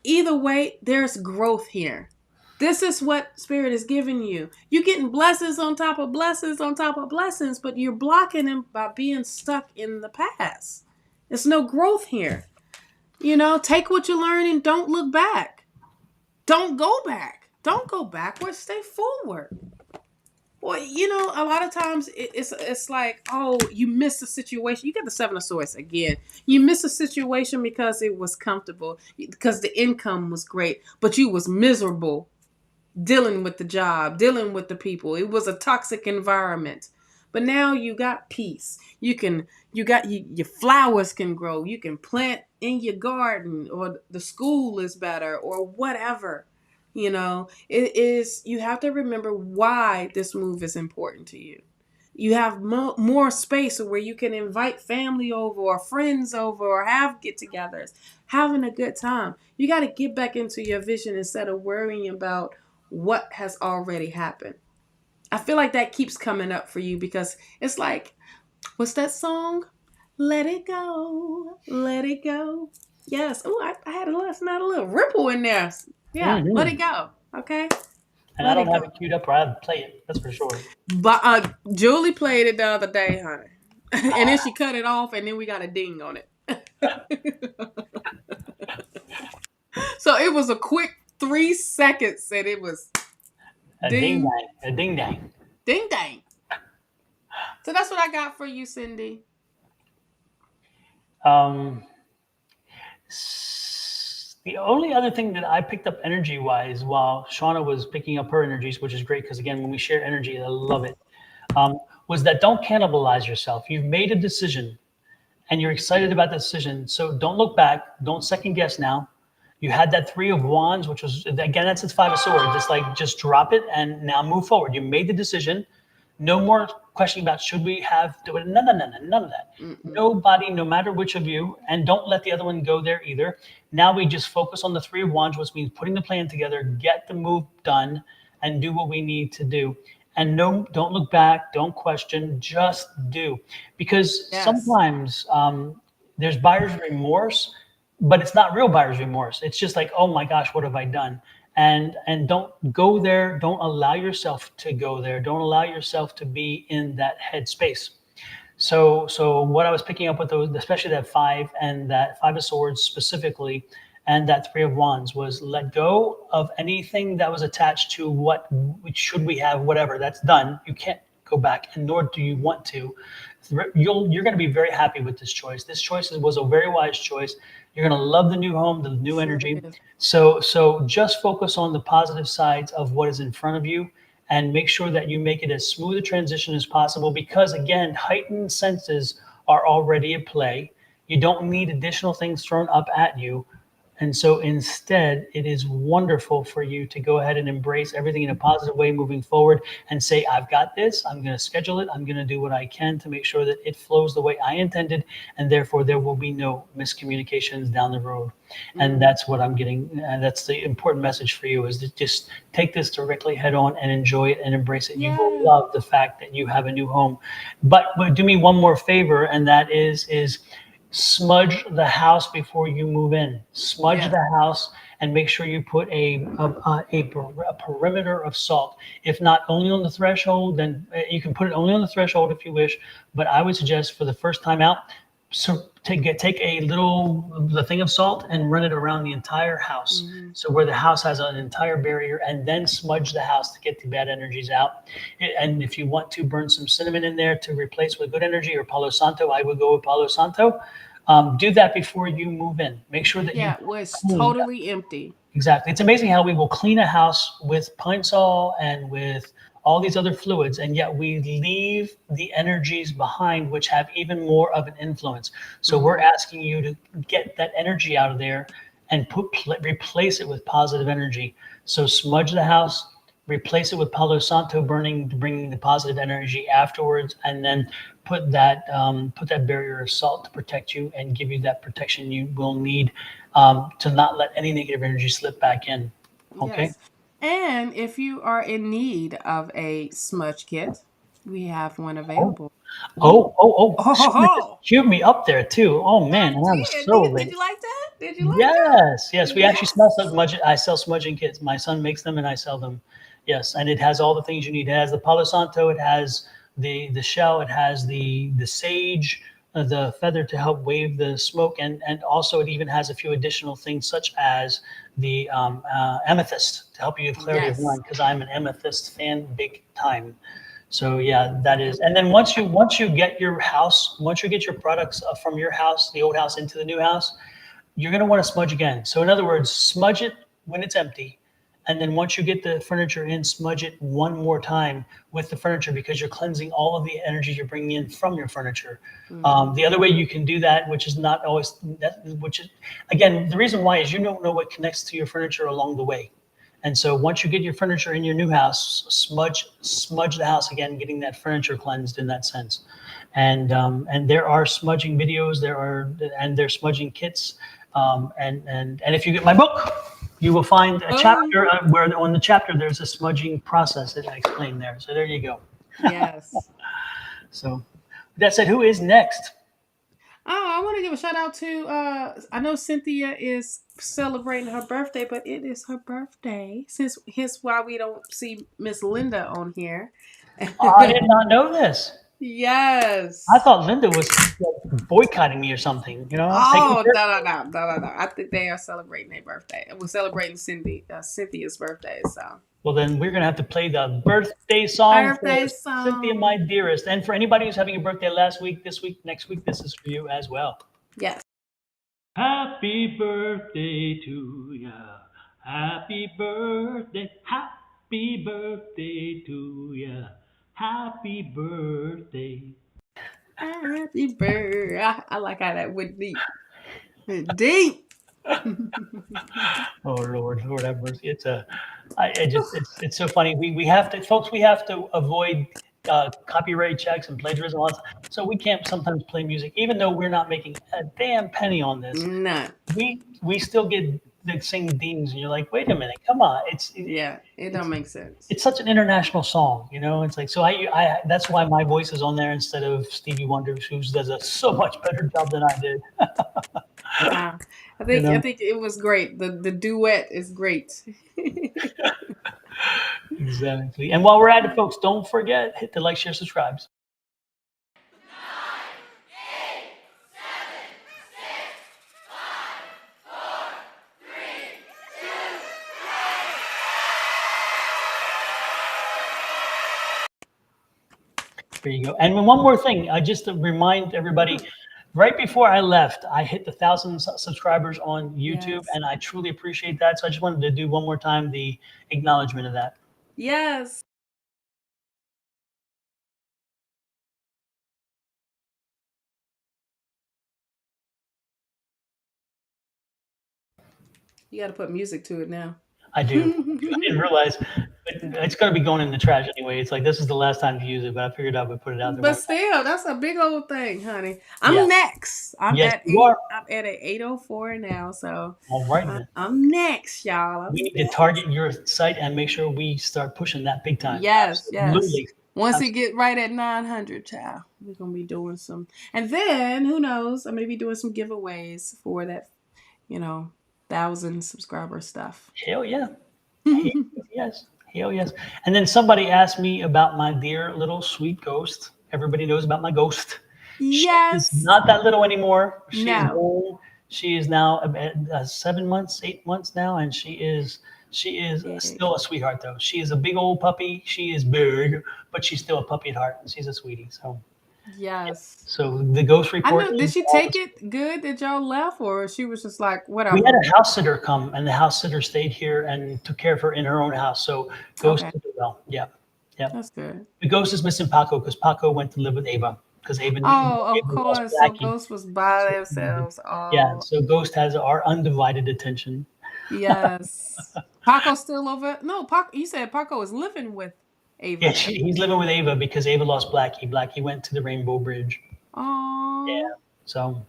either way, there's growth here. This is what Spirit is giving you. You're getting blessings on top of blessings on top of blessings, but you're blocking them by being stuck in the past. There's no growth here. Take what you learn and don't look back. Don't go back. Don't go backwards. Stay forward. Well, a lot of times it's like, oh, you missed a situation. You get the 7 of Swords again. You missed a situation because it was comfortable, because the income was great, but you was miserable dealing with the job, dealing with the people. It was a toxic environment. But now you got peace. Your flowers can grow. You can plant in your garden, or the school is better, or whatever. It is, you have to remember why this move is important to you. You have more space where you can invite family over or friends over or have get-togethers, having a good time. You got to get back into your vision instead of worrying about what has already happened. I feel like that keeps coming up for you because it's like, what's that song? Let it go, let it go. Yes. Oh, I had a little ripple in there. Yeah, let it go. Okay, And I let don't it have go. it queued up or I'd play it. That's for sure. But Julie played it the other day, honey, and then she cut it off, and then we got a ding on it. So it was a quick 3 seconds, and it was A ding ding, dang. A ding dang. ding, dang. So that's what I got for you, Cindy. Um, the only other thing that I picked up energy wise while Shawna was picking up her energies, which is great because again, when we share energy, I love it, was that don't cannibalize yourself. You've made a decision and you're excited about the decision. So don't look back. Don't second guess now. You had that 3 of Wands, which was, again, that's its 5 of Swords. It's like, just drop it and now move forward. You made the decision. No more questioning about should we have, do it. No, no, no, no, none of that. Nobody, no matter which of you, and don't let the other one go there either. Now we just focus on the 3 of Wands, which means putting the plan together, get the move done, and do what we need to do. And no, don't look back, don't question, just do. Because Yes. sometimes there's buyer's remorse, but it's not real buyer's remorse. It's just like, oh my gosh, what have I done? And don't go there. Don't allow yourself to go there. Don't allow yourself to be in that headspace. So what I was picking up with those, especially that 5 and that 5 of Swords specifically, and that 3 of Wands, was let go of anything that was attached to what should we have, whatever. That's done. You can't go back, and nor do you want to. You're going to be very happy with this choice. This choice was a very wise choice. You're going to love the new home, the new energy. So just focus on the positive sides of what is in front of you and make sure that you make it as smooth a transition as possible because, again, heightened senses are already at play. You don't need additional things thrown up at you. And so instead, it is wonderful for you to go ahead and embrace everything in a positive way moving forward and say, I've got this. I'm going to schedule it. I'm going to do what I can to make sure that it flows the way I intended. And therefore, there will be no miscommunications down the road. And that's what I'm getting. And that's the important message for you is to just take this directly head on and enjoy it and embrace it. You will love the fact that you have a new home. But do me one more favor, and that is smudge the house before you move in. Smudge the house and make sure you put a perimeter of salt. If not only on the threshold, then you can put it only on the threshold if you wish. But I would suggest for the first time out, so take the thing of salt and run it around the entire house. So where the house has an entire barrier, and then smudge the house to get the bad energies out. And if you want to burn some cinnamon in there to replace with good energy or Palo Santo, I would go with Palo Santo. Do that before you move in. Make sure that it was totally empty. Exactly. It's amazing how we will clean a house with Pine Sol and with all these other fluids, and yet we leave the energies behind, which have even more of an influence. So we're asking you to get that energy out of there and replace it with positive energy. So smudge the house, replace it with Palo Santo burning, bringing the positive energy afterwards, and then put that barrier of salt to protect you and give you that protection you will need to not let any negative energy slip back in. Okay. Yes. And if you are in need of a smudge kit, we have one available. Cue me up there too. Oh man, and I'm so late. Did you like that? Did you like that? Yes. We actually sell smudging. I sell smudging kits. My son makes them and I sell them. Yes, and it has all the things you need. It has the Palo Santo. It has the shell. It has the sage, the feather to help wave the smoke, and also it even has a few additional things such as the amethyst to help you get clarity of mind, because I'm an amethyst fan big time. So yeah, that is. And then once you get your house, once you get your products from your house, the old house, into the new house, you're going to want to smudge again. So in other words, smudge it when it's empty. And then once you get the furniture in, smudge it one more time with the furniture, because you're cleansing all of the energy you're bringing in from your furniture. The other way you can do that, which is not always, which is, again, the reason why is you don't know what connects to your furniture along the way. And so once you get your furniture in your new house, smudge the house again, getting that furniture cleansed in that sense. And there are smudging videos, there's smudging kits. And if you get my book, You will find a Oh. chapter where on the chapter there's a smudging process that I explained there. So there you go. Yes. So that said, who is next? Oh, I want to give a shout out to I know Cynthia is celebrating her birthday, but it is her birthday. Hence why we don't see Miss Linda on here. Oh, I did not know this. Yes. I thought Linda was boycotting me or something. You know, taking Oh, her- no. I think they are celebrating their birthday. We're celebrating Cynthia's birthday. So Well, then we're gonna have to play the birthday song birthday for Cynthia, song. my dearest, and for anybody who's having a birthday last week, this week, next week. This is for you as well. Yes. Happy birthday to ya. Happy birthday. Happy birthday to ya. Happy birthday. Happy birthday. I like how that went deep. Deep. Oh Lord, Lord have mercy. It's so funny. We have to, folks. We have to avoid copyright checks and plagiarism. So we can't sometimes play music, even though we're not making a damn penny on this. None. We still get the sing themes, and you're like, wait a minute, come on. Yeah, it don't make sense. It's such an international song, you know. It's like so. I that's why my voice is on there instead of Stevie Wonder, who does a so much better job than I did. I think You know? I think it was great. The duet is great. Exactly. And while we're at it, folks, don't forget hit the like, share, subscribes. There you go. And one more thing, just to remind everybody, right before I left, I hit the 1,000 subscribers on YouTube, Yes. and I truly appreciate that. So I just wanted to do one more time the acknowledgement of that. Yes. You got to put music to it now. I do. I didn't realize it's going to be going in the trash anyway. It's like this is the last time to use it, but I figured I would put it out there. But still, that's a big old thing, honey. I'm Yeah. next. I'm Yes, at you are. I'm at an 8:04 now, so All right, then. I'm next, y'all. We need to target your site and make sure we start pushing that big time. Yes, Absolutely. yes. Once we get right at 900, child, we're gonna be doing some. And then who knows? I may be doing some giveaways for that, 1,000 subscriber stuff. Hell yeah. Yes. Hell yes. And then somebody asked me about my dear little sweet ghost. Everybody knows about my ghost. Yes. She's not that little anymore. She's No. old. She is now 7 months, 8 months now, and she is Big. still a sweetheart though. She is a big old puppy. She is big, but she's still a puppy at heart. She's a sweetie. Yes. So the ghost I report. know. Did she take it good that y'all left, or she was just like, whatever? We had a house sitter come, and the house sitter stayed here and took care of her in her own house. So Ghost Okay. did it well. Yeah. That's good. The ghost is missing Paco because Paco went to live with Ava because Ava. Oh, Ava of lost course. So Blackie. Ghost was by themselves. Oh, Yeah. So Ghost has our undivided attention. yes. Paco's still over. No, Paco. You said Paco is living with Ava. Yeah, he's living with Ava because Ava lost Blackie. Blackie went to the Rainbow Bridge. Oh. Yeah. So,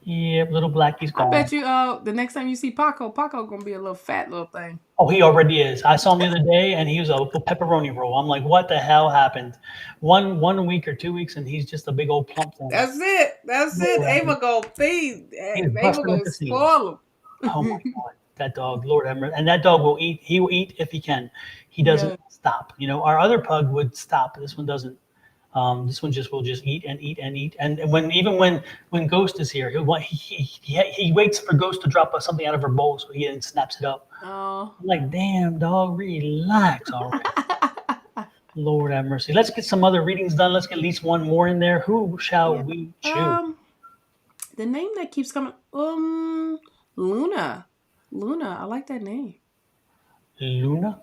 yeah, little Blackie's gone. I bet you. The next time you see Paco gonna be a little fat little thing. Oh, he already is. I saw him the other day, and he was a little pepperoni roll. I'm like, what the hell happened? One week or 2 weeks, and he's just a big old plump thing. That's it. That's it. Ava gonna feed. Ava busting gonna at the seams. spoil him. Oh my God, that dog, Lord have mercy. And that dog will eat. He will eat if he can. He doesn't Yeah. stop. Our other pug would stop. This one doesn't. This one will just eat and eat and eat. And when Ghost is here, he waits for Ghost to drop something out of her bowl so he then snaps it up. Oh. I'm like, damn dog, relax already. Lord have mercy. Let's get some other readings done. Let's get at least one more in there. Who shall we choose? The name that keeps coming. Luna. I like that name. Luna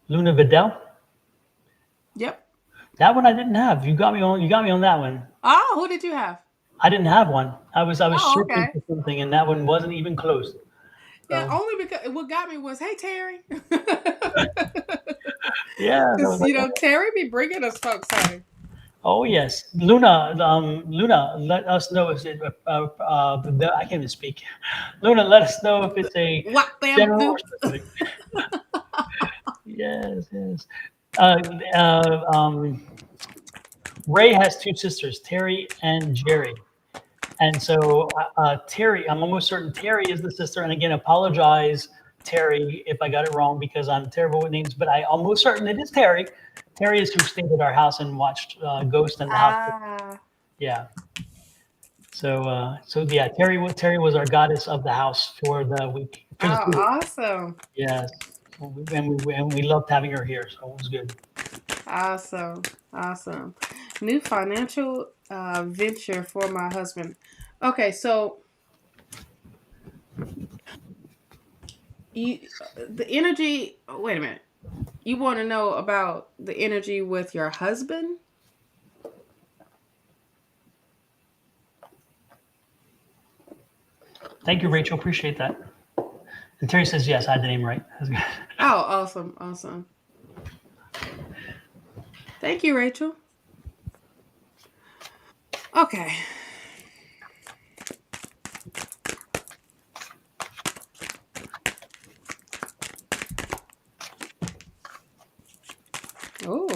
Vidal. Yep. That one I didn't have. You got me on that one. Oh, who did you have? I didn't have one. I was searching okay. for something, and that one wasn't even close. Yeah, only because what got me was, hey Terry. Yeah, Because Terry be bringing us folks, honey. Oh yes, Luna. Luna, let us know if it. I can't even speak. Luna, let us know if it's a What bam general or do? specific. Yes, yes. Uh, uh, um, Ray has two sisters, Terry and Jerry. And so Terry, I'm almost certain Terry is the sister. And again, apologize, Terry, if I got it wrong because I'm terrible with names. But I almost certain it is Terry. Terry is who stayed at our house and watched Ghost in the house. Ah. Yeah. So yeah, Terry was our goddess of the house for the week for the Oh, 2 weeks. awesome. Yes. And we loved having her here, so it was good. Awesome. Awesome. New financial venture for my husband. Okay, so you the energy, wait a minute. You want to know about the energy with your husband? Thank you, Rachel. Appreciate that. And Terry says yes, I had the name right. That's good. Oh, awesome. Awesome. Thank you, Rachel. Okay. Oh.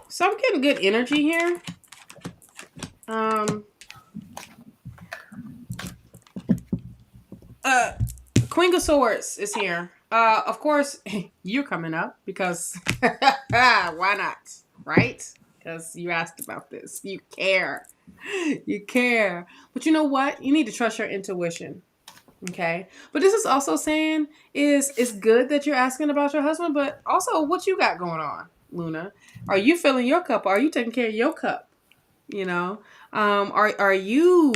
So I'm getting good energy here. Um uh Queen of Swords is here. Of course, you're coming up because why not? Right? Because you asked about this. You care. You care. But you know what? You need to trust your intuition. Okay. But this is also saying is it's good that you're asking about your husband, but also what you got going on, Luna. Are you filling your cup? Are you taking care of your cup? You know? Are you,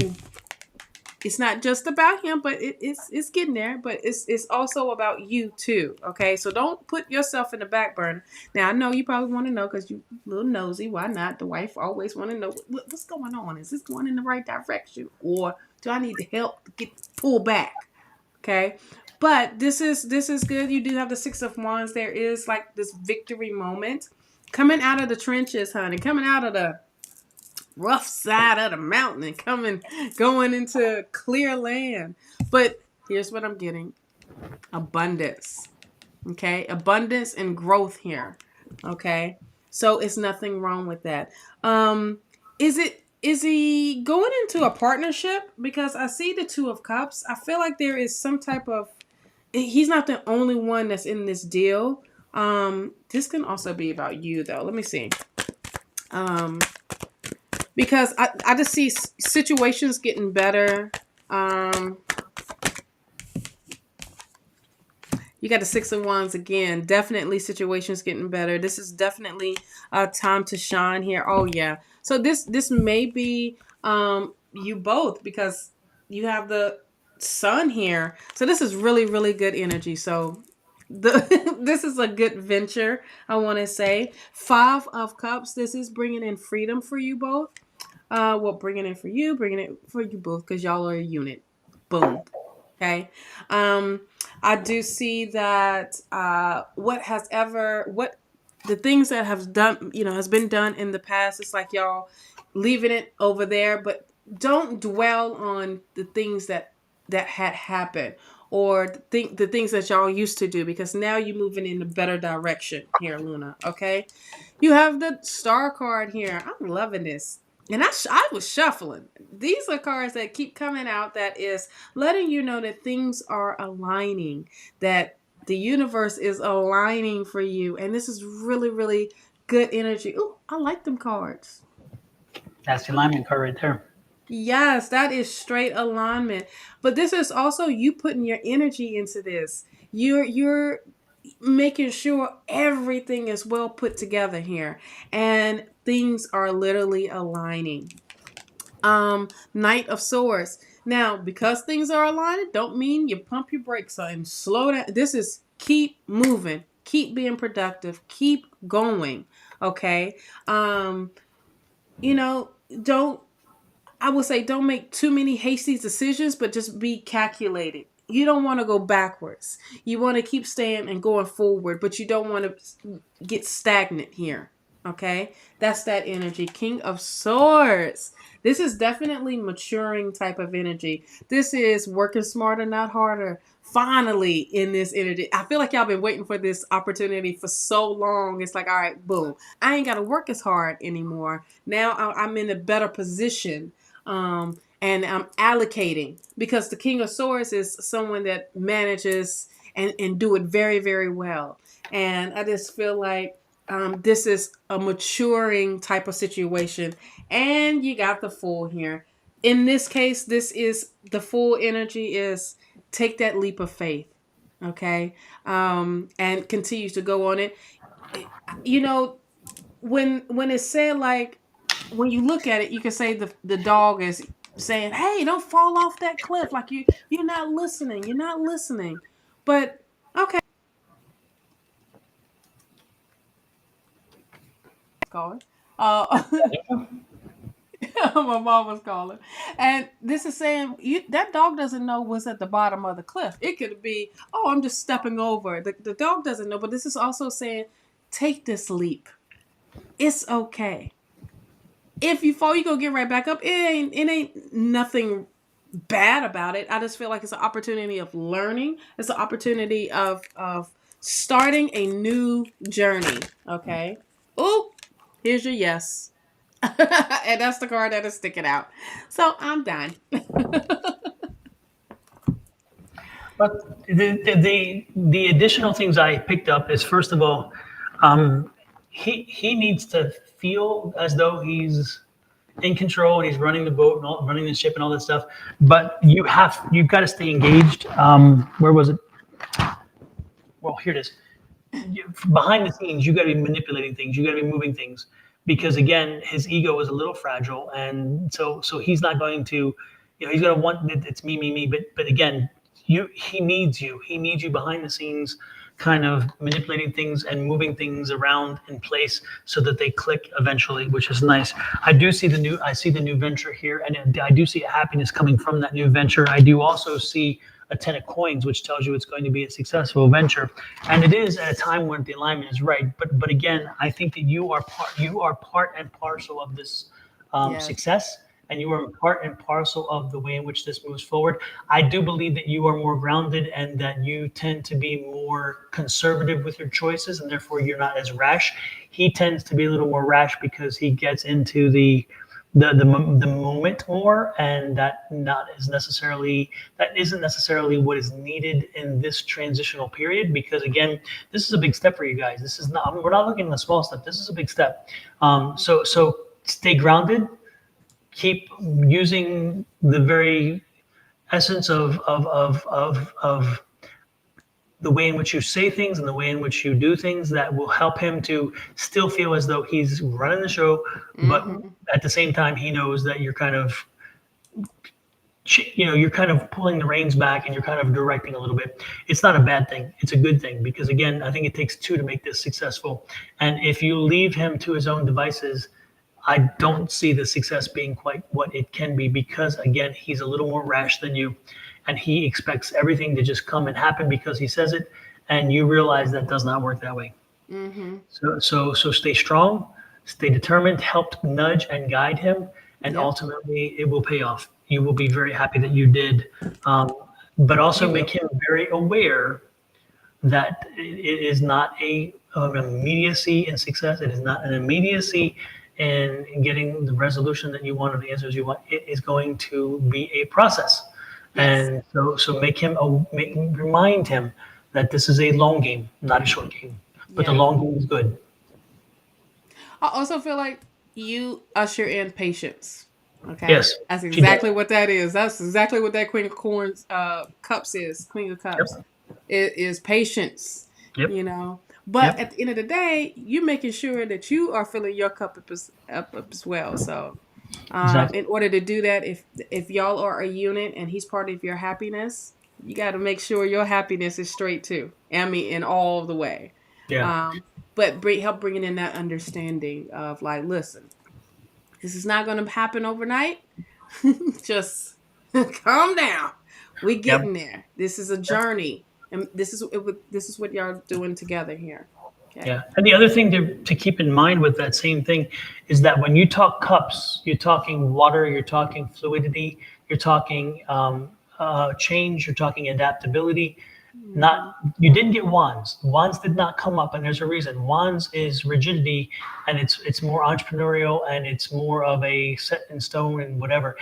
it's not just about him, but it's getting there. But it's also about you too. Okay, so don't put yourself in the back burner. Now I know you probably want to know because you a little nosy. Why not? The wife always want to know what's going on. Is this going in the right direction, or do I need to help get pulled back? Okay, but this is good. You do have the Six of Wands. There is like this victory moment coming out of the trenches, honey. Coming out of the rough side of the mountain and going into clear land. But here's what I'm getting: abundance. Okay, abundance and growth here. Okay, so it's nothing wrong with that. Is he going into a partnership? Because I see the Two of Cups. I feel like there is some type of, he's not the only one that's in this deal. This can also be about you though. Let me see. Because I just see situations getting better. You got the Six of Wands again. Definitely situations getting better. This is definitely a time to shine here. Oh yeah. So this may be you both because you have the sun here. So this is really really good energy. So this is a good venture, I want to say. Five of Cups. This is bringing in freedom for you both. Well, bringing it for you, bringing it for you both because y'all are a unit. Boom. Okay. I do see that what the things that have done, has been done in the past. It's like y'all leaving it over there, but don't dwell on the things that had happened or the things that y'all used to do because now you're moving in a better direction here, Luna. Okay. You have the Star card here. I'm loving this. And I was shuffling. These are cards that keep coming out that is letting you know that things are aligning, that the universe is aligning for you. And this is really, really good energy. Oh, I like them cards. That's the alignment card right there. Yes, that is straight alignment. But this is also you putting your energy into this. You're making sure everything is well put together here and things are literally aligning. Knight of Swords. Now, because things are aligning, don't mean you pump your brakes and slow down. This is keep moving, keep being productive, keep going. Okay. You know, don't I would say don't make too many hasty decisions, but just be calculated you don't want to go backwards. You want to keep staying and going forward, but you don't want to get stagnant here. Okay? That's that energy. King of Swords. This is definitely maturing type of energy. This is working smarter, not harder. Finally, in this energy. I feel like y'all been waiting for this opportunity for so long. It's like, all right, boom. I ain't got to work as hard anymore. Now I'm in a better position. And I'm allocating, because the King of Swords is someone that manages and do it very, very well. And I just feel like this is a maturing type of situation. And you got the Fool here. In this case, this is the Fool energy is take that leap of faith. Okay. And continues to go on it. You know, when it's said, like, when you look at it, you can say the dog is saying, "Hey, don't fall off that cliff." Like you're not listening. You're not listening. But okay, calling. My mom was calling, and this is saying that dog doesn't know what's at the bottom of the cliff. It could be, oh, I'm just stepping over. The dog doesn't know, but this is also saying, take this leap. It's okay. If you fall, you go get right back up. It ain't nothing bad about it. I just feel like it's an opportunity of learning. It's an opportunity of starting a new journey. Okay. Oh, here's your yes. And that's the card that is sticking out. So I'm done. But the additional things I picked up is, first of all, he needs to feel as though he's in control and he's running the boat and running the ship and all that stuff. But you've got to stay engaged. Where was it? Well, here it is. Behind the scenes, you got to be manipulating things. You got to be moving things, because again, his ego is a little fragile, and so he's not going to, he's going to want it's me. But again, he needs you. He needs you behind the scenes, kind of manipulating things and moving things around in place so that they click eventually, which is nice. I see the new venture here, and I do see happiness coming from that new venture. I do also see a 10 of coins, which tells you it's going to be a successful venture, and it is at a time when the alignment is right. But again, I think that you are part and parcel of this Yes. success, and you are part and parcel of the way in which this moves forward. I do believe that you are more grounded and that you tend to be more conservative with your choices, and therefore you're not as rash. He tends to be a little more rash because he gets into the moment more, and that isn't necessarily what is needed in this transitional period, because again, this is a big step for you guys. This is not, we're not looking at a small step. This is a big step. So stay grounded, keep using the very essence of the way in which you say things and the way in which you do things that will help him to still feel as though he's running the show, but at the same time, he knows that you're kind of, you're kind of pulling the reins back and you're kind of directing a little bit. It's not a bad thing. It's a good thing, because again, I think it takes two to make this successful. And if you leave him to his own devices, I don't see the success being quite what it can be, because again, he's a little more rash than you, and he expects everything to just come and happen because he says it, and you realize that does not work that way. So stay strong, stay determined, help nudge and guide him, and ultimately it will pay off. You will be very happy that you did, but also make him very aware that it is not an immediacy in success. It is not an immediacy in getting the resolution that you want or the answers you want. It is going to be a process. And so remind him that this is a long game, not a short game. But the long game is good. I also feel like you usher in patience. Okay. Yes. That's exactly what that is. That's exactly what that Queen of Cups is. Queen of Cups. Yep. It is patience. Yep. But at the end of the day, you're making sure that you are filling your cup up as well. So Exactly. in order to do that, if y'all are a unit and he's part of your happiness, you got to make sure your happiness is straight too. I mean, in all the way. Yeah. But help bringing in that understanding of, like, listen, this is not going to happen overnight. Just calm down. We getting there. This is a journey, and this is what y'all doing together here. Okay. Yeah. And the other thing to keep in mind with that same thing is that when you talk cups, you're talking water, you're talking fluidity, you're talking change, you're talking adaptability. Not, you didn't get wands. Wands did not come up, and there's a reason. Wands is rigidity, and it's more entrepreneurial, and it's more of a set in stone and whatever.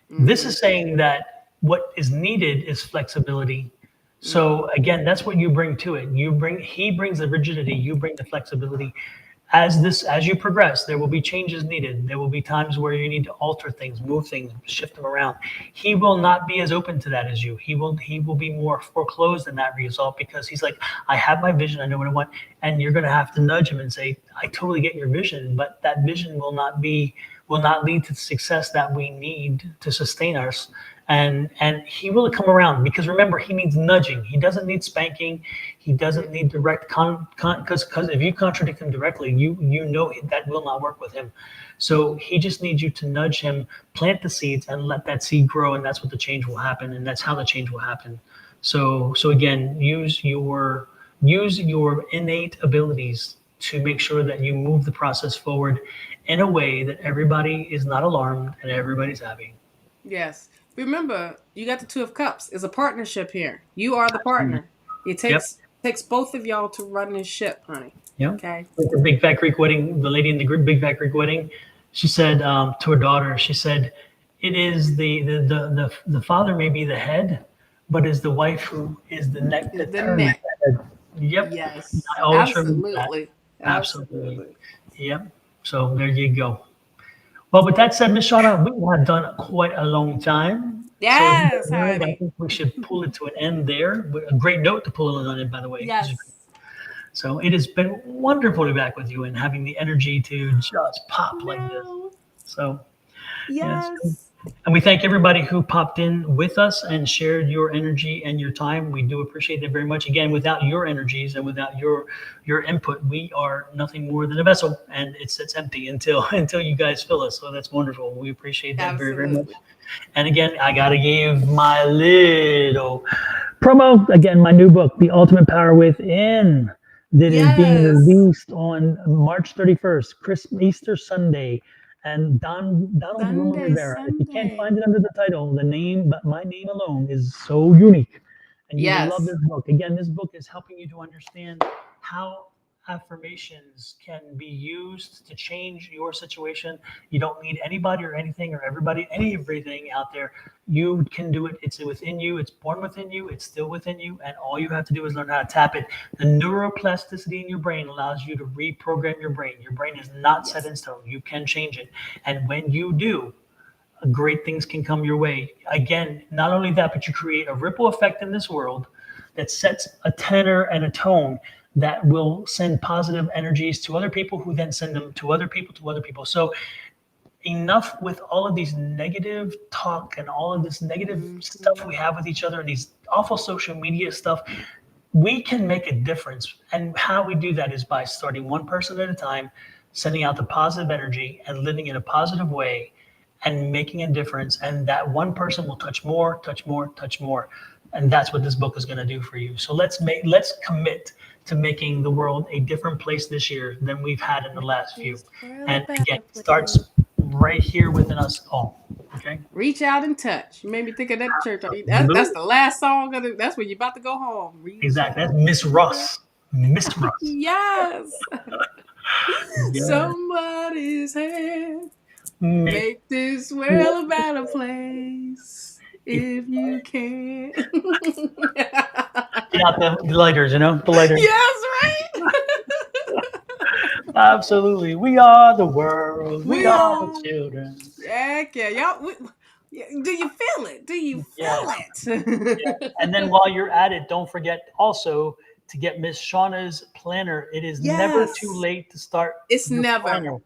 This is saying that what is needed is flexibility. So again, that's what you bring to it. He brings the rigidity, you bring the flexibility. As you progress, there will be changes needed. There will be times where you need to alter things, move things, shift them around. He will not be as open to that as you. He will be more foreclosed in that result, because he's like, I have my vision, I know what I want. And you're gonna have to nudge him and say, I totally get your vision, but that vision will not lead to the success that we need to sustain us. And he will come around, because remember, he needs nudging. He doesn't need spanking. He doesn't need direct because if you contradict him directly, you know that will not work with him. So he just needs you to nudge him, plant the seeds, and let that seed grow, and that's what the change will happen, and that's how the change will happen. So again, use your innate abilities to make sure that you move the process forward in a way that everybody is not alarmed and everybody's happy. Yes. Remember, you got the Two of Cups. It's a partnership here. You are the partner. It takes both of y'all to run this ship, honey. Yeah. Okay. Like the Big Fat Greek Wedding, the lady in the Big Fat Greek Wedding, she said to her daughter, she said, it is the father may be the head, but is the wife who is the neck that turns the head. Yep. Yes. I always remember Absolutely. that. Absolutely. Yep. So there you go. Well, with that said, Miss Shawna, we have done quite a long time. Yes, So I honey. think we should pull it to an end there. A great note to pull it on it, by the way. Yes. So it has been wonderful to be back with you and having the energy to just pop like this. So Yes. and we thank everybody who popped in with us and shared your energy and your time. We do appreciate that very much. Again, without your energies and without your input, we are nothing more than a vessel, and it sits empty until you guys fill us. So that's wonderful. We appreciate that very, very much. And again, I gotta give my little promo. Again, my new book, The Ultimate Power Within, that is being released on March 31st, Easter Sunday. And Donald Rumer-Rivera. If you can't find it under the title, the name, but my name alone is so unique. And you will love this book. Again, this book is helping you to understand how affirmations can be used to change your situation. You don't need anybody or anything or everything out there. You can do it. It's within you. It's born within you. It's still within you. And all you have to do is learn how to tap it. The neuroplasticity in your brain allows you to reprogram your brain. Your brain is not set in stone. You can change it. And when you do, great things can come your way. Again, not only that, but you create a ripple effect in this world that sets a tenor and a tone that will send positive energies to other people, who then send them to other people. So enough with all of these negative talk and all of this negative stuff we have with each other and these awful social media stuff. We can make a difference. And how we do that is by starting one person at a time, sending out the positive energy and living in a positive way and making a difference. And that one person will touch more. And that's what this book is going to do for you. So let's commit to making the world a different place this year than we've had in the last few. And again, it starts right here within us all. Okay. Reach out and touch. You made me think of that church. That's the last song. That's when you're about to go home. Exactly. That's Miss Ross. Miss Ross. Yes. Somebody's hand. Make this world a better place if you can. Get out the lighters, the lighters. Yes, right? Absolutely. We are the world. We are the children. Heck yeah. Y'all, do you feel it? Do you feel it? And then while you're at it, don't forget also to get Miss Shawna's planner. It is never too late to start. It's never.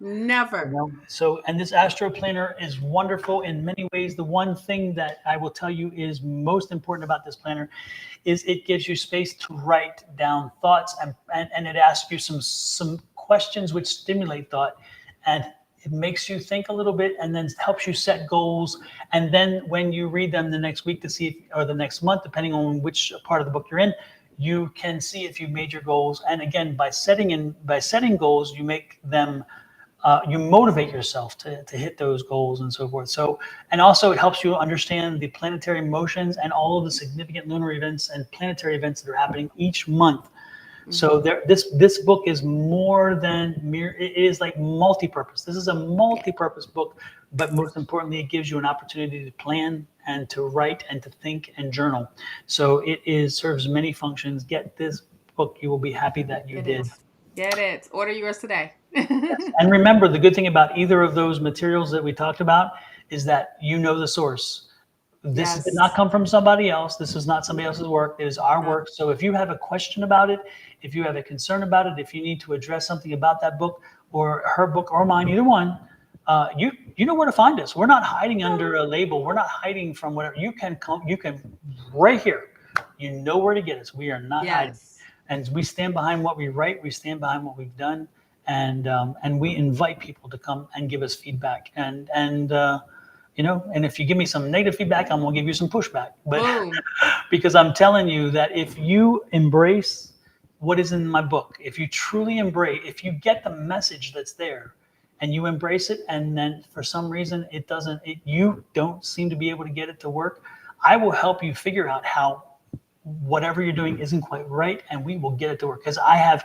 So, and this Astro Planner is wonderful in many ways. The one thing that I will tell you is most important about this planner is it gives you space to write down thoughts and it asks you some questions which stimulate thought. And It makes you think a little bit and then helps you set goals. And then when you read them the next week to see if, or the next month, depending on which part of the book you're in, you can see if you've made your goals. And again, by setting goals, you make them, you motivate yourself to hit those goals and so forth. So, and also it helps you understand the planetary motions and all of the significant lunar events and planetary events that are happening each month. So this book is more than mere. It is like multi-purpose. This is a multi-purpose book, but most importantly, it gives you an opportunity to plan and to write and to think and journal. So it serves many functions. Get this book; you will be happy that you did. Get it. Order yours today. And remember, the good thing about either of those materials that we talked about is that you know the source. This did not come from somebody else. This is not somebody else's work. It is our work. So if you have a question about it, if you have a concern about it, if you need to address something about that book or her book or mine, either one, you know where to find us. We're not hiding under a label. We're not hiding from whatever. You can come. You can right here. You know where to get us. We are not hiding, and we stand behind what we write. We stand behind what we've done, and we invite people to come and give us feedback you know, and if you give me some negative feedback, I'm gonna give you some pushback. But because I'm telling you that if you embrace what is in my book, if you truly embrace, if you get the message that's there and you embrace it, and then for some reason you don't seem to be able to get it to work, I will help you figure out how whatever you're doing isn't quite right, and we will get it to work. Because I have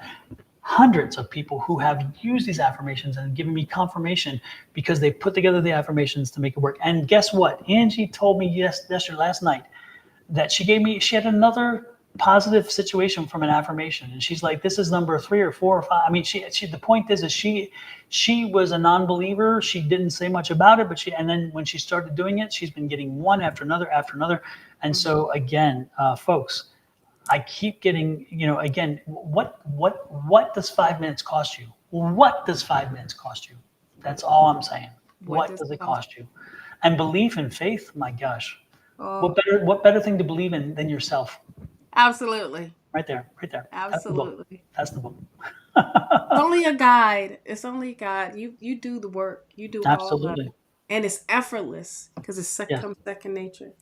hundreds of people who have used these affirmations and given me confirmation because they put together the affirmations to make it work. And guess what? Angie told me last night that she had another positive situation from an affirmation. And she's like, this is number 3 or 4 or 5. I mean, the point is she was a non-believer. She didn't say much about it, and then when she started doing it, she's been getting one after another after another. And so again, folks, I keep getting, you know, again, what does 5 minutes cost you? What does 5 minutes cost you? That's all I'm saying. What does it cost you? And belief and faith, my gosh, what better thing to believe in than yourself? Absolutely. Right there. Absolutely. That's the book. It's only a guide. It's only a guide. You do the work. You do all of it. And it's effortless because it's second nature.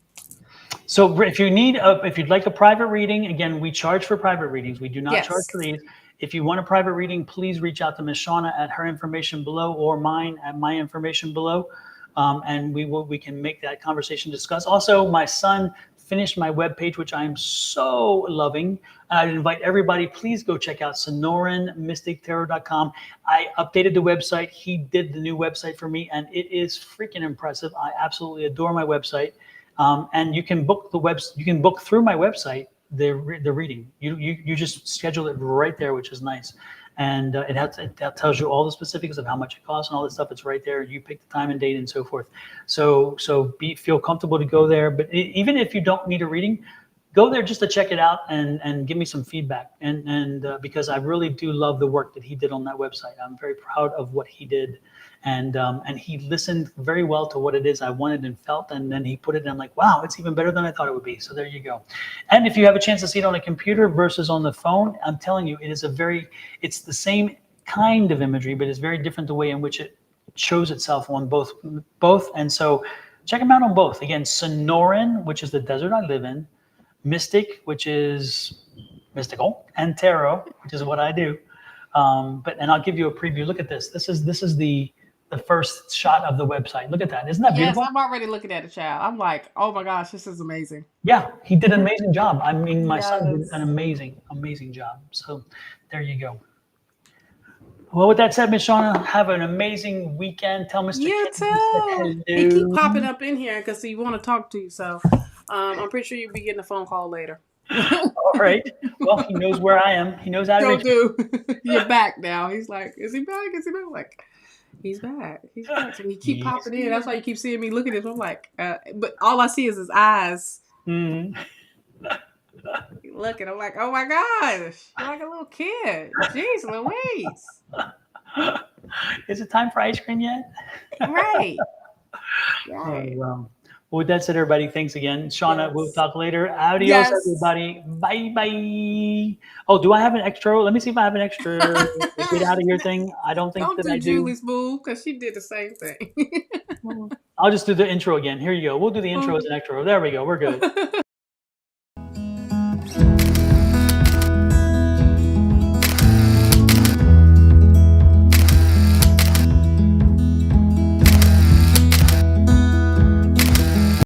So if you'd like a private reading, again, we charge for private readings. We do not charge for these. If you want a private reading, please reach out to Ms. Shawna at her information below or mine at my information below. And we can make that conversation discuss. Also, my son finished my webpage, which I am so loving. I'd invite everybody, please go check out SonoranMysticTarot.com. I updated the website. He did the new website for me, and it is freaking impressive. I absolutely adore my website. And you can book through my website the reading. You just schedule it right there, which is nice. And it tells you all the specifics of how much it costs and all this stuff. It's right there. You pick the time and date and so forth. So feel comfortable to go there. But even if you don't need a reading, go there just to check it out and give me some feedback. And because I really do love the work that he did on that website. I'm very proud of what he did. And he listened very well to what it is I wanted and felt, and then he put it in. I'm like, wow, it's even better than I thought it would be. So there you go. And if you have a chance to see it on a computer versus on the phone, I'm telling you, it's the same kind of imagery, but it's very different the way in which it shows itself on both. And so check them out on both. Again, Sonoran, which is the desert I live in, Mystic, which is mystical, and Tarot, which is what I do. And I'll give you a preview. Look at this. This is the first shot of the website. Look at that. Isn't that beautiful? Yes, I'm already looking at it, child. I'm like, oh my gosh, this is amazing. Yeah, he did an amazing job. I mean, my son did an amazing job. So there you go. Well, with that said, Miss Shawna, have an amazing weekend. Tell Mr. You too. He keep popping up in here because he want to talk to you. So I'm pretty sure you'll be getting a phone call later. All right. Well, he knows where I am. He knows how to reach me. You're back now. He's like, is he back? Is he back? Like, he's back. He's back. So he keep popping in. That's why you keep seeing me looking at him. I'm like, but all I see is his eyes. Mm-hmm. Looking. I'm like, oh my gosh. You're like a little kid. Jeez Louise. Is it time for ice cream yet? Right. Oh, wow. Well, with that said, everybody, thanks again. Shawna, we'll Yes. talk later. Adios, Yes. everybody. Bye. Oh, do I have an extra? Let me see if I have an extra get out of here thing. I don't think Don't that do I do. Julie's move because she did the same thing. I'll just do the intro again. Here you go. We'll do the intro as an extra. There we go. We're good.